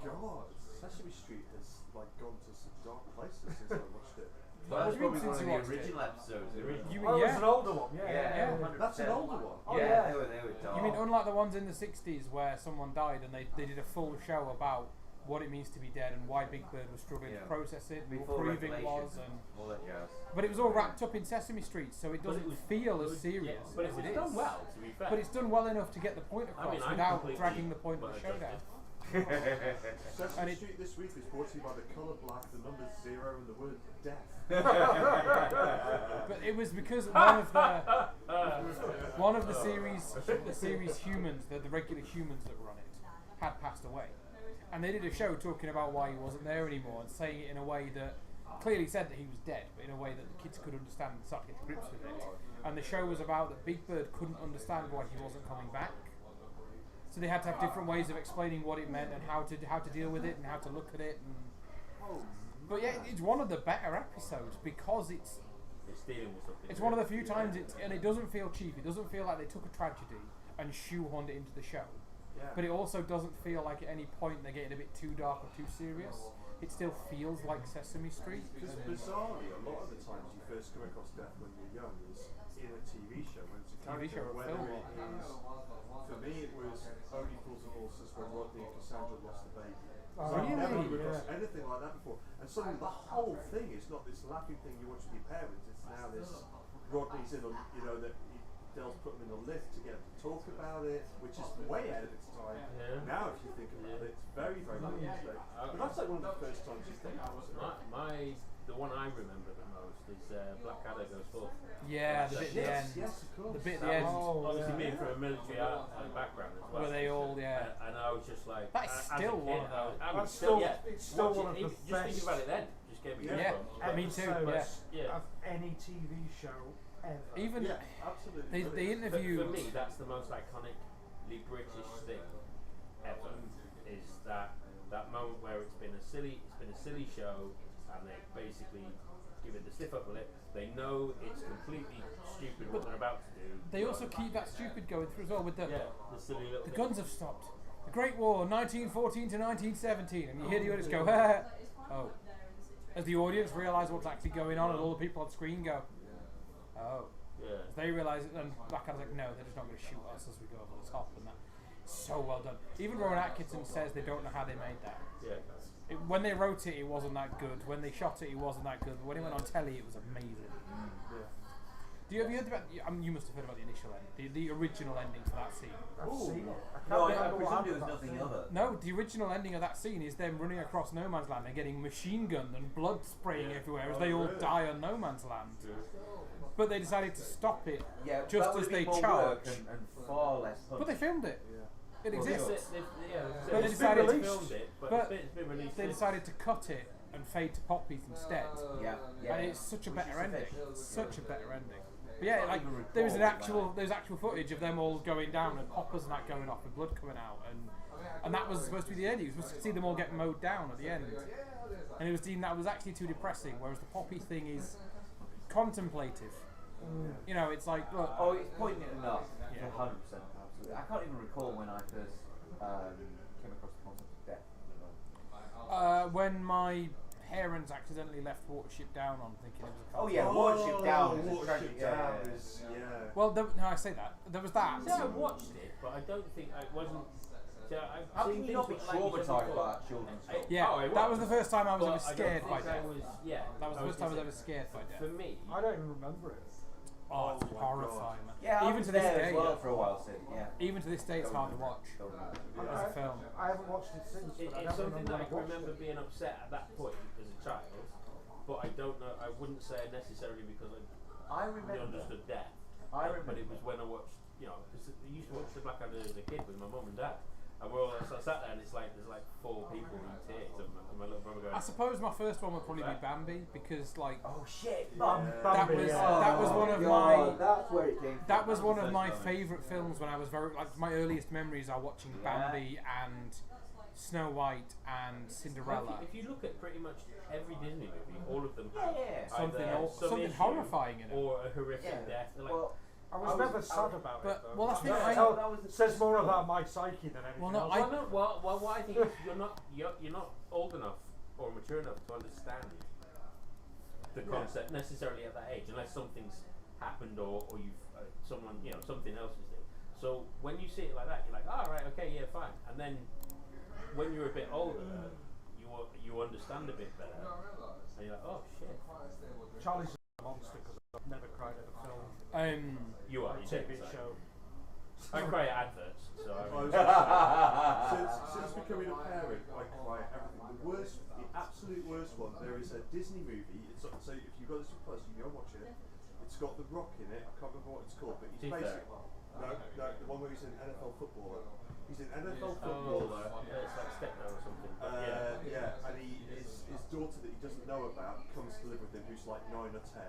god, Sesame Street has like gone to some dark places since I watched it. Well, that's What do you probably mean one of since the you watched it? original episodes. The original. You Oh, mean, it was yeah? an older one. Yeah. Yeah. That's an older one. Oh, yeah, yeah. they were dark. You mean unlike the ones in the 60s where someone died and they did a full show about what it means to be dead and why Big Bird was struggling to Yeah. process it, Before what grieving Revelation was, and all that jazz. but it was all wrapped up in Sesame Street, so it But doesn't it was- feel it as was- serious yeah, but as it was it is. done well, to be fair. But it's done well enough to get the point across I mean, I'm without completely dragging the point of the show well down. Sesame And it- Street this week is brought to you by the colour black, the number 0, and the word death. But it was because one of the series humans, the regular humans that were on it, had passed away, and they did a show talking about why he wasn't there anymore and saying it in a way that clearly said that he was dead, but in a way that the kids could understand and start to get to grips with it. And the show was about that Big Bird couldn't understand why he wasn't coming back. So they had to have different ways of explaining what it meant and how to deal with it and how to look at it. And but yeah, it's one of the better episodes because it's dealing with something. one of the few times and it doesn't feel cheap. It doesn't feel like they took a tragedy and shoehorned it into the show. Yeah. But it also doesn't feel like at any point they're getting a bit too dark or too serious. It still feels like Sesame Street. Because bizarrely, a lot of the times you first come across death when you're young is in a TV show. When it's a TV character, show or whether film. it is, for me it was Only Fools and Horses when Rodney and Cassandra lost the baby. Oh, So I've never really? come across Yeah. anything like that before. And suddenly the whole thing is not this laughing thing you watch with your parents, it's now this Rodney's in a, Dell's put him in a lift to get him to talk about it, which is way ahead of its time. Yeah. Now if you think about it, it's very, very interesting. But that's like one of the first times you think about it. The one I remember the most is Blackadder Goes Forth. Yeah, the bit at the end. Yes, of course. The bit at That the end. was obviously yeah. being from a military art background as well. Where they all, yeah. And I was just like, That is as still a kid, one of the- I That's was still, still- yeah. it's still Watch one of it, the just thinking best about it then, just gave me Yeah. goosebumps. Me too, episodes yeah. of any TV show ever. Even Yeah, absolutely. they For interviewed. me, that's the most iconically British thing ever. Is that moment where it's been a silly show, and they basically give it the stiff upper lip. They know it's completely stupid what they're about to do. They also keep that stupid going through as well with the silly little the thing. guns have stopped. The Great War, 1914 to 1917, and you hear the audience go, oh. As the audience realise what's actually going on, and all the people on screen go, oh. Yeah. They realise it, and Blackadder's like, no, they're just not going to shoot us as we go over the top, and that. So well done. Even Rowan Atkinson says they don't know how they made that. Yeah. When they wrote it, it wasn't that good. When they shot it, it wasn't that good. But when it went on telly, it was amazing. Have you heard about? You must have heard about the initial end, the original ending for that scene. I've seen it. I can't No, I remember what presumed it was happened nothing that other. No, the original ending of that scene is them running across no man's land and getting machine gunned and blood spraying everywhere as they all die on no man's land. But they decided to stop it Yeah, just that as would they be more charged. work and far less fun. But they filmed it. It Well, exists. but they decided to filmed it, but but it's been released. They decided to cut it and fade to poppies instead. Yeah, yeah. And it's such a Which better is ending. sufficient. Such a better ending. But yeah, Can't like even there's recall actual footage of them all going down and poppers and that going off and blood coming out and that was supposed to be the end. You were supposed to see them all get mowed down at the end. And it was deemed that was actually too depressing, whereas the poppy thing is contemplative. You know, it's like, look, Oh, it's poignant enough. Yeah. 100%, absolutely. I can't even recall when I first came across the concept of death. when my parents accidentally left Watership Down on, thinking it was a Oh cartoon. yeah, Watership Down is a Watership tragic. Down Yeah. is, yeah. Well, no, I say that. There was that. Yeah, I watched it, but I don't think I wasn't. So I've How seen can you not be things like you said traumatised before. by that children's I- film? Yeah, Oh, I that was the first time I was But ever I don't scared by think I death. was, yeah, That was the first time I was gonna ever scared by say, death. For me, I don't even remember it. Oh, it's Oh my horrifying, man. Yeah, I Even was to this there day, as well for a while, Sid. Yeah. even to this day, it's hard to watch Yeah. as a film. I haven't watched it since, but I it's never something that I remember can when I remember watched it. being upset at that point as a child, but I don't know. I wouldn't say necessarily because I I remember. understood death. I But remember. it was when I watched, you know, because I used to watch the Black Adder as a kid with my mum and dad, and we're all so I sat there and it's like there's like 4 people in tears, and my little brother going. I suppose my first one would probably be Bambi because, like, Oh shit! that Bambi, was yeah. that was one of God, my That's where it came from. that was one of the my first time. favourite films when I was very like my earliest memories are watching Yeah. Bambi and Snow White and Cinderella. If you look at pretty much every Disney movie, all of them Yeah, have yeah. Something either or- some something issue horrifying in it. or a horrific Yeah. death. They're like, Well, I was I never was- sad about but- it though. well, that's the That thing, tell- that was the says first more film. about my psyche than anything Well, no, else. I- well, no, well, what I think is you're not old enough or mature enough to understand the concept necessarily at that age, unless something's happened or you've someone something else is there. So when you see it like that, you're like, oh, right, okay, yeah, fine. And then when you're a bit older, you understand a bit better, and you're like, oh shit, Charlie's a monster because I've never cried at a film you are. or You TV take show. I cry at adverts, so I I was mean, gonna say, since becoming a parent, I cry at everything. The absolute worst one, there is a Disney movie. It's so if you've got this in plus, you can go and watch it. It's got The Rock in it. I can't remember what it's called, but he's Teeth basically Fairy. no, the one where he's an NFL footballer. He's an NFL oh, footballer. it's like Stepdad or something. But Yeah, and his daughter that he doesn't know about comes to live with him, who's like 9 or 10.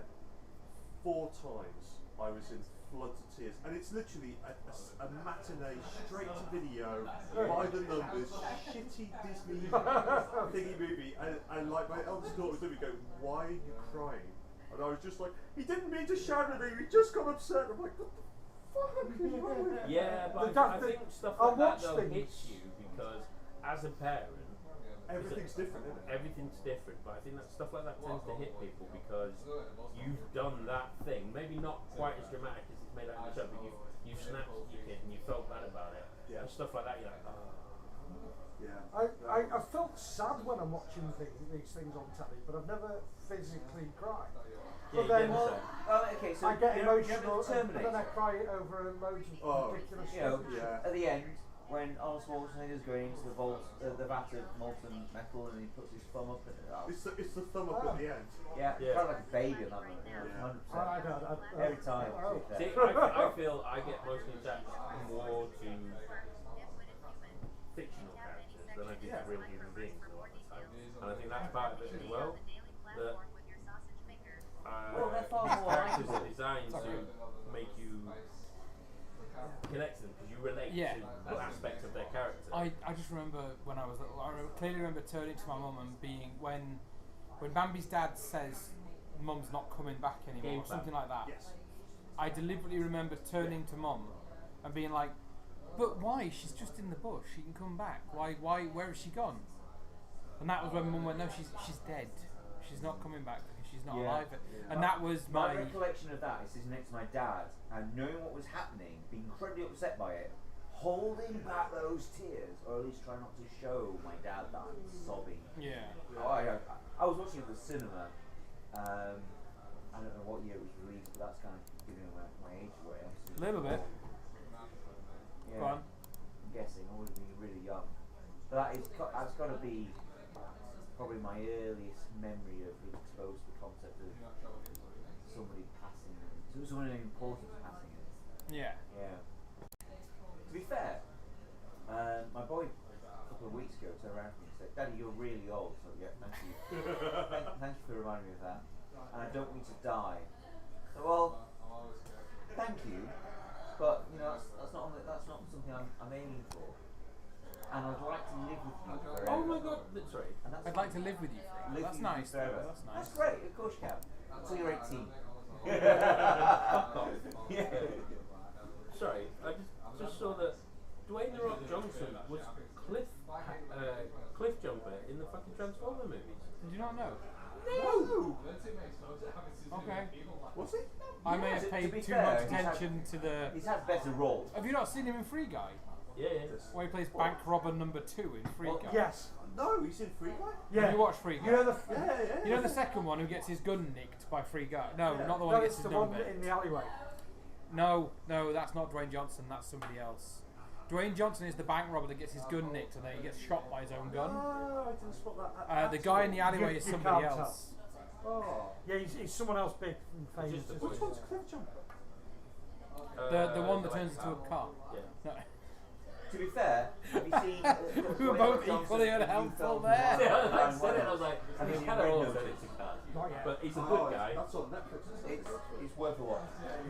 4 times I was in floods of tears, and it's literally a matinee, straight to video, by the numbers, shitty Disney thingy movie, and like my eldest daughter was with me going, "Why are you crying?" And I was just like, "He didn't mean to shout at me, he just got upset." I'm like, "What the fuck is wrong with you?" Yeah, but I think stuff I'll like that watch though things. hits you because as a parent, Everything's different, isn't it? everything's different. But I think that stuff like that tends to hit people because you've done that thing. Maybe not quite as dramatic as it's made out in the show, but you've snapped at your kid and you felt bad about it. Yeah. And stuff like that, you're like, oh. Yeah. I felt sad when I'm watching these things on telly, but I've never physically cried. Yeah, But you then get the same. okay, so I get you know emotional, and then I Terminator. cry over loads of Oh, ridiculous You know, shit. Yeah. at the end, when Arnold Schwarzenegger's going into the vat of molten metal and he puts his thumb up in it. It's the thumb up at the end. Yeah, Yeah. felt like a baby on that one. Yeah. 100%. Every time. Oh. to be See, fair. I feel I get mostly attached more to fictional characters than I do to real human beings a lot of the time. And I think that's part of it as well. That Well, they're far these more characters likeable. are designed to make you connect to them because you relate Yeah. to an aspect of their character. I just remember when I was little. Clearly remember turning to my mum and being when Bambi's dad says, "Mum's not coming back anymore," Game or something like that. Yes. I deliberately remember turning to Mum and being like, "But why? She's just in the bush. She can come back. Why? Where has she gone?" And that was when Mum went, "No, she's dead. She's not coming back because she's not Yeah. alive." And that was My my recollection of that is sitting next to my dad and knowing what was happening, being incredibly upset by it, holding back those tears, or at least trying not to show my dad that I'm sobbing. yeah. Oh, I was watching it at the cinema. I don't know what year it was released, but that's kind of giving my age away. A little bit. Yeah, Go on. I'm guessing I would have been really young. But that's got to be probably my earliest memory of being exposed to the concept of somebody passing, someone important passing it. Yeah. Yeah. To be fair, my boy a couple of weeks ago turned around to me and said, "Daddy, you're really old." So yeah, thank you. Thank you for reminding me of that. And I don't want you to die. So, well, thank you, but you know that's not something I'm aiming for. And I'd like to live with you forever. Oh my god, sorry. And that's I'd like to live with you forever. live That's with you nice. forever. Though. That's nice. That's great. Of course you can. Until you're 18. Fuck off. Yeah. Sorry, I just saw that Dwayne The Rock Johnson was Cliff Jumper in the fucking Transformer movies. Did you not know? No. Okay. Was he? I may Yeah, have to paid be too fair, much he's had- attention to the. He's had better roles. Have you not seen him in Free Guy? Yeah. Where he plays bank robber number 2 in Free Well, Guy. Yes. No, he's in Free Guy. Yeah. Have you watched Free Guy? You know the. You know the second one who gets his gun nicked by Free Guy? No, Yeah. not the one No, who gets it's his the one gun in nicked. the alleyway. No, that's not Dwayne Johnson, that's somebody else. Dwayne Johnson is the bank robber that gets his gun nicked and then he gets shot by his own gun. Oh, I didn't spot that. The guy in the alleyway You- is you somebody can't else. Oh. Yeah, he's someone else big and famous. Just the isn't Which he? one's Cliff Jumper? The one that turns into a car. Yeah. No. To be fair, have you seen? We were both equally unhelpful there. Yeah, I said it. I was like, I mean, he's had Red all Notice. said it's a car. Not yet. But he's a good guy. That's on Netflix, isn't it? It's worth a watch.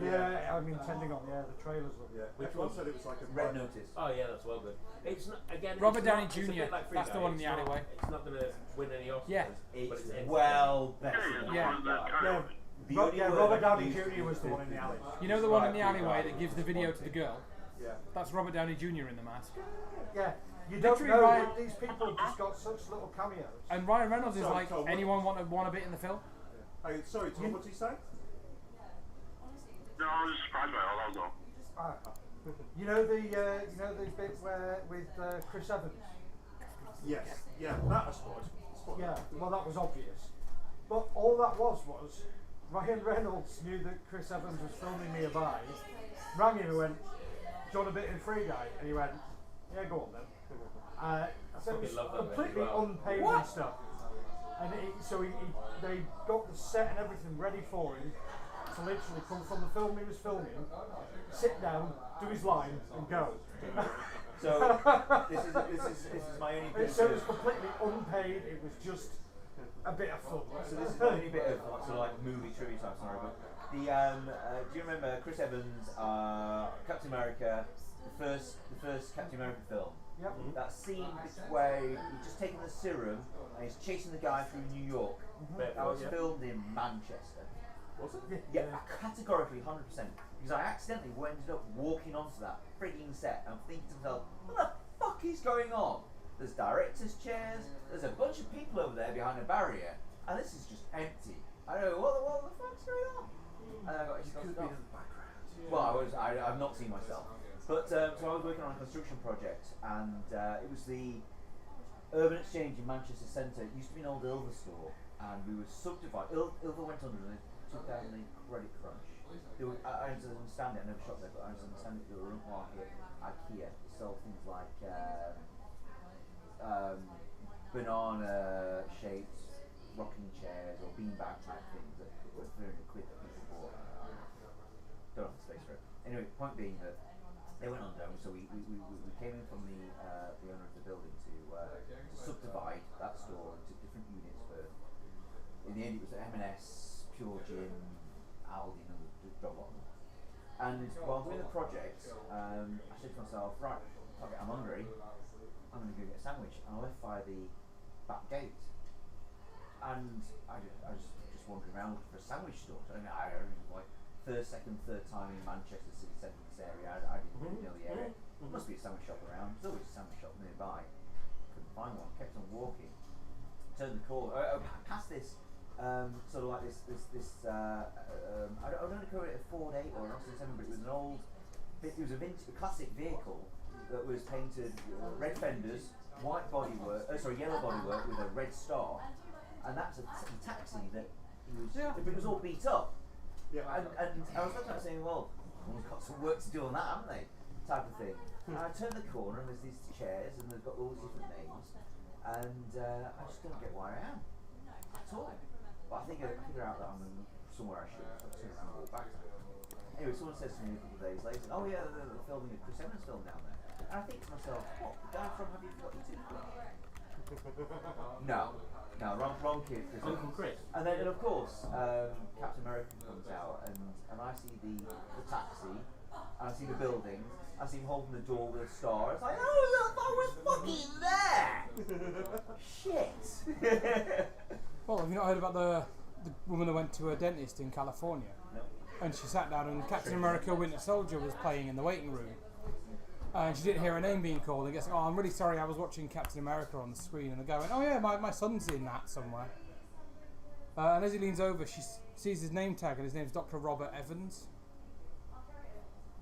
Yeah, I'm intending on the trailers. Look. Yeah. Which Everyone one? said it was like a Red Notice. Oh yeah, that's well good. It's not, again. Robert it's Downey not, it's a Jr., bit like Free that's the Guy. one in the It's not- alleyway. It's not going to win any Oscars. Yeah. but It's entertaining. well better. Yeah, than the Yeah. one that kind Yeah, of. The Ro- only yeah, word Robert I've Downey used Jr. was the the one in the alley. You know the one in the Right, alleyway right. that gives the video to the girl? Yeah. That's Robert Downey Jr. in the mask. Yeah, you don't Literally know Ryan- that these people have just got such little cameos. And Ryan Reynolds is Sorry, like, Tom, what- anyone want a bit in the film? Hey, sorry, Tom, what did you say? No, I was just surprised by it all. That was all. You know the bit where with Chris Evans. Yes. Yeah, that was spotted. Yeah, well that was obvious, but all that was Ryan Reynolds knew that Chris Evans was filming nearby, rang him and went, "Do you want a bit in Free Guy?" And he went, "Yeah, go on then." So it was fucking love that bit as completely well. unpaid and stuff. And they got the set and everything ready for him to literally come from the film he was filming, sit down, do his line, and go. So this is my only bit So it was of, completely unpaid. It was just a bit of fun. so this is my only bit of sort of like movie trivia type scenario. But the do you remember Chris Evans, Captain America, the first Captain America film? Yep. That scene where he's just taking the serum and he's chasing the guy through New York. That was filmed in Manchester. Was it? Yeah, categorically 100%. Because I accidentally ended up walking onto that frigging set and thinking to myself, what the fuck is going on? There's directors' chairs, there's a bunch of people over there behind a barrier, and this is just empty. I don't know, what the fuck's going on? And I got Could have been in the background. well, I've not seen myself. But so I was working on a construction project, and it was the Urban Exchange in Manchester Centre. It used to be an old Ilva store, and we were subdivided. Ilva went under in the 2008 credit crunch. I understand it, I never shopped there, but I understand it. They were upmarket IKEA. They sell things like banana-shaped rocking chairs or beanbag type things that were £300 that people bought. Don't have the space for it. Anyway, point being that they went under, so we came in from the owner of the building to subdivide that store into different units for. In the end, it was M&S, Pure Gym, Aldi, and the job on. And while doing the project, I said to myself, right, okay, I'm hungry. I'm going to go get a sandwich, and I left by the back gate. And I just wandered around looking for a sandwich store. I mean, I like first, second, third time in Manchester city centre, this area. I didn't really know the area. Must be a sandwich shop around. There's always a sandwich shop nearby. Couldn't find one. Kept on walking. Turned the corner. Past this sort of like this. I don't know if call it a Ford 8 or an Austin 7, but it was an old. It was a classic vehicle that was painted red fenders, white bodywork. Yellow bodywork with a red star, and that's a taxi that it was all beat up. Yeah. And I was looking at it saying, well, someone's got some work to do on that, haven't they? Type of thing. And I turned the corner and there's these chairs and they've got all these different names, and I just don't get where I am at all. But I think I figure out that I'm somewhere I should. So I turn around and walk back. Anyway, someone says to me a couple of days later, oh yeah, they're filming a Chris Evans film down there. And I think to myself, what, the guy from Have You Forgot Your Toothbrush? No, wrong kid. Uncle Chris. And then, of course, Captain America comes out, and I see the taxi, and I see the building, I see him holding the door with a star. It's like, oh look, I was fucking there! Shit! Well, have you not heard about the the woman that went to her dentist in California, No. and she sat down and Captain America Winter Soldier was playing in the waiting room. And she didn't hear her name being called. And gets, oh, I'm really sorry, I was watching Captain America on the screen. And the guy went, oh yeah, my son's in that somewhere. And as he leans over, she sees his name tag, and his name's Dr. Robert Evans.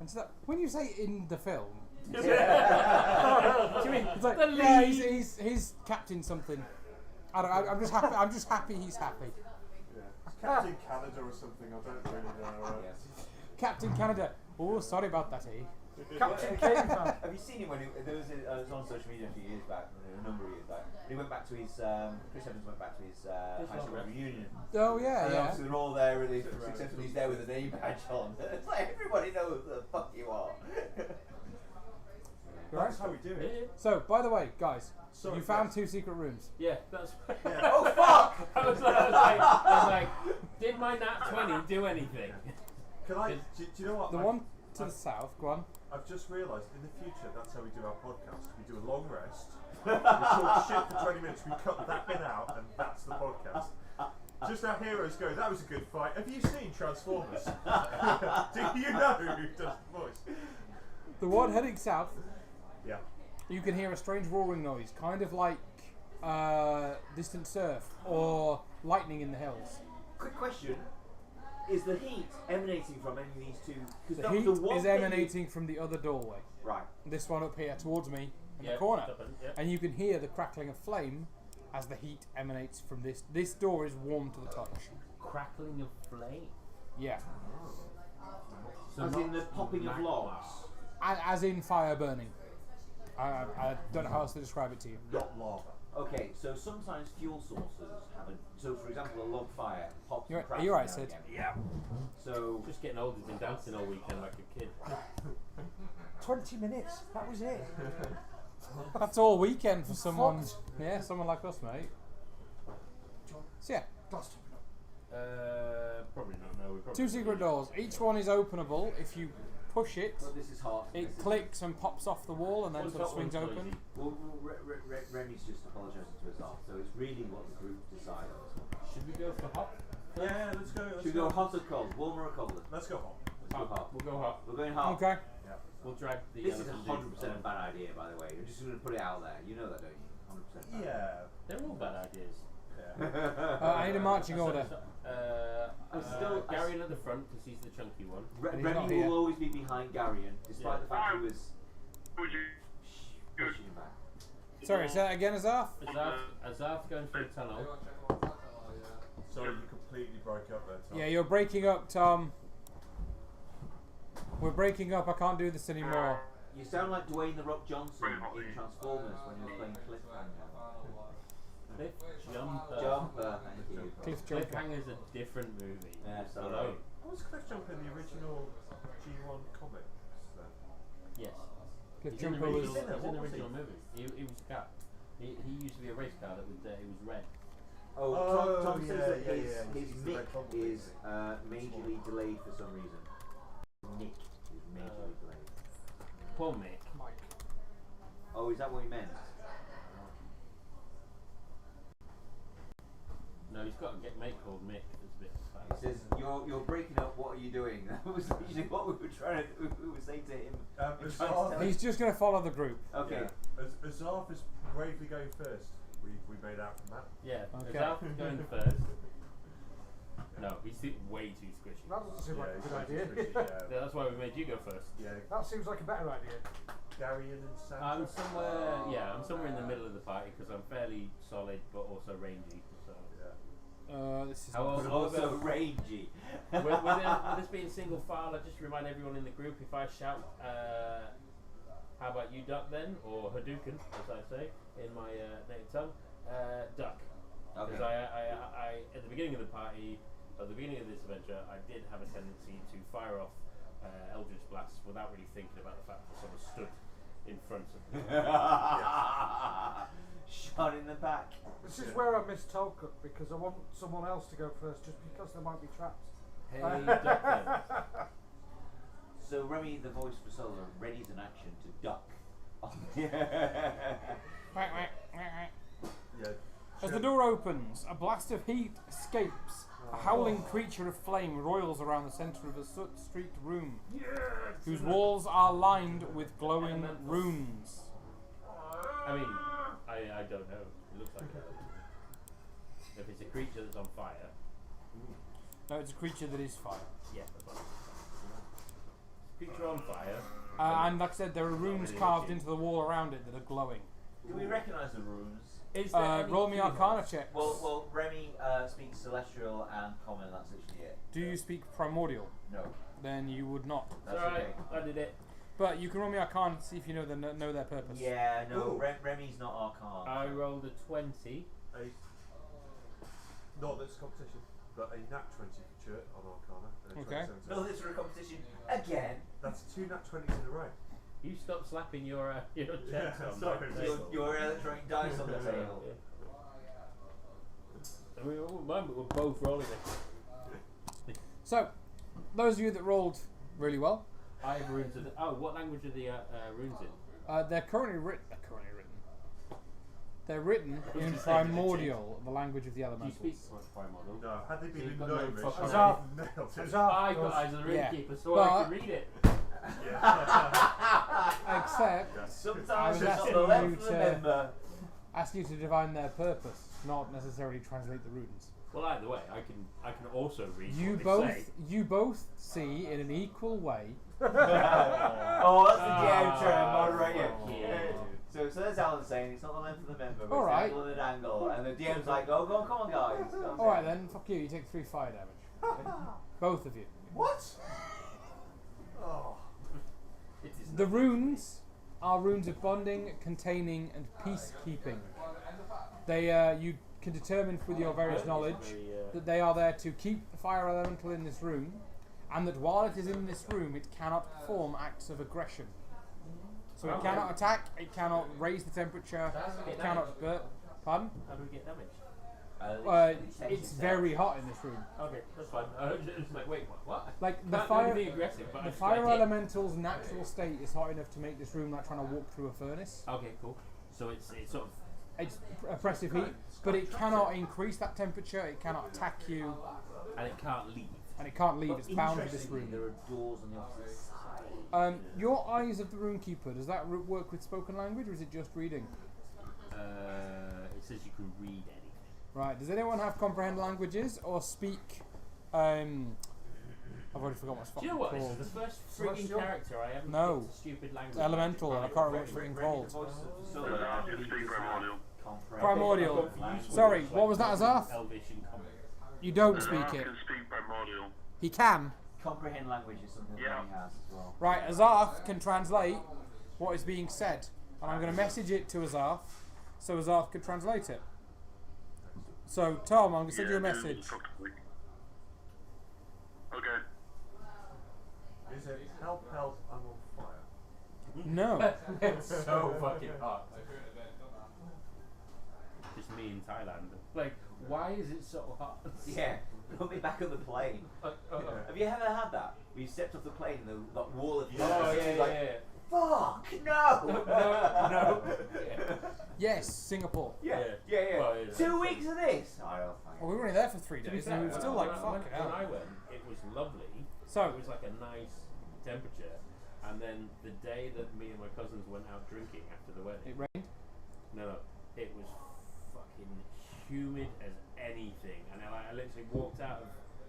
And so that, when you say in the film, Do you mean it's like, the yeah, lead? he's Captain something. I don't, I'm just happy. I'm just happy he's happy. Yeah. Captain Canada or something, I don't really know. Yes. Captain Canada. Oh, sorry about that, eh? Captain Caveman. Have you seen him when he was on social media a few years back, a number of years back? He went back to his Chris Evans went back to his high school reunion. Oh yeah, And yeah. obviously they're all there, and successfully he's there with a name badge on. It's like everybody knows who the fuck you are. That's how we do Yeah, it. So, by the way, guys, Sorry, you found yes. 2 secret rooms. yeah, that's. Oh fuck! I was like, did my nat 20 do anything? Can I? Do you know what? The one to the south, go on. I've just realised in the future that's how we do our podcast. We do a long rest. We talk shit for 20 minutes. We cut that bit out, and that's the podcast. Just our heroes go. That was a good fight. Have you seen Transformers? Do you know who does the voice? The one heading south, Yeah. you can hear a strange roaring noise, kind of like distant surf or lightning in the hills. Quick question: is the heat emanating from any of these two? Because The heat is emanating from the other doorway. Right. This one up here towards me in Yeah, the corner. yeah. And you can hear the crackling of flame as the heat emanates from this. This door is warm to the touch. Crackling of flame. Yeah. So As in the popping of magma. logs. As in fire burning. I don't know how else to describe it to you. Not lava. Okay, so sometimes fuel sources have a. So, for example, a log fire pops. You're- and cracks are you right, now and Sid? again. Yeah. So Just getting old. He's been dancing all weekend like a kid. 20 minutes. That was it. That's all weekend for someone. Fucked. Yeah, someone like us, mate. So yeah, Probably not. No, we probably 2 secret doors. Each one is openable. If you push it, well, this is hot. it This is- clicks and pops off the wall and then What's sort of that swings one, open. Rosie? Well, Remy's just apologising to us off, so it's really what the group decide on this one. Should we go for hot? Yeah, let's go. Should we go hot or cold? Warmer or colder? Let's go hot. Let's go hot. We'll go hot. We're going hot. Okay. Yeah. We'll drag the. This is elephant 100% a dude. bad idea, by the way. I'm just going to put it out there. You know that, don't you? 100% bad. Yeah. They're all bad ideas. Yeah. I need a marching order. Garion at the front because he's the chunky one. And he's not Remy here. will always be behind Garion, despite the fact he was Would you? pushing him back. Sorry, say that again, Azarth? Azarth going through a tunnel. Sorry, you completely broke up there, Tom. Yeah, you're breaking up, Tom. We're breaking up. I can't do this anymore. You sound like Dwayne the Rock Johnson in Transformers when he was playing Cliffhanger. Cliff Jumper. Jumper, thank you. Cliff Jumper. Cliffhanger's a different movie. Yeah, I sorry. know. Was Cliff Jumper in the original G1 comics then? Yes. Cliff He's in the Jumper was. original, he's in What the was he? original movie. He was a car. He used to be a race car that was it was red. Oh, Oh, Tom says yeah, that yeah, his, yeah. his He's the mic Red Bumblebee. is majorly delayed for some reason. Nick is majorly delayed. Poor Mick. Mike. Oh, is that what he meant? No, he's got a mate called Mick. That's a bit He says, you're breaking up, what are you doing? That was usually what we were trying to do. We were saying to him. We're trying to tell He's just going to follow the group. Okay. Yeah. Azarth is bravely going first. We made out from that. Yeah. Okay. Azarth is going first. No, he's way too squishy. That doesn't seem like a good idea. Yeah, that's why we made you go first. Yeah. That seems like a better idea. Garion and Sandra. I'm somewhere in the middle of the party because I'm fairly solid but also rangy. So. Yeah. This is How old? But also rangy. with this being single file, I just remind everyone in the group if I shout, how about you duck then, or Hadouken, as I say in my native tongue, duck. Okay. Because I at the beginning of the party, at the beginning of this adventure, I did have a tendency to fire off Eldritch blasts without really thinking about the fact that someone stood in front of me. Shot in the back. This is where I miss Tolkien because I want someone else to go first just because there might be traps. Hey, duck then. So Remy, the voice for Solar, readies an action to duck. Yeah. As the door opens, a blast of heat escapes A howling creature of flame roils around the centre of a soot-streaked room, whose walls are lined with glowing runes. I mean, I don't know. It looks like it. If it's a creature that's on fire, No, it's a creature that is fire. yeah, that's fine. Creature on fire. And like I said, there are runes carved into the wall around it that are glowing. Do we recognise the runes? Is there any Roll me keyhole? Arcana checks. Well, Remy speaks Celestial and Common, that's literally it. Do you speak Primordial? No. Then you would not. It's alright, I did it. But you can roll me Arcana to see if you know their purpose. Yeah, no, Ooh. Remy's not Arcane. I rolled a 20. Not this competition, but a nat 20 for Chert on Arcana. And a Okay. 27. No, this for a competition again. That's 2 nat 20s in a row. You stop slapping your checks Yeah, on sorry. the table. Your electronic dice on the table. Yeah. I mean, I wouldn't mind, but we're both rolling it. So, those of you that rolled really well, I have runes of the. Oh, what language are the runes in? they're currently written. They're written in Just say Primordial, the language of the Do you elementals. speak Primordial? No, had they So been you've in got no Gnomish, fucking I idea. would have nailed it. Azar I've got does- eyes of the Yeah. Runekeeper, so I But- can read it. Yeah. Except, Sometimes I was it's not asking the left you of the to- member. ask you to divine their purpose, not necessarily translate the runes. Well, either way, I can also read You what they say. both see in an equal way. Oh, that's the DM trying to moderate you. fuck you. So there's Alan saying it's not the length of the member, but Alright. it's the angle and an angle. And the DM's like, go on, come on, guys. Go on, Alright then, fuck you, you take 3 fire damage. Both of you. What? Oh. It is The runes are runes of bonding, containing, and peacekeeping. They, you can determine with your various knowledge that they are there to keep the fire elemental in this room, and that while it is in this room, it cannot perform acts of aggression. So it cannot attack, it cannot raise the temperature, it cannot. Pardon? How do we get damage? It's very hot in this room. Okay, that's fine. I was just like, wait, what? Like the Can't do fire, anything aggressive, but I the just fire like it. elemental's natural state is hot enough to make this room like trying to walk through a furnace. Okay, cool. So it's sort of. It's oppressive heat, but it cannot increase that temperature. It cannot attack you, And it can't leave. and it can't leave. It's bound to this room. There are doors on the opposite side. Your Eyes of the Runekeeper, does that work with spoken language, or is it just reading? It says you can read anything. Right. Does anyone have comprehend languages or speak? I've already forgotten what's Do fucking you know what? This called. is the first frigging Celestial? character I ever No. picked a stupid language. Elemental, and I can't remember what it's freaking called. I can speak Primordial. Primordial. Sorry, what was that, Azarth? Elvish and common. You don't I speak it. can speak Primordial. He can. Comprehend language is something that Yeah. he has as well. Right, Azarth can translate what is being said, and I'm going to message it to Azarth, so Azarth can translate it. So, Tom, I'm going to send you a message. Okay. Is it help, I'm on fire? No. It's so fucking hot. Just me in Thailand. Like, why is it so hot? Yeah, put me back on the plane. Have you ever had that? Where you stepped off the plane and that wall of Oh, fire, yeah, you're like, yeah. fuck, no! No. Yes, Singapore. Yeah, Yeah. yeah, yeah. Well, yeah. 2 weeks of this! Oh, fine. Well, we were only there for 3 To be days, fair, and we were when still I- like, when fuck I- hell. When I went, it was lovely. So, It was like a nice temperature. And then the day that me and my cousins went out drinking after the wedding, it rained. no, it was fucking humid as anything. And I literally walked out of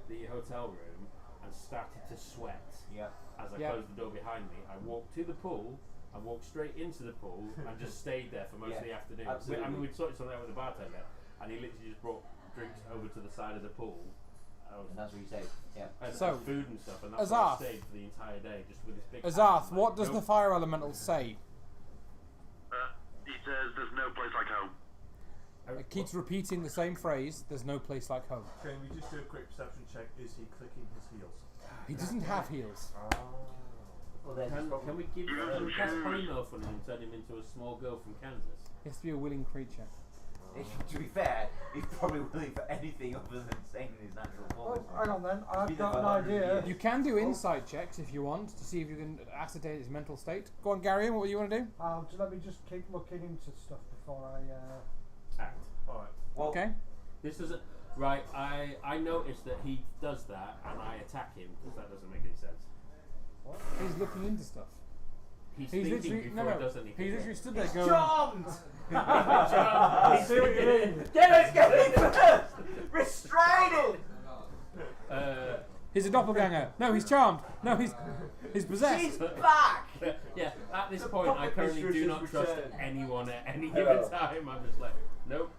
the hotel room and started to sweat. Yeah. As I Yeah. closed the door behind me, I walked to the pool. I walked straight into the pool and just stayed there for most Yeah, of the afternoon. absolutely. I mean, we'd sorted something out with the bartender, and he literally just brought drinks over to the side of the pool. And that's what you say. Yeah. And So, food and stuff, and that's where I Azarth. stayed for the entire day, just with this big. Azarth, pack. what does Nope. the fire elemental say? He says there's no place like home. It keeps repeating the same phrase, there's no place like home. Can we just do a quick perception check? Is he clicking his heels? He doesn't have heels. Well, there's Can we give cast polymorph on him and turn him into a small girl from Kansas? He has to be a willing creature. To be fair, he's probably willing for anything other than staying in his natural form. Oh, hang on then, Been I've there got for an 100 idea. years. You can do insight checks if you want to see if you can ascertain his mental state. Go on, Gary, what do you want to do? Let me just keep looking into stuff before I. Act. Alright. Well, Okay. This is Right, I noticed that he does that and I attack him because that doesn't make any sense. He's looking into stuff. He's He's thinking literally before he does anything. He's literally stood there going. Charmed! I see what you mean. Get in first! Restrain him! He's a doppelganger. No, he's charmed. No, he's possessed. She's back! Yeah, at this The point, I puppet currently do mistress not has trust returned. anyone at any given time. I'm just like, nope.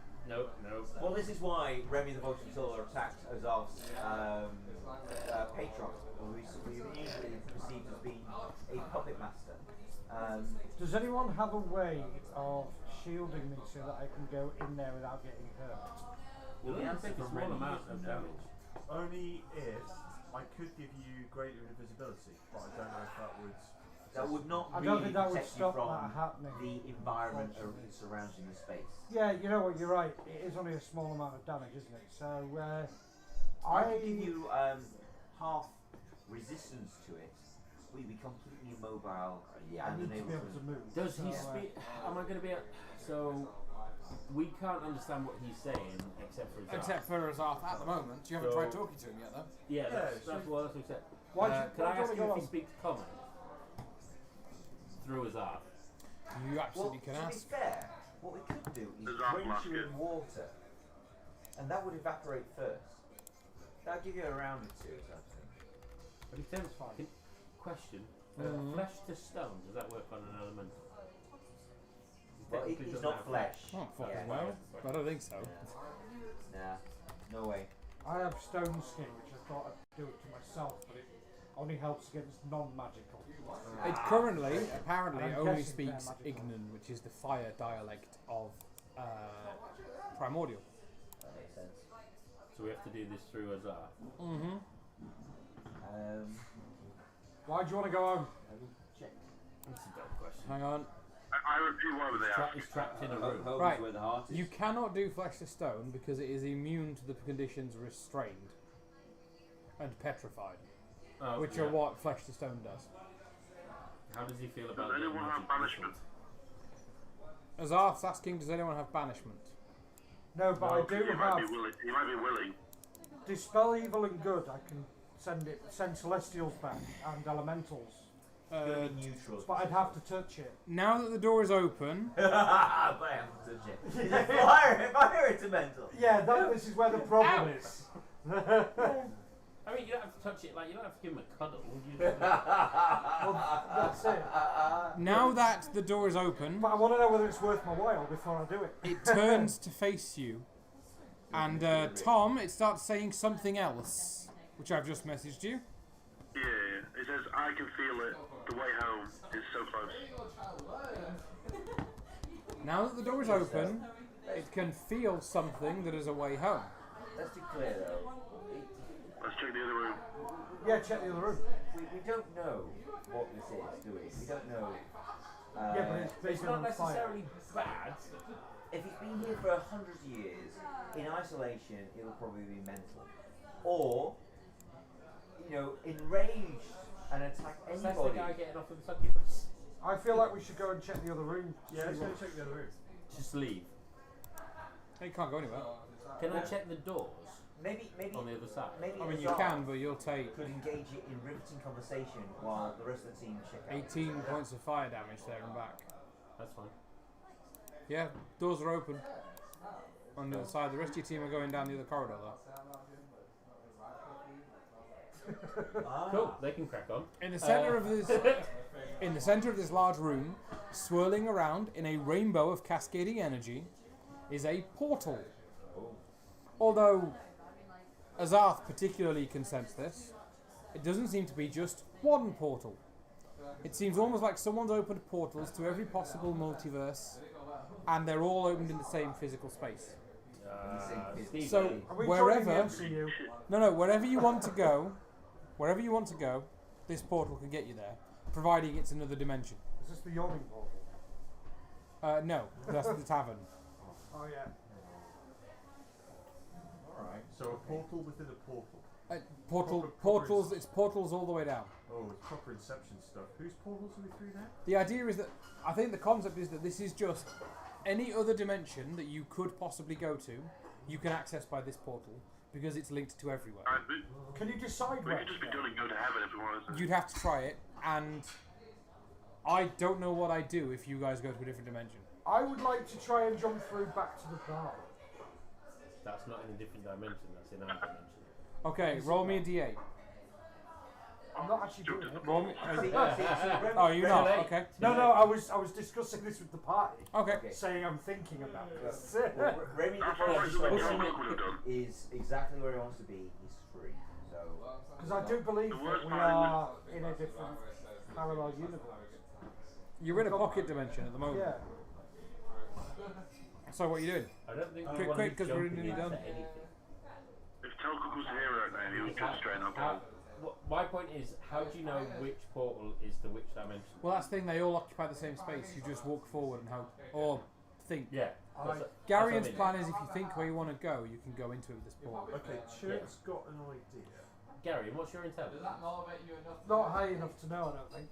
Well, this is why Remy the Vulture Solar attacked Azov's patron, who we usually perceived as being a puppet master. Does anyone have a way of shielding me so that I can go in there without getting hurt? We'll The only answer take a from small Remy amount is of no. damage. Only if I could give you greater invisibility, but I don't know if that would. That would not I really don't think that would protect you stop from that happening. the environment surrounding the space. Yeah, you know what, you're right. It is only a small amount of damage, isn't it? So, I could give you half resistance to it, but you'd be completely immobile I and need to be unable able to move. Does he so, speak? Am I going to be able? So we can't understand what he's saying except for his Except for Azath at the moment. You haven't So- tried talking to him yet, though. Yeah, that's so- what he said. Why Can I ask do you you if he go speaks common through his art? You Well, absolutely can to be ask. fair, what we could do is There's our drench you basket. in water, and that would evaporate first. That'll give you a round or two, I think. But he turns fine. Question: flesh to stone. Does that work on an elemental? Well, Technically it's doesn't not have flesh. Oh, fucking Yeah. well. I don't think so. Nah, no way. I have stone skin, which I thought I'd do it to myself, but it only helps against non-magical. It currently, apparently, I'm only guessing they're speaks magical. Ignan, which is the fire dialect of Primordial. That makes sense. So we have to do this through Azar. Mm-hmm. Why do you want to go home? Let me check. That's a dumb question. Hang on. I repeat, what were they asking? He's trapped in a Home, room. home Right. is where the heart is. You cannot do flesh to stone because it is immune to the conditions restrained and petrified, Oh, which yeah. are what flesh to stone does. How does he feel Does about the anyone have magic banishment? As Arth's asking, does anyone have banishment? No, but I do He might have be willing. He might be willing. dispel evil and good. I can send celestials back and elementals, Good and neutral. but I'd have to touch it. Now that the door is open, But I haven't touched it. Is it fire it's a mental. Yeah, this is where the problem is. I mean, you don't have to touch it. Like you don't have to give him a cuddle. You just, Well, that's it. now that the door is open, But I want to know whether it's worth my while before I do it. it turns to face you, and Tom, it starts saying something else, which I've just messaged you. Yeah, it says, I can feel it. The way home is so close. Now that the door is open, it can feel something that is a way home. Let's be clear though. Let's check the other room. Yeah, check the other room. We don't know what this is, do we? We don't know. Yeah, but it's it's bigger not than fire. necessarily bad. If it's been here for 100 years, in isolation, it'll probably be mental. Or, enraged and attack That's the anybody. guy getting off of the succubus. I feel like we should go and check the other room. Yeah, let's go check the other room. Just leave. You can't go anywhere. Can I check the doors Maybe on the other side? maybe I mean, you Azar can, but you'll take could engage it in riveting conversation while the rest of the team check out. 18 points of fire damage there and back. That's fine. Yeah, doors are open on the other side. The rest of your team are going down the other corridor, though. Cool. They can crack on. In the center of this large room, swirling around in a rainbow of cascading energy, is a portal. Although Azarth particularly can sense this, it doesn't seem to be just one portal. It seems almost like someone's opened portals to every possible multiverse, and they're all opened in the same physical space. Steve, So Are we wherever, talking MCU? wherever you want to go, this portal can get you there, providing it's another dimension. Is this the yawning portal? No, that's the tavern. Oh yeah. Alright, so a portal within a portal. Portals. It's portals all the way down. Oh, it's proper Inception stuff. Whose portals are we through now? The idea is that I think the concept is that this is just any other dimension that you could possibly go to, you can access by this portal because it's linked to everywhere. Can you decide We where? could just be done and go to heaven if we wanted to. You'd have to try it, and I don't know what I'd do if you guys go to a different dimension. I would like to try and jump through back to the bar. That's not in a different dimension. That's in our dimension. Okay, roll me a d8. I'm not actually doing it. Roll me. Remy- Oh, you're not. Remy- Okay. No, I was discussing this with the party, Okay. saying I'm thinking about this. Well, Remy, That's the what person I who's would pushing have done. it is exactly where he wants to be. He's free. So Because I do believe The that worst we part are in a different parallel universe. You're in a pocket dimension at the moment. Yeah. So what are you doing? I don't think we Quick, want quick, to 'cause we're jumping nearly into done. anything. If Telcook was here right now, he would jump straight up. My point is, how do you know which portal is to which dimension? Well, that's the thing. They all occupy the same space. You just walk forward and hope, or think. Yeah. Garian's plan is if you think where you want to go, you can go into it with this portal. Okay, Church's got an idea. Gary, what's your intelligence? Not high enough to know, I don't think.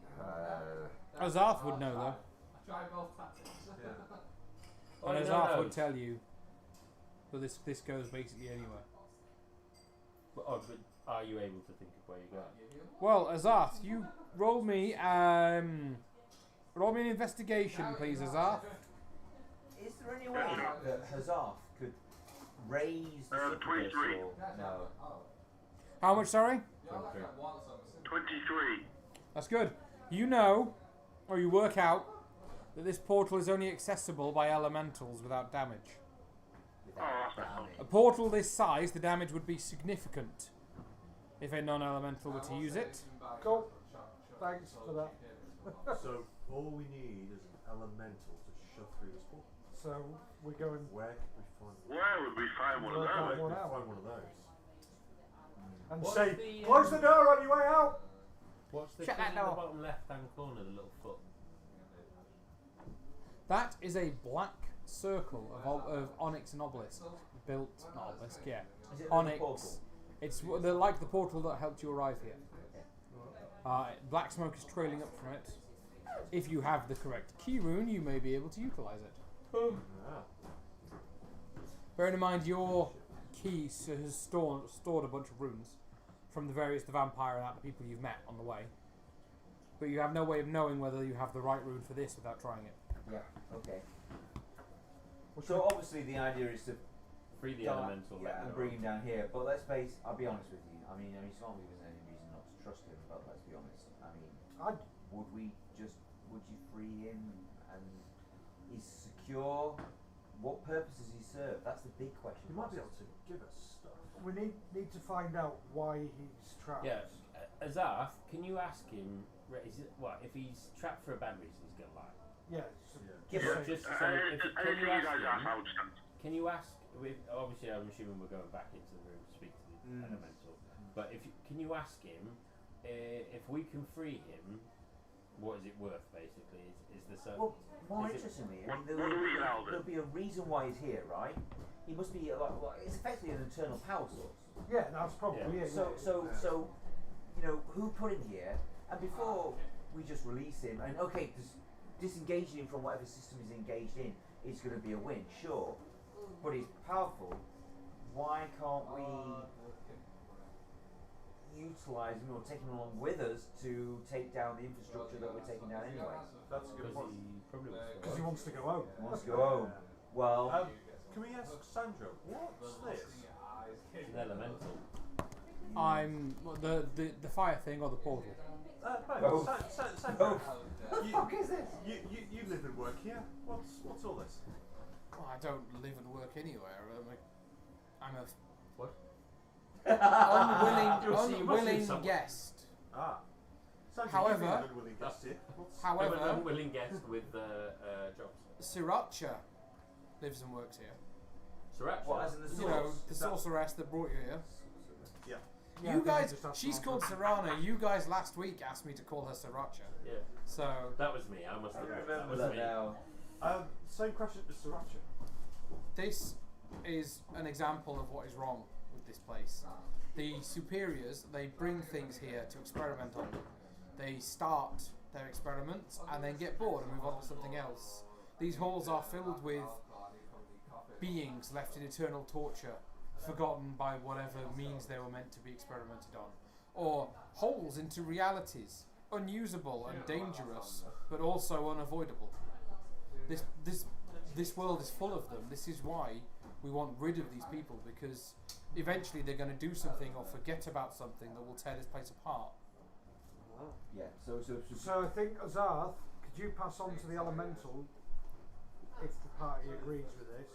Azarth would know though, Yeah. and Oh, Azarth no. would tell you. So this goes basically anywhere. But are you able to think of where you're going? Well, Azarth, you roll me an investigation, please, Azarth. is there any way that Hazarth could raise the succubus 23. or no? How much? Sorry. 23. That's good. You know, or you work out that this portal is only accessible by elementals without damage. Without that's damage. A portal this size, the damage would be significant if a non-elemental were to use it. Cool. Thanks for that. So all we need is an elemental to shove through this portal. So we're going. Where can we find one? Where would we find one of Work out those? Where one can we out. find one of those? And What's say, the, close the door on your way out. What's the Shut thing that in the door. bottom left-hand corner, the little foot? That is a black circle of onyx and obelisk built, not obelisk, yeah, Is it like a portal? onyx. It's like the portal that helped you arrive here. Black smoke is trailing up from it. If you have the correct key rune, you may be able to utilize it. Ah. Bearing in mind your key has stored a bunch of runes from the vampire and the people you've met on the way. But you have no way of knowing whether you have the right rune for this without trying it. Yeah. Okay. So obviously the idea is to Free the die- elemental. yeah, and bring him down here. But let's face. I'll be honest with you. I mean, it's not because there's any reason not to trust him. But let's be honest. I mean, would you free him and he's secure? What purpose does he serve? That's the big question. He might be able to give us stuff. We need to find out why he's trapped. Yeah. Azarth, can you ask him? Is it what if he's trapped for a bad reason? He's gonna lie. Yeah. So Yeah, just but say- Just so can Anything you you ask guys ask, him? I would stand. Can you ask? Obviously, I'm assuming we're going back into the room to speak to the elemental. But can you ask him if we can free him? What is it worth? Basically, is the certain? Well, more Is it- interestingly, I What mean, do we get out of it? there'll be a reason why he's here, right? He must be it's effectively an internal power source. yeah, that's probably Yeah. it. So, you know, who put him here? And before we just release him, and okay, disengaging him from whatever system he's engaged in is going to be a win, sure. But he's powerful. Why can't we utilise him or take him along with us to take down the infrastructure that we're taking down anyway? That's a good Because point. he probably wants to Because he wants to go home. He wants to go home. Well, Can we ask Sandra, what's this? It's an elemental. I'm the fire thing or the portal. Both. Sandra, what the fuck is this? you live and work here. What's all this? Well, I don't live and work anywhere. I'm a What? unwilling guest. Ah. Sandra, However- you've been an unwilling guest here. I'm an However, unwilling guest with jobs. Sriracha lives and works here. Sriracha. What, as in the You know, source? the sorceress that brought you here. Yeah. Yeah, I You think I guys, just asked she's Mark. called Serana. You guys last week asked me to call her Sriracha. Yeah. So That was me. I must I have. don't That remember was that me. now. Same question as Sriracha. this is an example of what is wrong with this place. The superiors, they bring things here to experiment on them. They start their experiments and then get bored and move on to something else. These halls are filled with beings left in eternal torture, forgotten by whatever means they were meant to be experimented on, or holes into realities, unusable and dangerous, but also unavoidable. This world is full of them. This is why we want rid of these people, because eventually they're going to do something or forget about something that will tear this place apart. Yeah. So So I think, Azarth, could you pass on to the elemental, if the party agrees with this,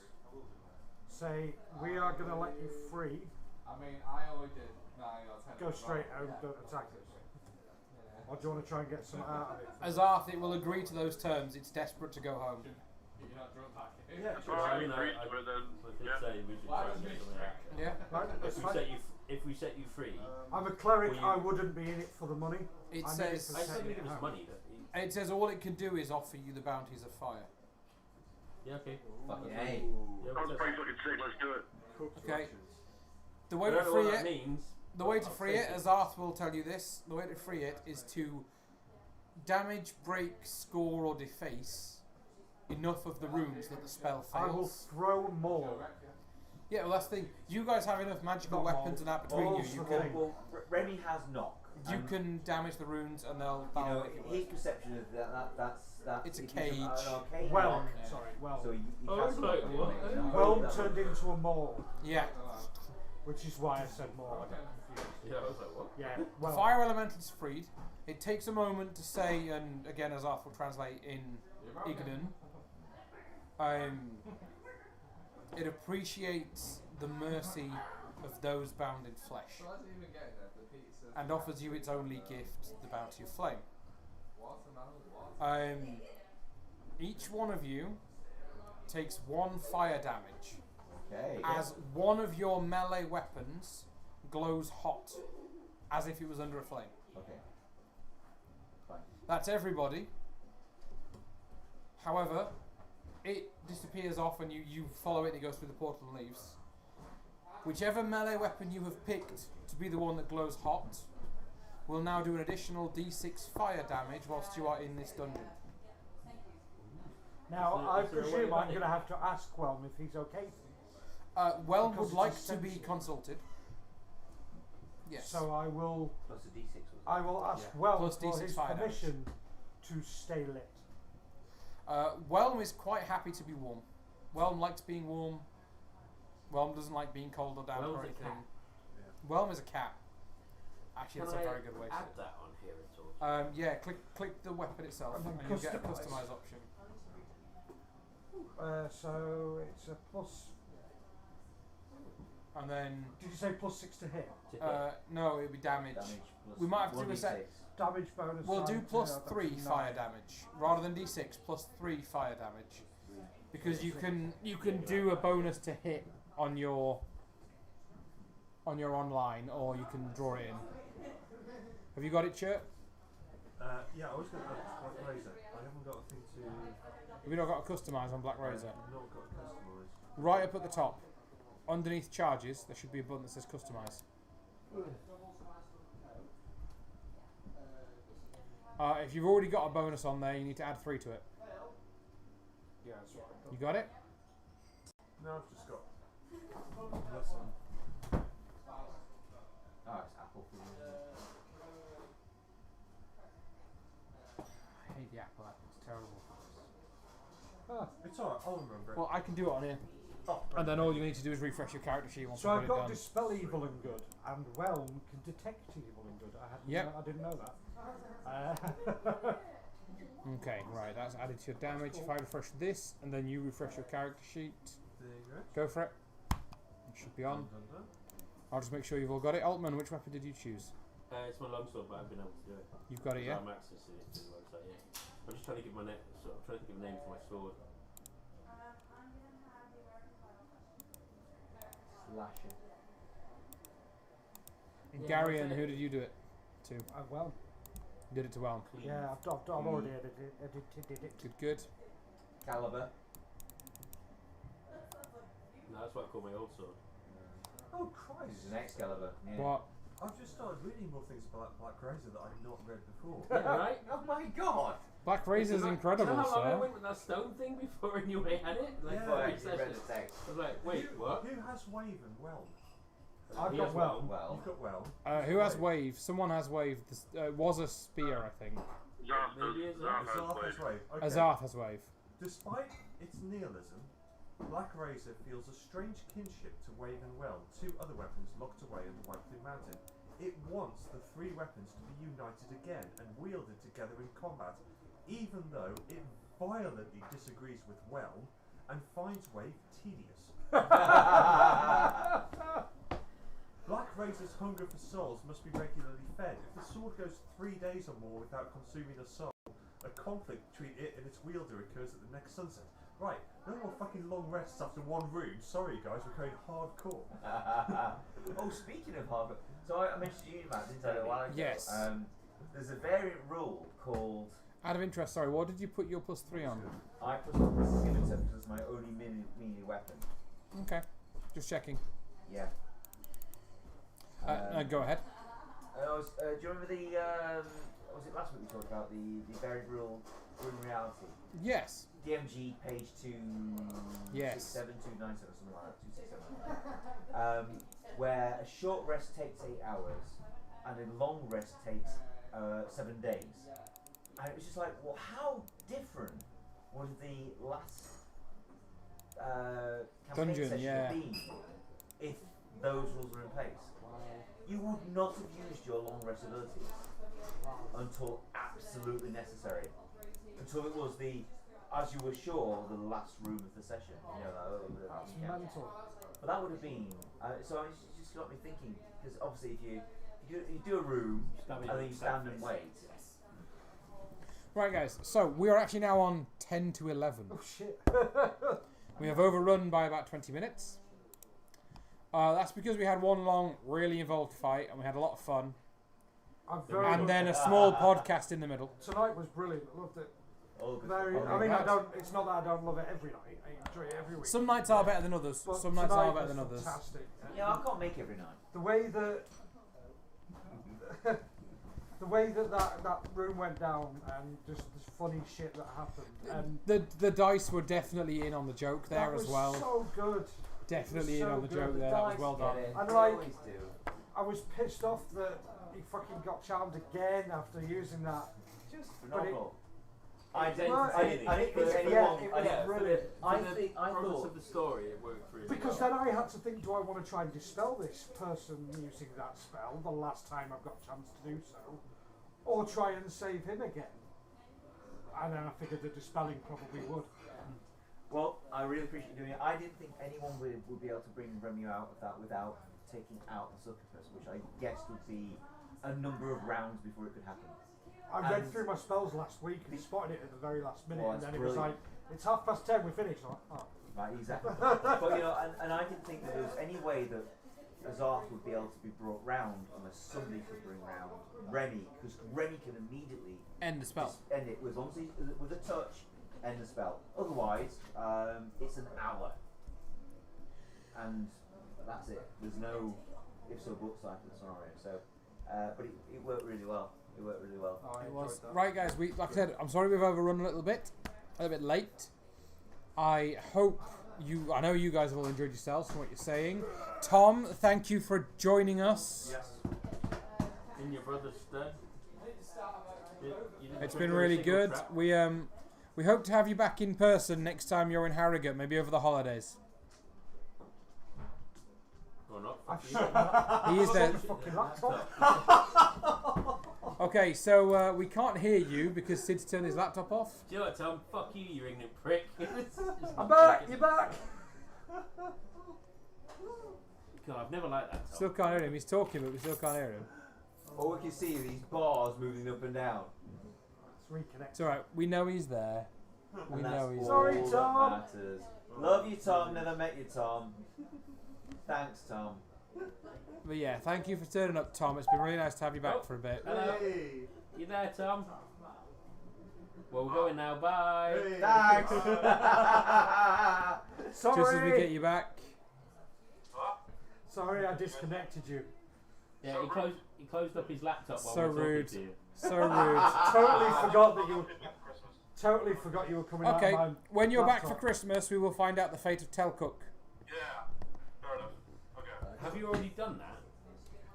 say, we are going to let you free, I mean, I only did 9 or 10. go straight home, don't attack us. Or do you want to try and get some out of it? Azarth, it will agree to those terms. It's desperate to go home. You're not drunk back here. Yeah, Well, I mean, agreed I- to it then. I did Yeah. say we should try and get something out. Yeah. Right, that's fine. If we set you free, I'm a cleric, Will you- I wouldn't be in it for the money. It I'm in says- it I for said setting we it give us home. money. It says all it can do is offer you the bounties of fire. Yeah, okay. Fucking A. Yeah, I was what's pretty that? fucking sick, let's do it. Okay. The way to Whatever free that it. means. The way to I'll free take it, Azarth will tell you this, the way to free it is to damage, break, score or deface enough of the rooms that the spell I will fails. throw more. Yeah, well that's the thing. You guys have enough magical Not weapons and that between you. Balls You for can, Well, Remy has knock. you and, can damage the runes and they'll You know, make it his work. perception of that's It's a it is cage. cage. Well, Yeah. sorry, well. So he Oh, casts it's knock like on what? it, so- Well turned into a maul, Yeah. which is why I said more. I got confused. Yeah, I was like, what? Yeah, The well. fire elemental is freed. It takes a moment to say, and again Azarth will translate in Ignan. It appreciates the mercy of those bound in flesh, So let's even get there. The pizza. and offers you its only gift, the bounty of flame. Watermelon. Each one of you takes 1 fire damage Okay. as one of your melee weapons glows hot, as if it was under a flame. Okay. Fine. That's everybody. However, it disappears off and you follow it and it goes through the portal and leaves. Whichever melee weapon you have picked to be the one that glows hot will now do an additional d6 fire damage whilst you are in this dungeon. Now, Is there- I is there a way presume I'm around it? going to have to ask Whelm if he's okay. Whelm Because would like it's to be essential. consulted. Yes. So I will Plus a D6 was I will ask Yeah. Whelm Plus for D6 his fire damage. permission to stay lit. Whelm is quite happy to be warm. Whelm likes being warm. Whelm doesn't like being cold or damp Whelm's or a anything. cat. Whelm is a cat. Actually, that's a Can I very good way to add say that on here at all? it. Yeah, click the weapon itself And and then you'll get a customise. customize option. So it's a plus. And then, Did you say +6 to hit? To hit. no, it'll be damage. damage plus We might have to do a 1d6. set- Damage bonus. We'll do sign, plus that's 3 9. fire damage rather than d6. Plus 3 fire damage because you can do a bonus to hit on your online, or you can draw it in. Have you got it, Chert? Yeah, I was going to Black Razor. I haven't got a thing to. Have you not got a customize on Black Razor? I've not got customised. Right up at the top, underneath charges, there should be a button that says customize. If you've already got a bonus on there, you need to add 3 to it. Yeah, that's what I've done. You got it? No, I've just got. That's on. Oh, it's apple for me. I hate the Apple app, it's terrible. It's alright, I'll remember it. Well, I can do it on here. Oh, And then all you need to do is refresh your character sheet once So you've I've got got it done. dispel evil and good, and Whelm can detect evil and good. Yep. I didn't know that. Okay, right, that's added to your damage. If I refresh this, and then you refresh your character sheet, there you go. go for it. It should be on. Done, done, done. I'll just make sure you've all got it. Altman, which weapon did you choose? It's my longsword, but I've been able to do it. You've got it, yeah? I'm accessing it through the website, yeah. I'm just trying to give my I'm trying to think of a name for my sword. Slasher. And Yeah, Gary, and that's it. who did you do it to? Whelm. You did it to Whelm. Clean. Yeah, I've already edited it. Good, good. Caliber. No, that's what I call my old sword. Oh, This Christ! is an Excalibur. Yeah. What? I've just started reading more things about Black Razor that I've not read before. Yeah, right? Oh my god! Black Razor's incredible, You know how long I sir. went with that stone thing before I knew I had it? Like, Yeah. for I each actually read session. the text. I was like, wait, what? Who has wave and well? I've He got has well. Well, You've got well. Who has wave? Someone has wave. This was a spear, I think. Maybe it's Azarth has wave. Okay. Azarth has wave. Despite its nihilism, Black Razor feels a strange kinship to Wave and Well, two other weapons locked away in the White Plume Mountain. It wants the three weapons to be united again and wielded together in combat, even though it violently disagrees with Well and finds Wave tedious. Black Razor's hunger for souls must be regularly fed. If the sword goes 3 days or more without consuming a soul, a conflict between it and its wielder occurs at the next sunset. Right, no more fucking long rests after one room. Sorry guys, we're going hardcore. oh, speaking of hardcore, so I mentioned to you, Matt, didn't I, a while ago? Yes. There's a variant rule called. Out of interest, sorry, what did you put your +3 on? I put on Precision because it's my only melee weapon. Okay, just checking. Yeah. Go ahead. Do you remember the? Was it last week we talked about the variant rule in reality? Yes. DMG page 267, 297, something like that, 267. Where a short rest takes 8 hours and a long rest takes 7 days. And it was just like, well, how different would the last campaign Dungeon, session yeah. have been if those rules were in place? You would not have used your long rest abilities until absolutely necessary. Until it was the, as you were sure, the last room of the session. You know, That's yeah. mental. But that would have been. So it just got me thinking, because obviously if you do a room and then you stand and wait. Right, guys, so we are actually now on 10 to 11. Oh shit. We have overrun by about 20 minutes. That's because we had one long, really involved fight and we had a lot of fun. And then a small podcast in the middle. Tonight was brilliant. I loved it. Oh, good. I mean, it's not that I don't love it every night. I enjoy it every week. Some nights are better than others. But Some nights are tonight better was than others. Fantastic. Yeah, I can't make every night. The way that that room went down and just the funny shit that happened and The dice were definitely in on the joke there that was as well. so good. Definitely It in was on so the good. joke The there. That was Dice well get done. it. And They like- always do. I was pissed off that he fucking got charmed again after using that. Just But it- phenomenal. I didn't Right. think Yeah, anyone. it was I brilliant. I Purpose thought. of the story, it worked really Because well. then I had to think, do I want to try and dispel this person using that spell the last time I've got a chance to do so, or try and save him again? And then I figured the dispelling probably would. Well, I really appreciate you doing it. I didn't think anyone would be able to bring Remy out of that without taking out the succubus, which I guess would be a number of rounds before it could happen. I read And- through my spells last week and spotted it at the very last minute, Well, and that's then it was like, brilliant. it's 10:30, we finished. I'm like, oh. Right, exactly. But you know, and I didn't think that there was any way that Azarth would be able to be brought round unless somebody could bring round Remy, because Remy can immediately End the spell. end it with, as long as he, with a touch, end the spell. Otherwise, it's an hour, and that's it. There's no if so buts like the scenario. So, but it worked really well. It worked really well. Oh, I It enjoyed was. that. Right, guys, like I said, I'm sorry we've overrun a little bit late. I hope I know you guys have all enjoyed yourselves from what you're saying. Tom, thank you for joining us. Yes. In your brother's stead. It's been really good. We hope to have you back in person next time you're in Harrogate, maybe over the holidays. Or not. I've shut my He is there. fucking laptop. Okay, so we can't hear you because Sid's turned his laptop off. Do you know what, Tom? Fuck you, you ignorant prick. I'm back, you're back. God, I've never liked that, Tom. Still can't hear him. He's talking, but we still can't hear him. All we can see are these bars moving up and down. Let's reconnect. It's alright. We know he's there. We And that's know he's all Sorry, that Tom. matters. Love you, Tom. Never met you, Tom. Thanks, Tom. But yeah, thank you for turning up, Tom. It's been really nice to have you back for a bit. Hello. You there, Tom? Well, we're going now. Bye. Thanks. Sorry. Just as we get you back. Sorry, I disconnected you. Yeah, he closed up his laptop while So we were talking rude. to you. So rude. Totally forgot that you. totally forgot you were coming Okay, out of my when you're back for laptop. Christmas, we will find out the fate of Telcook. Yeah, fair enough. Okay. Have you already done that?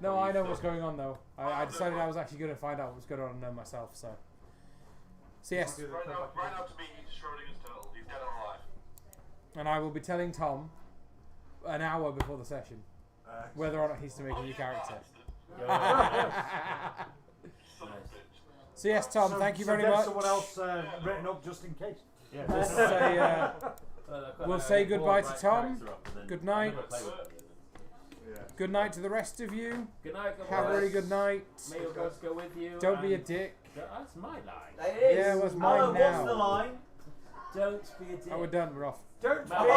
No, I know what's going on though. I decided I was actually going to find out what was going on and know myself. So yes, Right now to me, Schrodinger's turtle. He's dead or alive. and I will be telling Tom an hour before the session whether or not he's to make a new character. Son of a bitch. So yes, Tom, thank you very get much. someone else written up just in case. Yeah. We'll say goodbye to Tom. Good night. Yeah. Good night to the rest of you. Good night. God Have a bless. really good night. May your gods go with you. Don't be a and- dick. That's my line. It is. Yeah, it was mine Alan, now. what's the line? Don't be a dick. Oh, we're done. We're off. Don't Matt. be